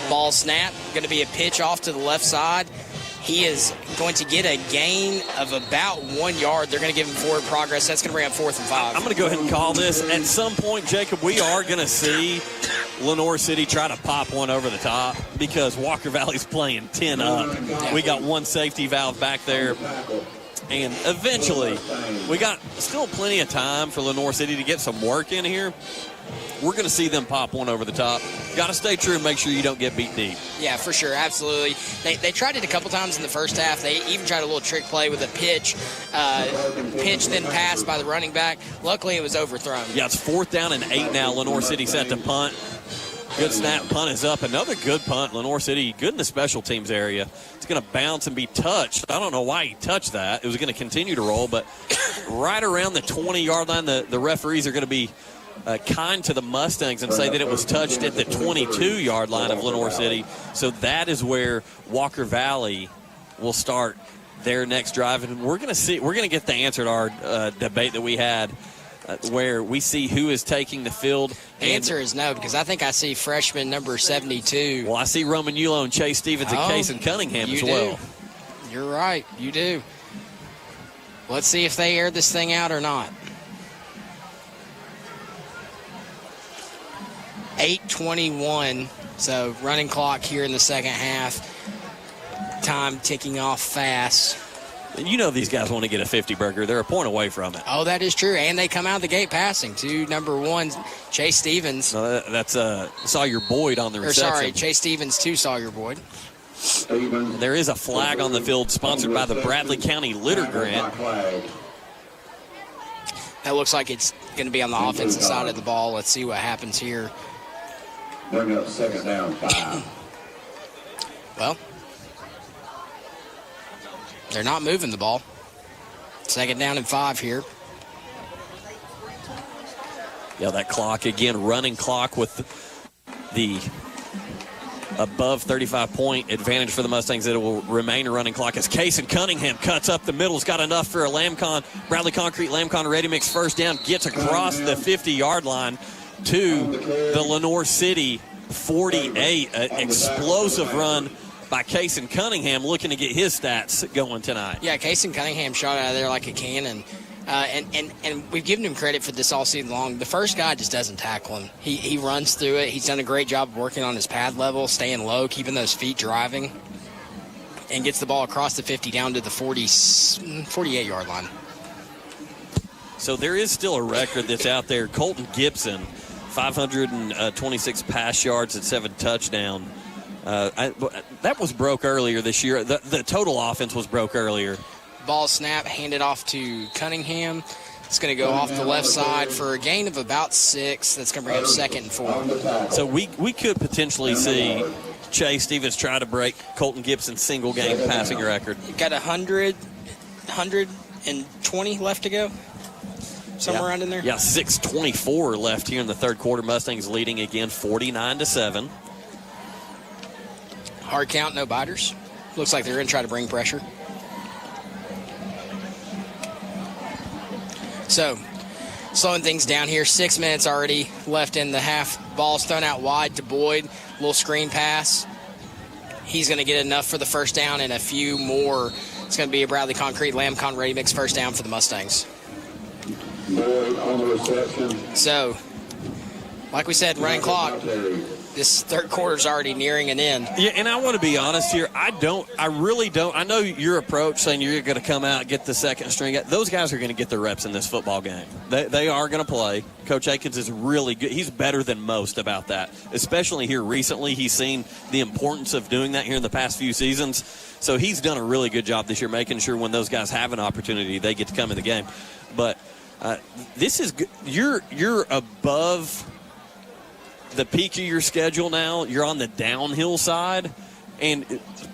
Ball snap, going to be a pitch off to the left side. He is going to get a gain of about 1 yard. They're going to give him forward progress. That's going to bring up 4th and 5. I'm going to go ahead and call this. At some point, Jacob, we are going to see Lenoir City try to pop one over the top because Walker Valley's playing 10 up. We got one safety valve back there. And eventually, we got still plenty of time for Lenoir City to get some work in here. We're going to see them pop one over the top. Got to stay true and make sure you don't get beat deep. Yeah, for sure. Absolutely. They tried it a couple times in the first half. They even tried a little trick play with a pitch then passed by the running back. Luckily, it was overthrown. Yeah, it's 4th down and 8 now. Lenoir City set to punt. Good snap, punt is up. Another good punt. Lenoir City, good in the special teams area. It's going to bounce and be touched. I don't know why he touched that. It was going to continue to roll, but right around the 20-yard line, the referees are going to be kind to the Mustangs and say that it was touched at the 22-yard line of Lenoir City. So that is where Walker Valley will start their next drive. And we're going to get the answer to our debate that we had where we see who is taking the field. The answer is no, because I think I see freshman number 72. Well, I see Roman Yulo and Chase Stevens and Kason Cunningham as well. You're right. You do. Let's see if they air this thing out or not. 8:21, so running clock here in the second half. Time ticking off fast. You know these guys want to get a 50 burger. They're a point away from it. Oh, that is true. And they come out the gate passing to number 1, Chase Stevens. That's Sawyer Boyd on the reception. Chase Stevens to Sawyer Boyd. There is a flag on the field sponsored by the Bradley County Litter Grant. That looks like it's going to be on the offensive side of the ball. Let's see what happens here. Bring up 2nd down, 5. Well, they're not moving the ball. 2nd down and 5 here. Yeah, that clock again, running clock with the above 35-point advantage for the Mustangs. It will remain a running clock as Kason Cunningham cuts up the middle. He's got enough for a Bradley Concrete Lamcon Ready Mix first down. Gets across the 50-yard line to the Lenoir City 48. An explosive run by Kason Cunningham, looking to get his stats going tonight. Yeah, Kason Cunningham shot out of there like a cannon. And we've given him credit for this all season long. The first guy just doesn't tackle him. He runs through it. He's done a great job working on his pad level, staying low, keeping those feet driving, and gets the ball across the 50 down to the 48-yard line. So there is still a record that's out there. Colton Gibson, 526 pass yards and 7 touchdowns. That was broke earlier this year. The total offense was broke earlier. Ball snap, handed off to Cunningham. It's going to go off the left side for a gain of about 6. That's going to bring up 2nd and 4. So we could potentially see Chase Stevens try to break Colton Gibson's single-game passing record. You've got 100 6:20 left to go. Somewhere around in there. Yeah, 6:24 left here in the third quarter. Mustangs leading again, 49-7. Hard count, no biters. Looks like they're going to try to bring pressure. So, slowing things down here. 6 minutes already left in the half. Ball's thrown out wide to Boyd. Little screen pass. He's going to get enough for the first down and a few more. It's going to be a Bradley Concrete Lamcon Ready Mix first down for the Mustangs. Boyd on the reception. So, like we said, running clock. This third quarter's already nearing an end. Yeah, and I want to be honest here. I really don't. I know your approach saying you're going to come out, get the second string. Those guys are going to get their reps in this football game. They are going to play. Coach Akins is really good. He's better than most about that, especially here recently. He's seen the importance of doing that here in the past few seasons. So he's done a really good job this year making sure when those guys have an opportunity, they get to come in the game. But this is good. You're above the peak of your schedule now. You're on the downhill side, and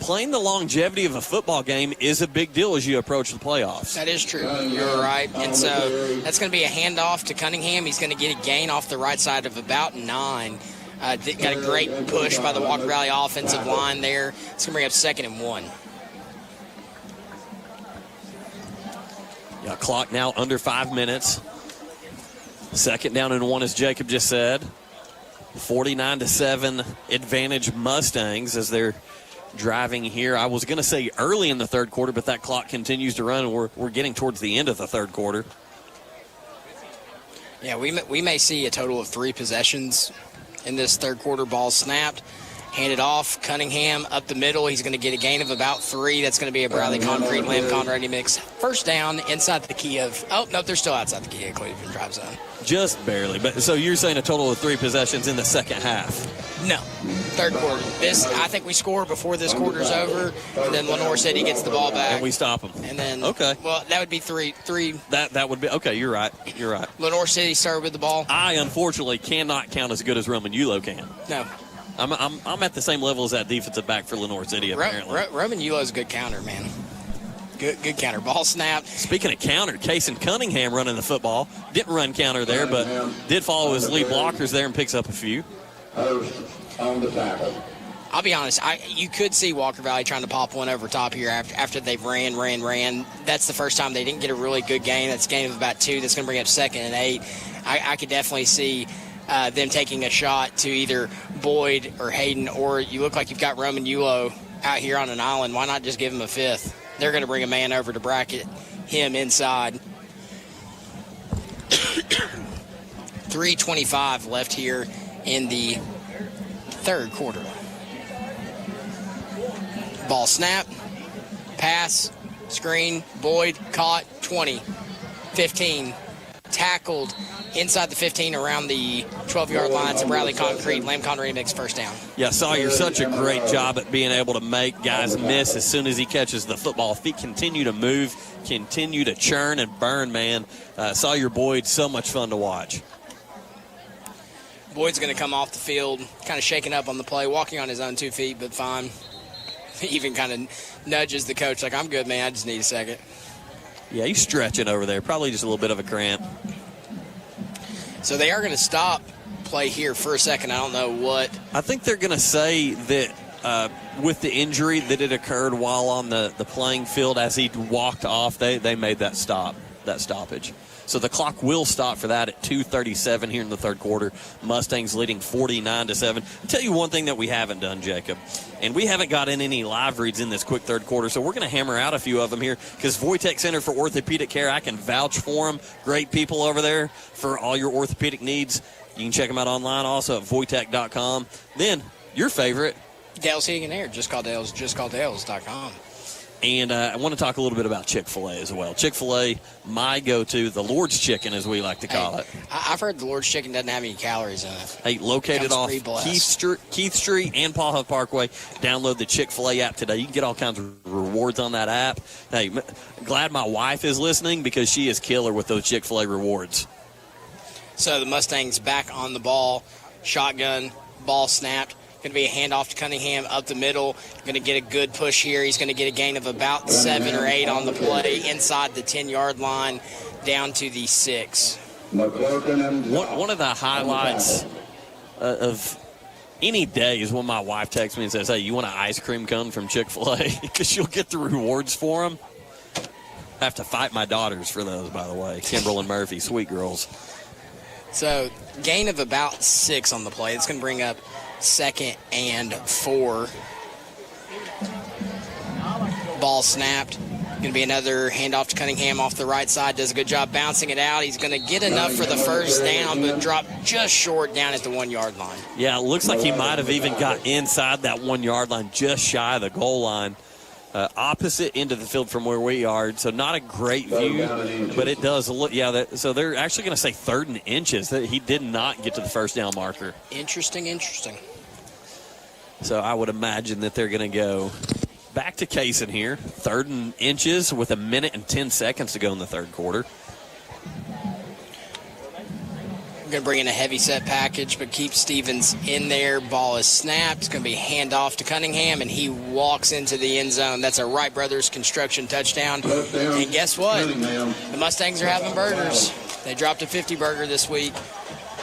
playing the longevity of a football game is a big deal as you approach the playoffs. That is true. You're right. And so that's going to be a handoff to Cunningham. He's going to get a gain off the right side of about 9. Got a great push by the Walker Valley offensive line there. It's going to bring up 2nd and 1. Yeah, clock now under 5 minutes. 2nd down and 1, as Jacob just said. 49-7 advantage Mustangs as they're driving here. I was going to say early in the third quarter, but that clock continues to run, and we're getting towards the end of the third quarter. Yeah, we may see a total of 3 possessions in this third quarter. Ball snapped, handed off. Cunningham up the middle. He's going to get a gain of about 3. That's going to be a Bradley Concrete Lamcon Ready Mix first down inside the key of. Oh no, they're still outside the key of Cleveland drive zone. Just barely. But so you're saying a total of 3 possessions in the second half? No, third quarter. I think we score before this quarter's over, and then Lenoir City gets the ball back, and we stop them. And then okay, well that would be 3. That would be okay. You're right. Lenoir City started with the ball. I unfortunately cannot count as good as Roman Yulo can. No. I'm at the same level as that defensive back for Lenoir City, apparently. Roman Yulo's a good counter, man. Good counter. Ball snapped. Speaking of counter, Cason Cunningham running the football. Didn't run counter there, but did follow his lead blockers there and picks up a few. On the tackle. I'll be honest. You could see Walker Valley trying to pop one over top here after they've ran. That's the first time they didn't get a really good gain. That's a gain of about 2. That's going to bring up 2nd and 8. I could definitely see them taking a shot to either Boyd or Hayden, or you look like you've got Roman Yulo out here on an island. Why not just give him a 5th? They're going to bring a man over to bracket him inside. 3:25 left here in the third quarter. Ball snap, pass, screen, Boyd caught, 20, 15, tackled inside the 15 around the 12-yard line. It's a Bradley Concrete Lamcon Remix first down. Yeah, Sawyer, such a great job at being able to make guys miss as soon as he catches the football. Feet continue to move, continue to churn and burn, man. Sawyer Boyd, so much fun to watch. Boyd's going to come off the field, kind of shaking up on the play, walking on his own 2 feet, but fine. He even kind of nudges the coach like, I'm good, man. I just need a second. Yeah, he's stretching over there. Probably just a little bit of a cramp. So they are going to stop play here for a second. I don't know what. I think they're going to say that with the injury that it occurred while on the playing field as he walked off, they made that stoppage. So the clock will stop for that at 2:37 here in the third quarter. Mustangs leading 49-7. I'll tell you one thing that we haven't done, Jacob, and we haven't got in any live reads in this quick third quarter, so we're going to hammer out a few of them here because Wojtek Center for Orthopedic Care, I can vouch for them. Great people over there for all your orthopedic needs. You can check them out online also at Wojtek.com. Then your favorite, Dale's Heating and Air. Just call Dale's. JustCallDales.com. And I want to talk a little bit about Chick-fil-A as well. Chick-fil-A, my go-to, the Lord's Chicken, as we like to call it. I've heard the Lord's Chicken doesn't have any calories in it. Hey, located off Keith Street and Paul Huff Parkway. Download the Chick-fil-A app today. You can get all kinds of rewards on that app. Hey, glad my wife is listening because she is killer with those Chick-fil-A rewards. So the Mustangs back on the ball. Shotgun, ball snapped. Going to be a handoff to Cunningham up the middle. Going to get a good push here. He's going to get a gain of about 7 or 8 on the play inside the 10-yard line down to the 6. One of the highlights of any day is when my wife texts me and says, hey, you want an ice cream cone from Chick-fil-A? Because she'll get the rewards for them. I have to fight my daughters for those, by the way. Kimberly and Murphy, sweet girls. So gain of about 6 on the play. It's going to bring up 2nd and 4. Ball snapped. Going to be another handoff to Cunningham off the right side. Does a good job bouncing it out. He's going to get enough for the first down, but drop just short down at the 1-yard line. Yeah, it looks like he might have even got inside that 1-yard line, just shy of the goal line. Opposite end of the field from where we are, so not a great view, but it does look, so they're actually going to say 3rd and inches. That he did not get to the first down marker. Interesting. So I would imagine that they're going to go back to Kaysen here. 3rd and inches with 1 minute and 10 seconds to go in the third quarter. Going to bring in a heavy set package, but keep Stevens in there. Ball is snapped. It's going to be handoff to Cunningham, and he walks into the end zone. That's a Wright Brothers construction touchdown. And guess what? The Mustangs are having burgers. They dropped a 50 burger this week.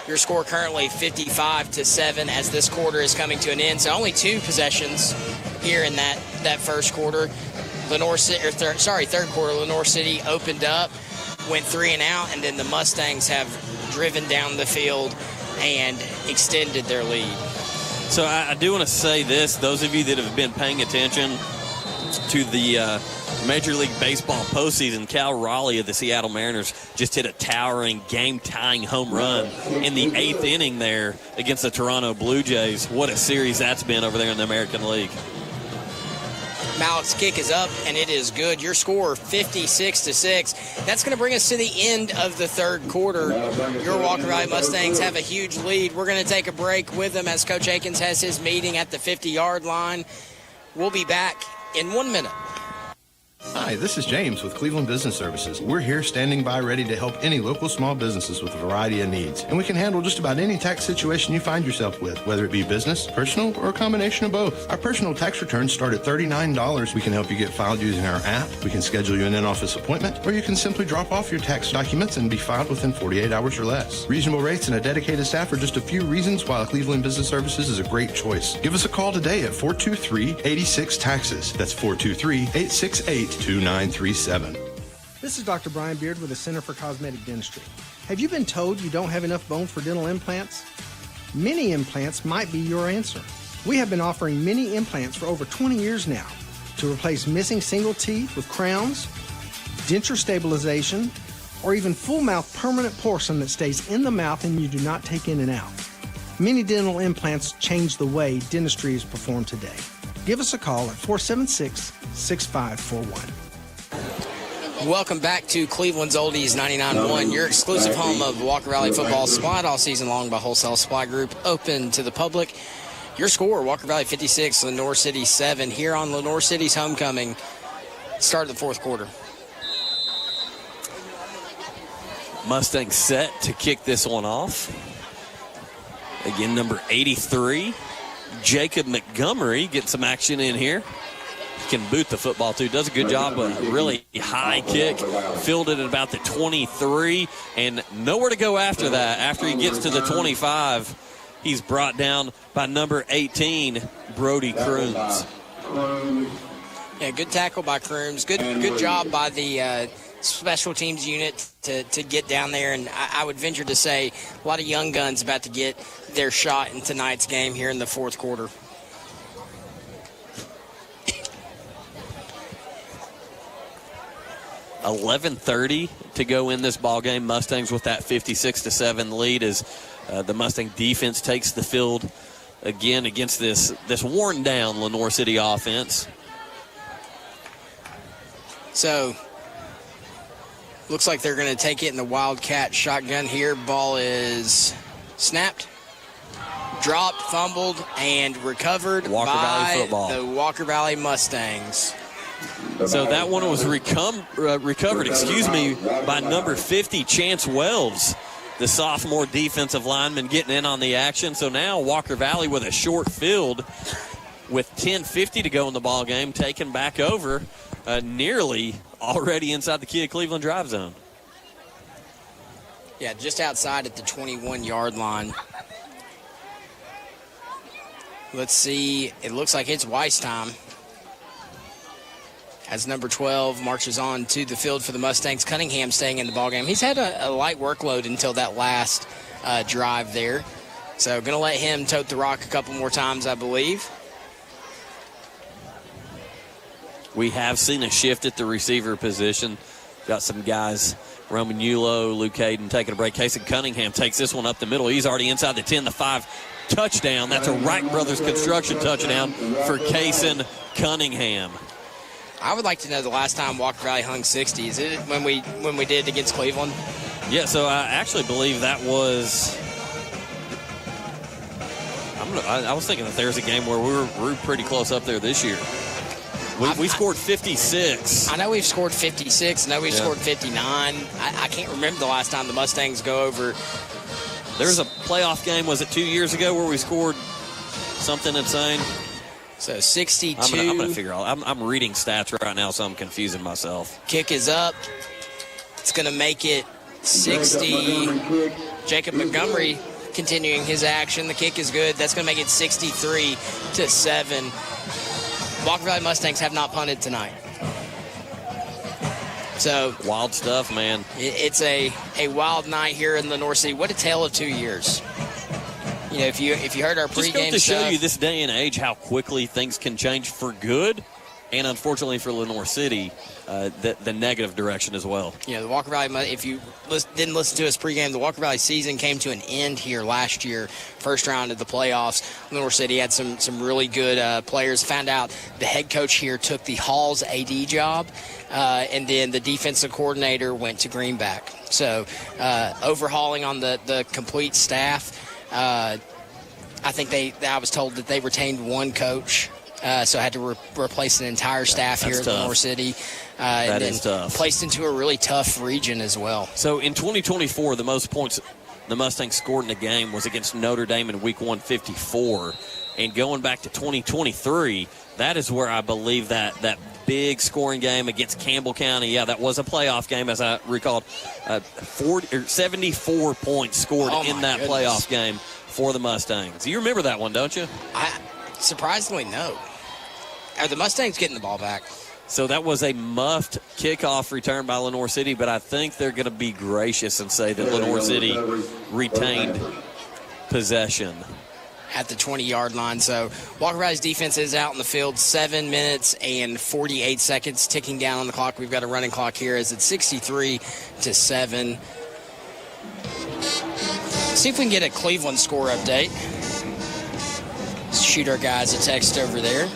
Your score currently 55-7 as this quarter is coming to an end. So only 2 possessions here in that first quarter. Third quarter, Lenoir City opened up, went 3 and out, and then the Mustangs have driven down the field and extended their lead. So I do want to say this. Those of you that have been paying attention to the Major League Baseball postseason, Cal Raleigh of the Seattle Mariners just hit a towering game-tying home run in the 8th inning there against the Toronto Blue Jays. What a series that's been over there in the American League. Malik's kick is up, and it is good. Your score, 56-6. That's going to bring us to the end of the third quarter. Your Walker Valley Mustangs have a huge lead. We're going to take a break with them as Coach Akins has his meeting at the 50-yard line. We'll be back in 1 minute. Hi, this is James with Cleveland Business Services. We're here standing by ready to help any local small businesses with a variety of needs. And we can handle just about any tax situation you find yourself with, whether it be business, personal, or a combination of both. Our personal tax returns start at $39. We can help you get filed using our app. We can schedule you an in-office appointment, or you can simply drop off your tax documents and be filed within 48 hours or less. Reasonable rates and a dedicated staff are just a few reasons why Cleveland Business Services is a great choice. Give us a call today at 423-86-TAXES. That's 423-868-2937. This is Dr. Brian Beard with the Center for Cosmetic Dentistry. Have you been told you don't have enough bone for dental implants? Mini implants might be your answer. We have been offering mini implants for over 20 years now to replace missing single teeth with crowns, denture stabilization, or even full mouth permanent porcelain that stays in the mouth and you do not take in and out. Mini dental implants change the way dentistry is performed today. Give us a call at 476-6541. Welcome back to Cleveland's Oldies 99.1, your exclusive home of Walker Valley football, supplied all season long by Wholesale Supply Group, open to the public. Your score, Walker Valley 56, Lenoir City 7, here on Lenoir City's homecoming, start of the fourth quarter. Mustangs set to kick this one off. Again, number 83. Jacob Montgomery getting some action in here. Can boot the football, too. Does a good job. A really high kick. Fielded at about the 23. And nowhere to go after that. After he gets to the 25, he's brought down by number 18, Brody Crooms. Yeah, good tackle by Crooms. Good job by the special teams unit to get down there. And I would venture to say a lot of young guns about to get their shot in tonight's game here in the fourth quarter. .11:30 to go in this ball game. Mustangs with that 56-7 lead as the Mustang defense takes the field again against this worn down Lenoir City offense. So looks like they're going to take it in the Wildcat shotgun here. Ball is snapped, dropped, fumbled, and recovered by the Walker Valley Mustangs. So that one was recovered, by number 50, Chance Wells. the sophomore defensive lineman getting in on the action. So now Walker Valley with a short field with 10:50 to go in the ball game, taken back over nearly already inside the Kia Cleveland drive zone. Yeah, just outside at the 21-yard line. Let's see. It looks like it's Weiss time. As number 12 marches on to the field for the Mustangs. Cunningham staying in the ballgame. He's had a light workload until that last drive there. So going to let him tote the rock a couple more times, I believe. We have seen a shift at the receiver position. Got some guys, Roman Yulo, Luke Hayden taking a break. Kason Cunningham takes this one up the middle. He's already inside the 10, the 5 touchdown. That's a Wright Brothers Construction touchdown for Kason Cunningham. I would like to know the last time Walker Valley hung 60. Is it when we did against Cleveland? Yeah, so I actually believe that was. I was thinking that there's a game where we're pretty close up there this year. We scored 56. I know we've scored 56. I know we've scored 59. I can't remember the last time the Mustangs go over. There's a playoff game, was it 2 years ago, where we scored something insane? So 62. I'm going to figure out. I'm reading stats right now, so I'm confusing myself. Kick is up. It's going to make it 60. Jacob Montgomery continuing his action. The kick is good. That's going to make it 63-7. Walker Valley Mustangs have not punted tonight. So wild stuff, man. It's a wild night here in Lenoir City. What a tale of 2 years. You know, if you heard our pregame to stuff, show you this day and age how quickly things can change for good, and unfortunately for Lenoir City, the negative direction as well. Yeah, the Walker Valley, if you didn't listen to us pregame, the Walker Valley season came to an end here last year, first round of the playoffs. Lenoir City had some really good players. Found out the head coach here took the Halls AD job, and then the defensive coordinator went to Greenback. So overhauling on the complete staff. I think I was told that they retained one coach. So I had to replace an entire staff here at Lenoir City. That is tough. Placed into a really tough region as well. So in 2024, the most points the Mustangs scored in a game was against Notre Dame in Week 1, 54. And going back to 2023, that is where I believe that big scoring game against Campbell County, yeah, that was a playoff game, as I recalled. 74 points scored in that playoff game for the Mustangs. You remember that one, don't you? Surprisingly, no. Are the Mustangs getting the ball back? So that was a muffed kickoff return by Lenoir City, but I think they're going to be gracious and say that Lenoir City retained possession at the 20-yard line. So Walker Valley's defense is out in the field. 7 minutes and 48 seconds ticking down on the clock. We've got a running clock here as it's 63-7. See if we can get a Cleveland score update. Let's shoot our guys a text over there.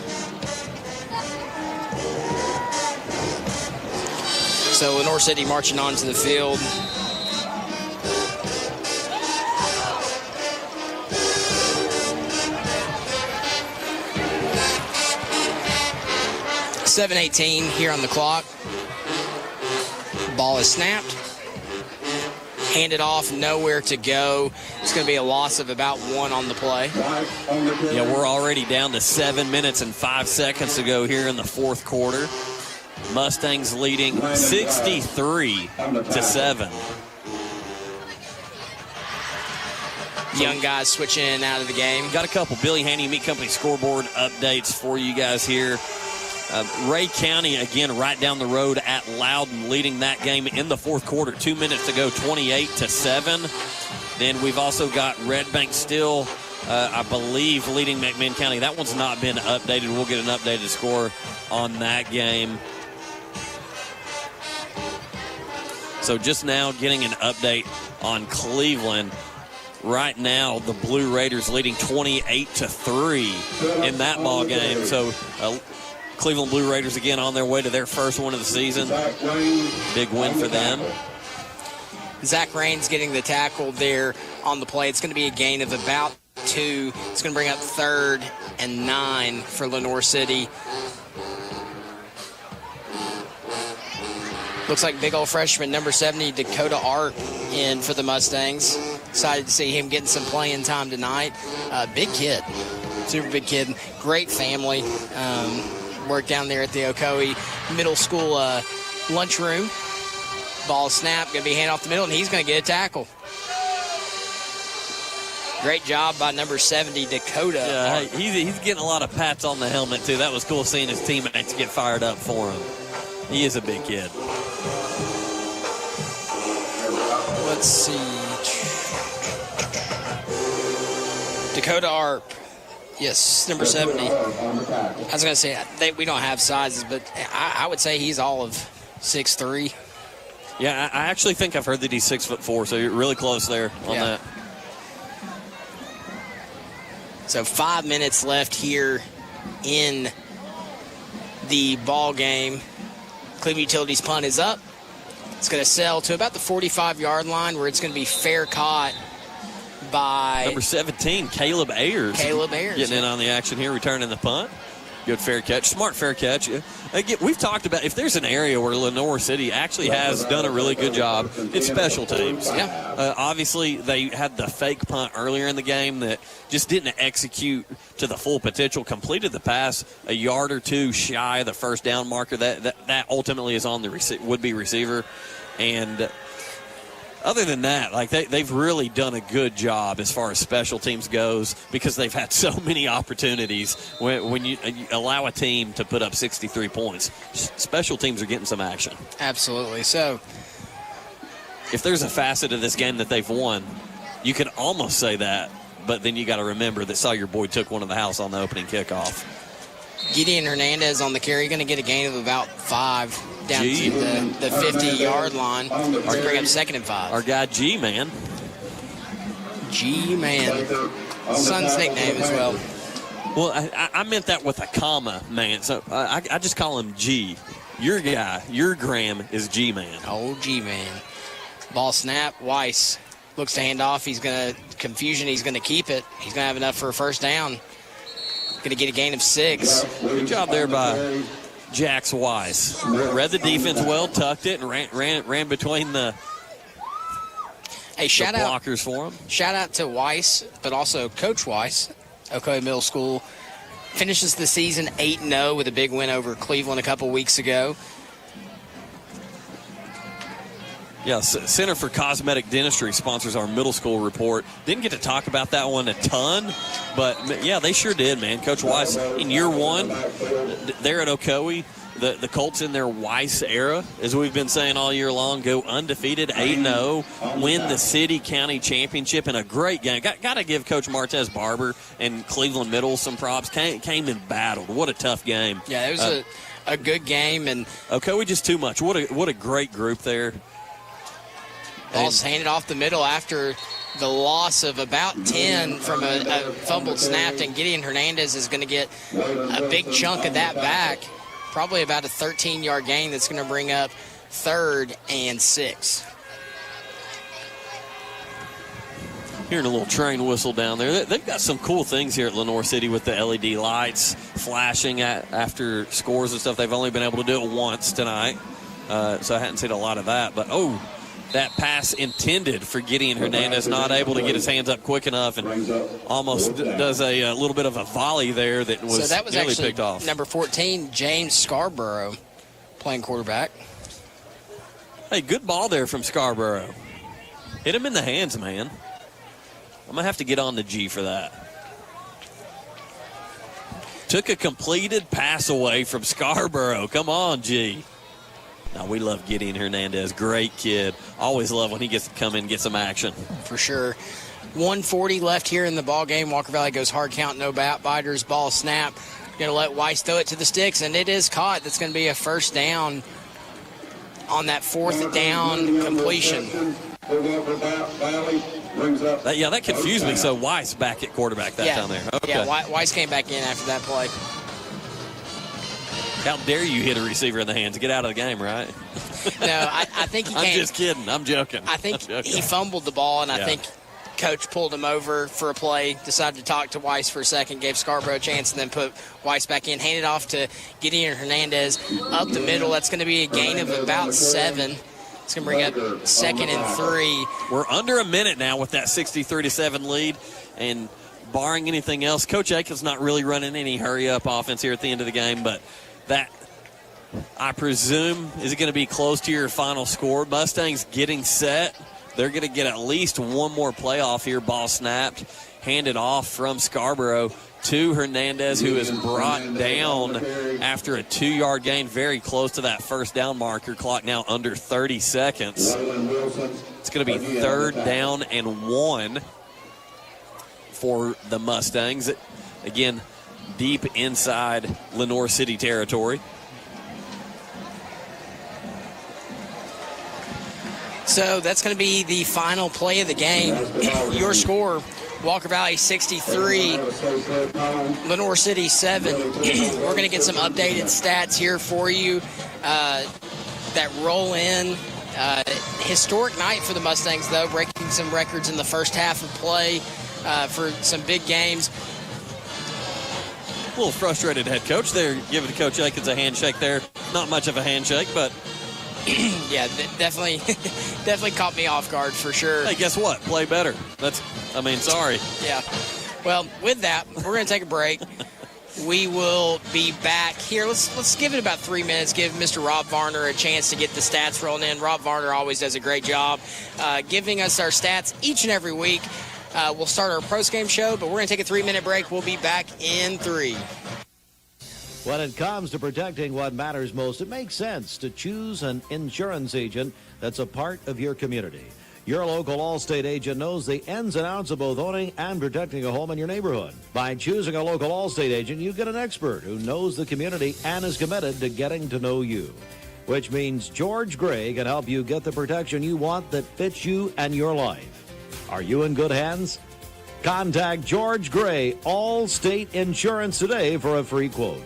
So Lenoir City marching onto the field. .7:18 here on the clock. Ball is snapped. Handed off, nowhere to go. It's going to be a loss of about 1 on the play. Yeah, we're already down to 7 minutes and 5 seconds to go here in the fourth quarter. Mustangs leading 63-7. Young guys switching in and out of the game. Got a couple Billy Haney Meat Company scoreboard updates for you guys here. Ray County, again, right down the road at Loudon, leading that game in the fourth quarter. 2 minutes to go, 28-7. Then we've also got Red Bank still, I believe, leading McMinn County. That one's not been updated. We'll get an updated score on that game. So just now getting an update on Cleveland. Right now, the Blue Raiders leading 28-3 in that ball game. So Cleveland Blue Raiders again on their way to their first win of the season. Big win for them. Zach Raines getting the tackle there on the play. It's going to be a gain of about 2. It's going to bring up 3rd and 9 for Lenoir City. Looks like big old freshman number 70, Dakota Art, in for the Mustangs. Excited to see him getting some playing time tonight. Big kid, super big kid, great family. Worked down there at the Ocoee Middle School lunchroom. Ball snap, going to be handed off the middle, and he's going to get a tackle. Great job by number 70, Dakota. Yeah, he's getting a lot of pats on the helmet, too. That was cool seeing his teammates get fired up for him. He is a big kid. Let's see. Dakota Arp. Yes, number 70. I was going to say, we don't have sizes, but I would say he's all of 6'3". Yeah, I actually think I've heard that he's 6'4", so you're really close there on that. So 5 minutes left here in the ball game. Cleveland Utilities punt is up. It's going to sail to about the 45-yard line where it's going to be fair caught by number 17, Caleb Ayers. Getting in on the action here, returning the punt. Good fair catch. Smart fair catch. Again, we've talked about if there's an area where Lenoir City actually has done a really good job, it's special teams. Yeah. Obviously, they had the fake punt earlier in the game that just didn't execute to the full potential, completed the pass a yard or two shy of the first down marker. That ultimately is on the would-be receiver. And other than that, like they've really done a good job as far as special teams goes because they've had so many opportunities when you allow a team to put up 63 points. Special teams are getting some action. Absolutely. So if there's a facet of this game that they've won, you could almost say that, but then you got to remember that Sawyer Boyd took one of the house on the opening kickoff. Gideon Hernandez on the carry, going to get a gain of about 5 down to the 50-yard line. Or bring up 2nd and 5. Our guy G-Man. G-Man. Son's nickname as well. Well, I meant that with a comma, man. So I just call him G. Your guy, your Graham is G-Man. Oh, G-Man. Ball snap. Weiss looks to hand off. He's going to confusion. He's going to keep it. He's going to have enough for a first down. Going to get a gain of 6. Good job there by Jax Weiss. Read the defense well, tucked it, and ran between the blockers for him. Shout out to Weiss, but also Coach Weiss, Ocoee Middle School. Finishes the season 8-0 with a big win over Cleveland a couple weeks ago. Yeah, Center for Cosmetic Dentistry sponsors our middle school report. Didn't get to talk about that one a ton, but, yeah, they sure did, man. Coach Weiss, in year 1, there at Ocoee, the Colts in their Weiss era, as we've been saying all year long, go undefeated, 8-0, win the city-county championship in a great game. Got to give Coach Martez Barber and Cleveland Middle some props. Came and battled. What a tough game. Yeah, it was a good game. And Ocoee just too much. What a great group there. Ball's handed off the middle after the loss of about 10 from a fumbled snap, and Gideon Hernandez is going to get a big chunk of that back, probably about a 13-yard gain that's going to bring up 3rd and 6. Hearing a little train whistle down there. They've got some cool things here at Lenoir City with the LED lights flashing after scores and stuff. They've only been able to do it once tonight, so I hadn't seen a lot of that. But, that pass intended for Gideon Hernandez, not able to get his hands up quick enough and almost does a little bit of a volley there that was nearly picked off. Number 14, James Scarborough, playing quarterback. Hey, good ball there from Scarborough. Hit him in the hands, man. I'm going to have to get on the G for that. Took a completed pass away from Scarborough. Come on, G. Now, we love Gideon Hernandez. Great kid. Always love when he gets to come in and get some action. For sure. 1:40 left here in the ball game. Walker Valley goes hard count, no biters. Ball snap. Going to let Weiss throw it to the sticks, and it is caught. That's going to be a first down on that 4th down completion. That confused me. So Weiss back at quarterback time there. Okay. Yeah, Weiss came back in after that play. How dare you hit a receiver in the hands? Get out of the game, right? No, I think he can't. I'm just kidding. I'm joking. I think he fumbled the ball, and I think Coach pulled him over for a play, decided to talk to Weiss for a second, gave Scarborough a chance, and then put Weiss back in. Handed off to Gideon Hernandez up the middle. That's going to be a gain of about 7. It's going to bring up 2nd and 3. We're under a minute now with that 63-7 lead, and barring anything else, Coach Aiken's not really running any hurry-up offense here at the end of the game, but that, I presume, is going to be close to your final score. Mustangs getting set. They're going to get at least one more playoff here. Ball snapped, handed off from Scarborough to Hernandez, who is brought down after a 2-yard gain, very close to that first down marker. Clock now under 30 seconds. It's going to be 3rd down and 1 for the Mustangs. Again, deep inside Lenoir City territory. So that's going to be the final play of the game. Your score, Walker Valley 63, Lenoir City 7. We're going to get some updated stats here for you that roll in. Historic night for the Mustangs, though, breaking some records in the first half of play for some big games. A little frustrated head coach there, giving Coach Aikens a handshake there. Not much of a handshake, but yeah, definitely caught me off guard for sure. Hey, guess what? Play better. Sorry. Yeah. Well, with that, we're going to take a break. We will be back here. Let's give it about 3 minutes. Give Mr. Rob Varner a chance to get the stats rolling in. Rob Varner always does a great job giving us our stats each and every week. We'll start our post-game show, but we're going to take a 3-minute break. We'll be back in 3. When it comes to protecting what matters most, it makes sense to choose an insurance agent that's a part of your community. Your local Allstate agent knows the ins and outs of both owning and protecting a home in your neighborhood. By choosing a local Allstate agent, you get an expert who knows the community and is committed to getting to know you, which means George Gray can help you get the protection you want that fits you and your life. Are you in good hands? Contact George Gray, Allstate Insurance, today for a free quote.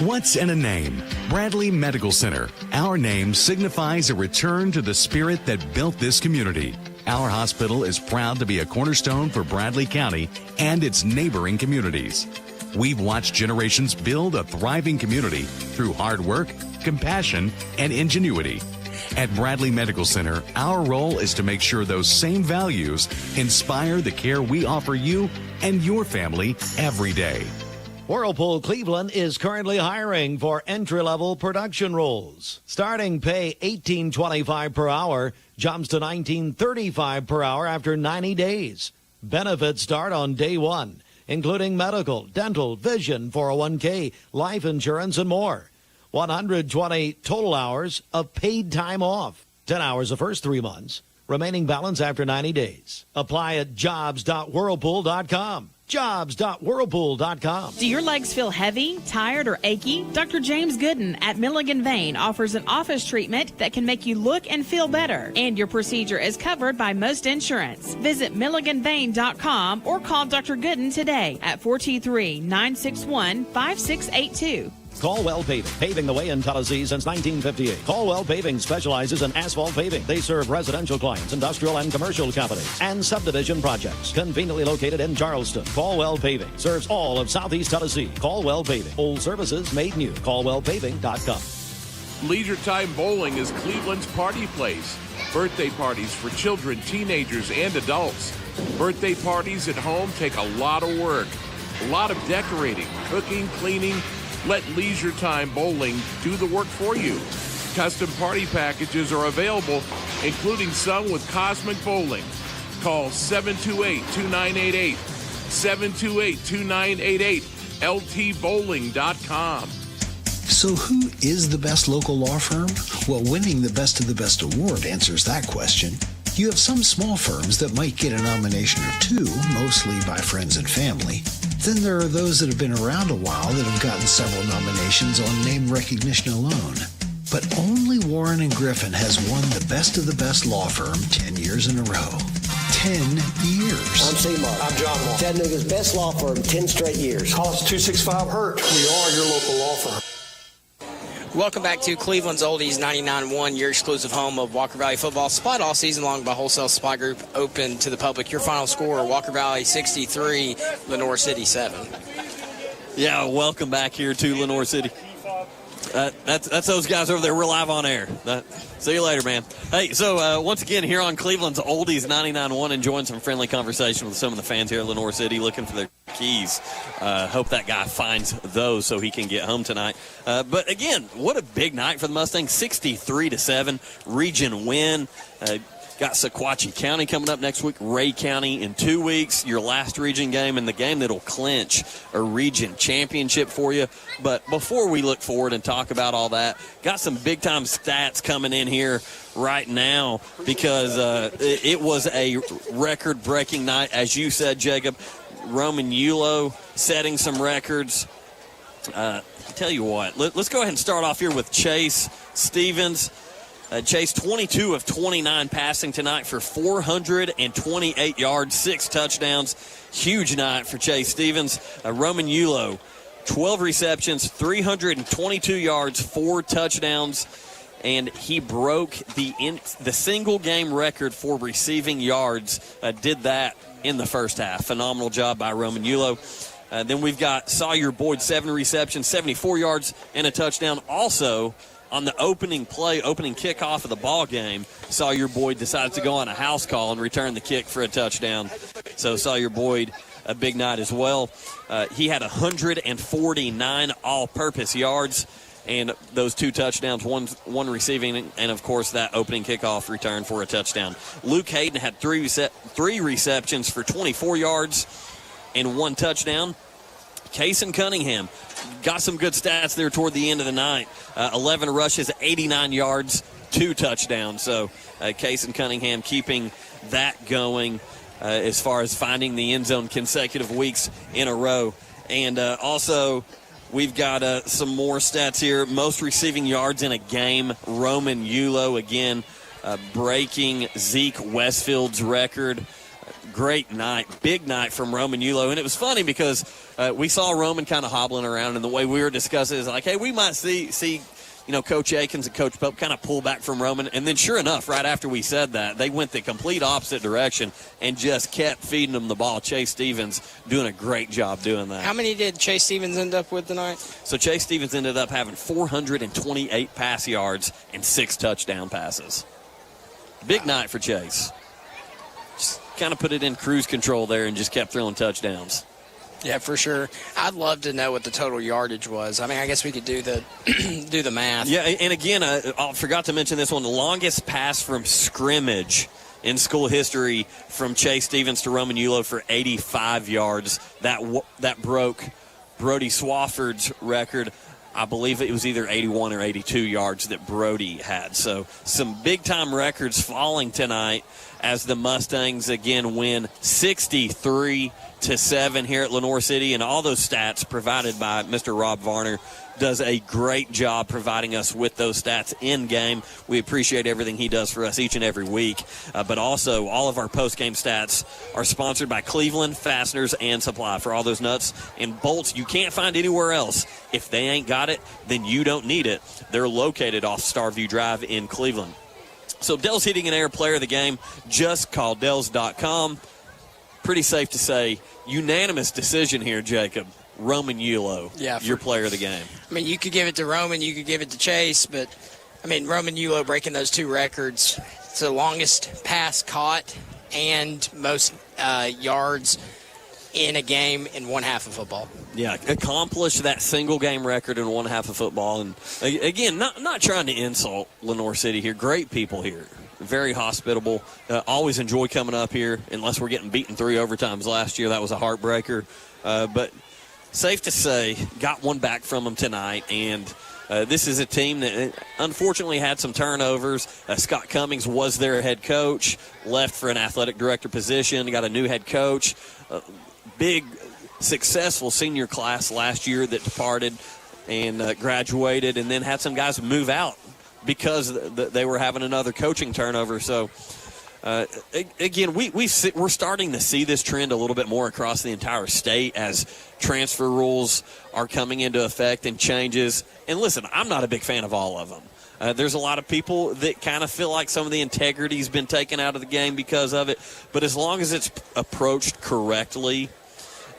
What's in a name? Bradley Medical Center. Our name signifies a return to the spirit that built this community. Our hospital is proud to be a cornerstone for Bradley County and its neighboring communities. We've watched generations build a thriving community through hard work, compassion, and ingenuity. At Bradley Medical Center, our role is to make sure those same values inspire the care we offer you and your family every day. Whirlpool Cleveland is currently hiring for entry-level production roles. Starting pay $18.25 per hour, jumps to $19.35 per hour after 90 days. Benefits start on day 1, including medical, dental, vision, 401k, life insurance, and more. 120 total hours of paid time off. 10 hours the first 3 months. Remaining balance after 90 days. Apply at jobs.whirlpool.com. Jobs.whirlpool.com. Do your legs feel heavy, tired, or achy? Dr. James Gooden at Milligan Vein offers an office treatment that can make you look and feel better. And your procedure is covered by most insurance. Visit milliganvein.com or call Dr. Gooden today at 423-961-5682. Caldwell Paving, paving the way in Tennessee since 1958. Caldwell Paving specializes in asphalt paving. They serve residential clients, industrial and commercial companies, and subdivision projects. Conveniently located in Charleston, Caldwell Paving serves all of Southeast Tennessee. Caldwell Paving, old services made new. CaldwellPaving.com. Leisure Time Bowling is Cleveland's party place. Birthday parties for children, teenagers, and adults. Birthday parties at home take a lot of work, a lot of decorating, cooking, cleaning. Let Leisure Time Bowling do the work for you. Custom party packages are available, including some with Cosmic Bowling. Call 728-2988, 728-2988, ltbowling.com. So who is the best local law firm? Well, winning the Best of the Best award answers that question. You have some small firms that might get a nomination or two, mostly by friends and family. Then there are those that have been around a while that have gotten several nominations on name recognition alone. But only Warren & Griffin has won the Best of the Best law firm 10 years in a row. 10 years. I'm C-Mark. I'm John Mark. Chattanooga's best law firm, 10 straight years. Call us 265-HURT. We are your local law firm. Welcome back to Cleveland's Oldies 99.1, your exclusive home of Walker Valley football, supplied all season long by Wholesale Supply Group, open to the public. Your final score, Walker Valley 63, Lenoir City 7. Yeah, welcome back here to Lenoir City. That's those guys over there. We're live on air. See you later, man. Hey, so once again, here on Cleveland's Oldies 99.1, enjoying some friendly conversation with some of the fans here at Lenoir City, looking for their keys. Hope that guy finds those so he can get home tonight. But again, what a big night for the Mustangs. 63-7 region win. Got Sequatchie County coming up next week, Ray County in 2 weeks, your last region game, and the game that'll clinch a region championship for you. But before we look forward and talk about all that, got some big-time stats coming in here right now because it was a record-breaking night, as you said, Jacob. Roman Yulo setting some records. I'll tell you what, let's go ahead and start off here with Chase Stevens. Chase, 22 of 29 passing tonight for 428 yards, 6 touchdowns. Huge night for Chase Stevens. Roman Yulo, 12 receptions, 322 yards, 4 touchdowns. And he broke the single-game record for receiving yards. Did that in the first half. Phenomenal job by Roman Yulo. Then we've got Sawyer Boyd, 7 receptions, 74 yards, and a touchdown. Also, on the opening kickoff of the ball game, Sawyer Boyd decides to go on a house call and return the kick for a touchdown. So Sawyer Boyd, a big night as well. He had 149 all-purpose yards, and those 2 touchdowns, one receiving, and, of course, that opening kickoff return for a touchdown. Luke Hayden had 3 receptions for 24 yards and 1 touchdown. Kason Cunningham got some good stats there toward the end of the night. 11 rushes, 89 yards, 2 touchdowns. So Kason Cunningham keeping that going as far as finding the end zone consecutive weeks in a row. And also, we've got some more stats here. Most receiving yards in a game, Roman Yulo again breaking Zeke Westfield's record. Great night, big night from Roman Yulo. And it was funny because we saw Roman kind of hobbling around, and the way we were discussing is like, hey, we might see Coach Akins and Coach Pope kind of pull back from Roman. And then sure enough, right after we said that, they went the complete opposite direction and just kept feeding them the ball. Chase Stevens doing a great job doing that. How many did Chase Stevens end up with tonight? So Chase Stevens ended up having 428 pass yards and 6 touchdown passes. Big night for Chase. Just kind of put it in cruise control there and just kept throwing touchdowns. Yeah, for sure. I'd love to know what the total yardage was. I mean, I guess we could do the math. Yeah, and again, I forgot to mention this one. The longest pass from scrimmage in school history from Chase Stevens to Roman Yulo for 85 yards. That broke Brody Swafford's record. I believe it was either 81 or 82 yards that Brody had. So some big-time records falling tonight as the Mustangs again win 63-7 here at Lenoir City. And all those stats provided by Mr. Rob Varner does a great job providing us with those stats in game. We appreciate everything he does for us each and every week. But also, all of our post-game stats are sponsored by Cleveland Fasteners and Supply. For all those nuts and bolts you can't find anywhere else, if they ain't got it, then you don't need it. They're located off Starview Drive in Cleveland. So Dell's Heating and Air player of the game, just call Dells.com. Pretty safe to say, unanimous decision here, Jacob. Roman Yulo, your player of the game. I mean, you could give it to Roman, you could give it to Chase, but, I mean, Roman Yulo breaking those 2 records. It's the longest pass caught and most yards in a game in one half of football. Yeah, accomplished that single-game record in one half of football. And, again, not trying to insult Lenoir City here. Great people here. Very hospitable. Always enjoy coming up here, unless we're getting beaten 3 overtimes last year. That was a heartbreaker. But safe to say, got one back from them tonight. And this is a team that unfortunately had some turnovers. Scott Cummings was their head coach, left for an athletic director position, got a new head coach. Big, successful senior class last year that departed and graduated, and then had some guys move out because they were having another coaching turnover. So, again, we're starting to see this trend a little bit more across the entire state as transfer rules are coming into effect and changes. And listen, I'm not a big fan of all of them. There's a lot of people that kind of feel like some of the integrity's been taken out of the game because of it. But as long as it's approached correctly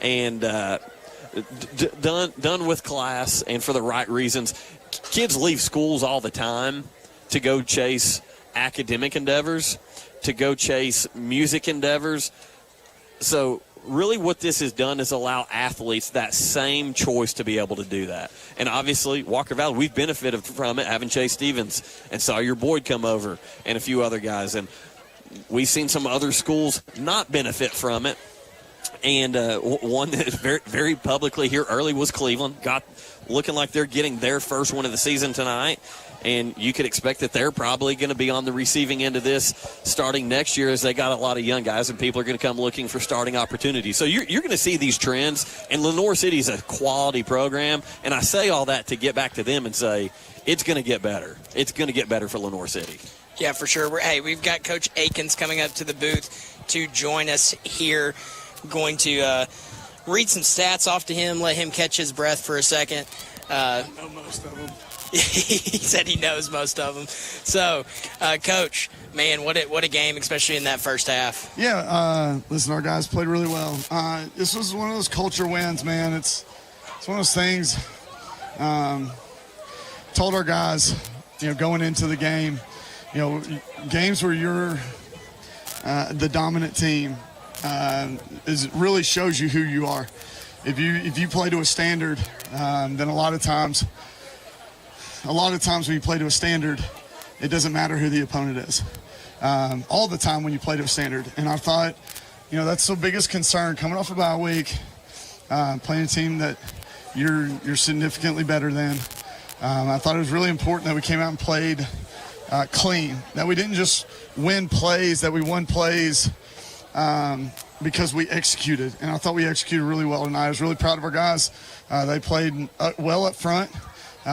and done with class and for the right reasons, kids leave schools all the time to go chase academic endeavors, to go chase music endeavors. So really what this has done is allow athletes that same choice to be able to do that. And obviously, Walker Valley, we've benefited from it, having Chase Stevens and Sawyer Boyd come over and a few other guys. And we've seen some other schools not benefit from it. And one that very, very publicly here early was Cleveland. Looking like they're getting their first one of the season tonight. And you could expect that they're probably going to be on the receiving end of this starting next year, as they got a lot of young guys and people are going to come looking for starting opportunities. So you're going to see these trends. And Lenoir City is a quality program. And I say all that to get back to them and say it's going to get better. It's going to get better for Lenoir City. Yeah, for sure. We've got Coach Akins coming up to the booth to join us here. Going to read some stats off to him, let him catch his breath for a second. I know most of them. He said he knows most of them. So, Coach, man, what a game, especially in that first half. Yeah, listen, our guys played really well. This was one of those culture wins, man. It's one of those things. Told our guys, going into the game, games where you're the dominant team really shows you who you are. If you play to a standard, then a lot of times when you play to a standard, it doesn't matter who the opponent is. All the time when you play to a standard. And I thought, that's the biggest concern coming off a bye week, playing a team that you're significantly better than. I thought it was really important that we came out and played clean, that we didn't just win plays, that we won plays because we executed. And I thought we executed really well tonight. I was really proud of our guys. They played well up front.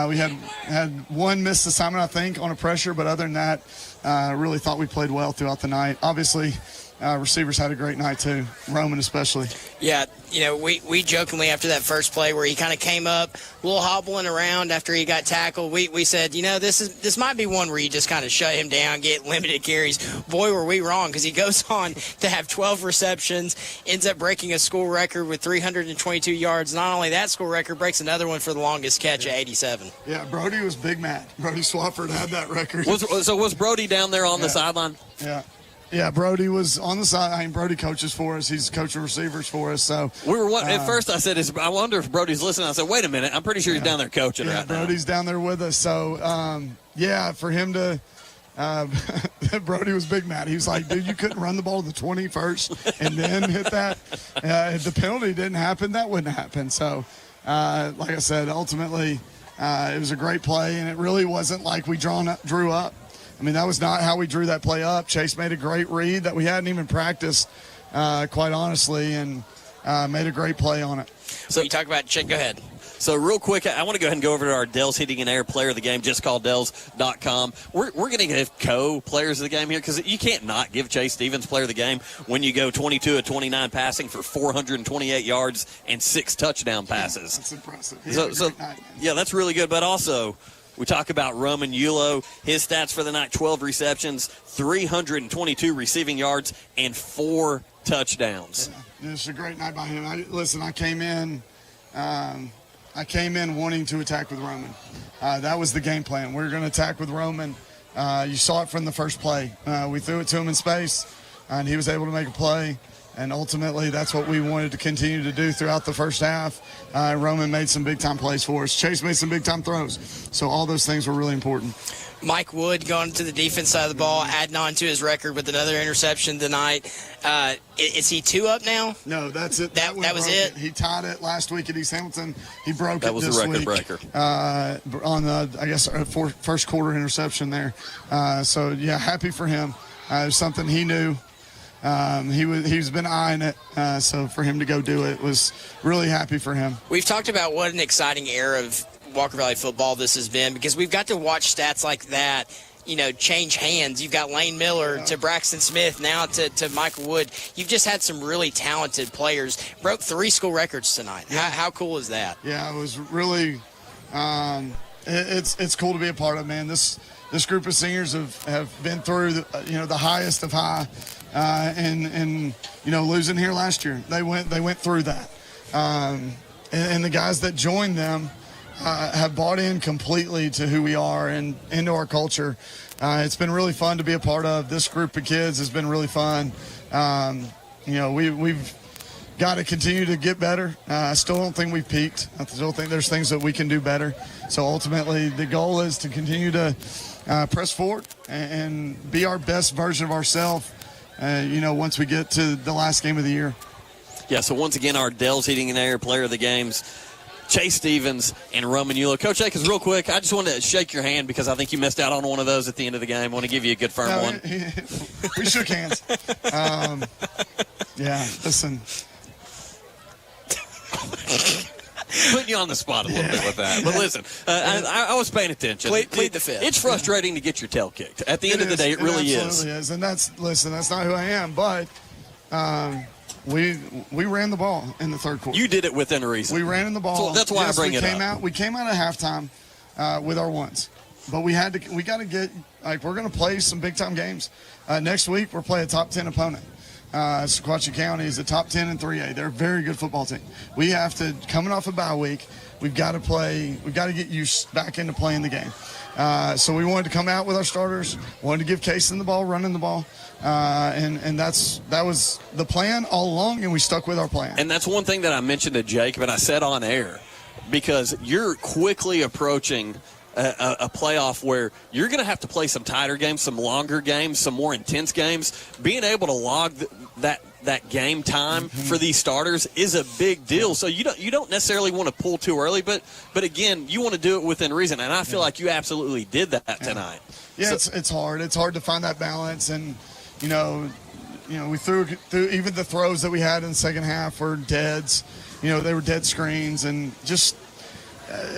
We had one missed assignment, I think, on a pressure, but other than that, I really thought we played well throughout the night. Obviously, receivers had a great night too, Roman especially. Yeah, we jokingly after that first play where he kind of came up, a little hobbling around after he got tackled, we said, this might be one where you just kind of shut him down, get limited carries. Boy, were we wrong, because he goes on to have 12 receptions, ends up breaking a school record with 322 yards. Not only that school record, breaks another one for the longest catch at 87. Yeah, Brody was big mad. Brody Swafford had that record. So was Brody down there on the sideline? Yeah. Yeah, Brody was on the side. I mean, Brody coaches for us. He's coaching receivers for us. So we were at first. I said, "I wonder if Brody's listening." I said, "Wait a minute. I'm pretty sure he's down there coaching right now." Brody's down there with us. So for him to, Brody was big mad. He was like, "Dude, you couldn't run the ball to the 20 first and then hit that. If the penalty didn't happen, that wouldn't happen." So, like I said, ultimately, it was a great play, and it really wasn't like we drew up. I mean, that was not how we drew that play up. Chase made a great read that we hadn't even practiced, quite honestly, and made a great play on it. So you talk about Chick, go ahead. So real quick, I want to go ahead and go over to our Dell's Heating and Air Player of the Game, just call Dells.com. We're going to give players of the game here, because you can't not give Chase Stevens Player of the Game when you go 22 of 29 passing for 428 yards and 6 touchdown passes. That's impressive. Yeah, that's really good. But also, we talk about Roman Yulo. His stats for the night: 12 receptions, 322 receiving yards, and 4 touchdowns. Yeah, it's a great night by him. I came in wanting to attack with Roman. That was the game plan. We were going to attack with Roman. You saw it from the first play. We threw it to him in space, and he was able to make a play. And ultimately, that's what we wanted to continue to do throughout the first half. Roman made some big-time plays for us. Chase made some big-time throws. So all those things were really important. Mike Wood going to the defense side of the ball, adding on to his record with another interception tonight. Is he 2 up now? No, that's it. That was it? He tied it last week at East Hamilton. He broke that it this week. That was a record breaker. On the, first quarter interception there. Happy for him. It was something he knew. He's been eyeing it, so for him to go do it was really happy for him. We've talked about what an exciting era of Walker Valley football this has been, because we've got to watch stats like that, change hands. You've got Lane Miller to Braxton Smith, now to Michael Wood. You've just had some really talented players. Broke 3 school records tonight. Yeah. How cool is that? Yeah, it was really it's cool to be a part of, man. This group of seniors have been through the highest of high. And losing here last year, they went through that, and the guys that joined them have bought in completely to who we are and into our culture. It's been really fun to be a part of. This group of kids has been really fun. We've got to continue to get better. I still don't think we've peaked. I still think there's things that we can do better. So ultimately, the goal is to continue to press forward and be our best version of ourselves, once we get to the last game of the year. Yeah, so once again, our Dell's Heating and Air player of the games, Chase Stevens and Roman Euler. Coach Akins, real quick, I just wanted to shake your hand because I think you missed out on one of those at the end of the game. I want to give you a good firm one. We shook hands. Listen. Putting you on the spot a little bit with that. But listen, I was paying attention. Plead the fifth. It's frustrating to get your tail kicked. At the end of the day, it really is. It absolutely is. And that's not who I am. But we ran the ball in the third quarter. You did it within reason. We ran in the ball. So that's why I bring it up. We came out at halftime with our ones. But we got to get, we're going to play some big-time games. Next week, we're playing a top 10 opponent. Sequatchie County is a top 10 in 3A. They're a very good football team. We have to, coming off a bye week, we've got to get used back into playing the game. So we wanted to come out with our starters, wanted to give Kaysen the ball, running the ball. And that was the plan all along, and we stuck with our plan. And that's one thing that I mentioned to Jake, but I said on air, because you're quickly approaching a playoff where you're going to have to play some tighter games, some longer games, some more intense games. Being able to log that game time for these starters is a big deal. So you don't necessarily want to pull too early, but again, you want to do it within reason. And I feel like you absolutely did that tonight. Yeah, so, it's hard. It's hard to find that balance, and we threw even the throws that we had in the second half were deads. They were dead screens, and just.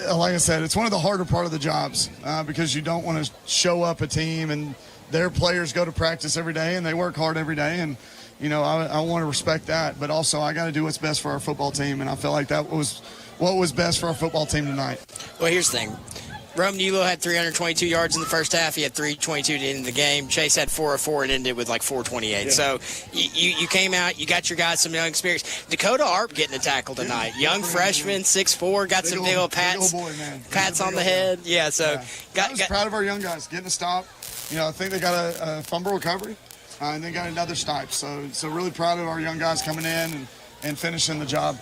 Like I said, it's one of the harder part of the jobs because you don't want to show up a team and their players go to practice every day and they work hard every day. And, I want to respect that. But also I got to do what's best for our football team. And I feel like that was what was best for our football team tonight. Well, here's the thing. Roman Euler had 322 yards in the first half. He had 322 to end the game. Chase had 404 and ended with 428. Yeah. So you came out, you got your guys some young experience. Dakota Arp getting a tackle tonight. Young freshman, 6'4", got some big old pats. Big old boy, man. Pats on the head. Yeah, so. I was proud of our young guys getting a stop. I think they got a fumble recovery and they got another stop. So really proud of our young guys coming in and finishing the job.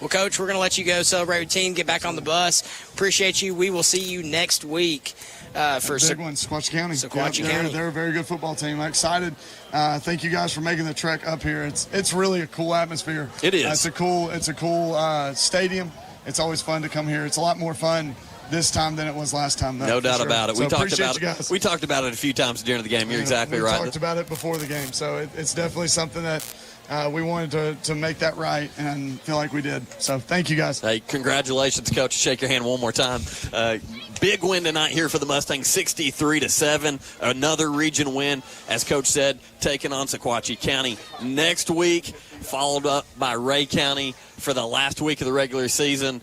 Well, Coach, we're going to let you go celebrate with team, get back on the bus. Appreciate you. We will see you next week for big one, Sequatchie County. County. They're a very good football team. I'm excited. Thank you guys for making the trek up here. It's really a cool atmosphere. It is. It's a cool stadium. It's always fun to come here. It's a lot more fun this time than it was last time, though. No doubt about it. So we talked about it a few times during the game. You're exactly right. We talked about it before the game, so it's definitely something that we wanted to make that right and feel like we did. So thank you, guys. Hey, congratulations, Coach. Shake your hand one more time. Big win tonight here for the Mustangs, 63-7. Another region win, as Coach said, taking on Sequatchie County next week, followed up by Ray County for the last week of the regular season.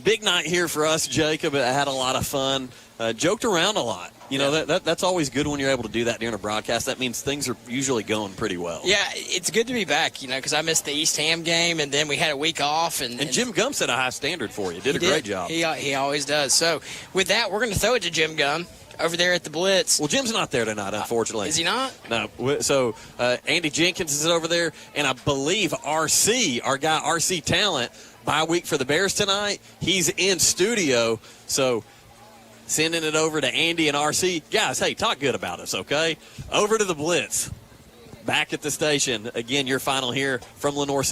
Big night here for us, Jacob. I had a lot of fun. Joked around a lot. That's always good when you're able to do that during a broadcast. That means things are usually going pretty well. Yeah, it's good to be back, because I missed the East Ham game, and then we had a week off. And Jim Gum set a high standard for you. Did a great job. He always does. So with that, we're going to throw it to Jim Gum over there at the Blitz. Well, Jim's not there tonight, unfortunately. Is he not? No. So Andy Jenkins is over there, and I believe RC, our guy RC Talent, bye week for the Bears tonight. He's in studio, so sending it over to Andy and RC. Guys, hey, talk good about us, okay? Over to the Blitz. Back at the station. Again, your final here from Lenoir City.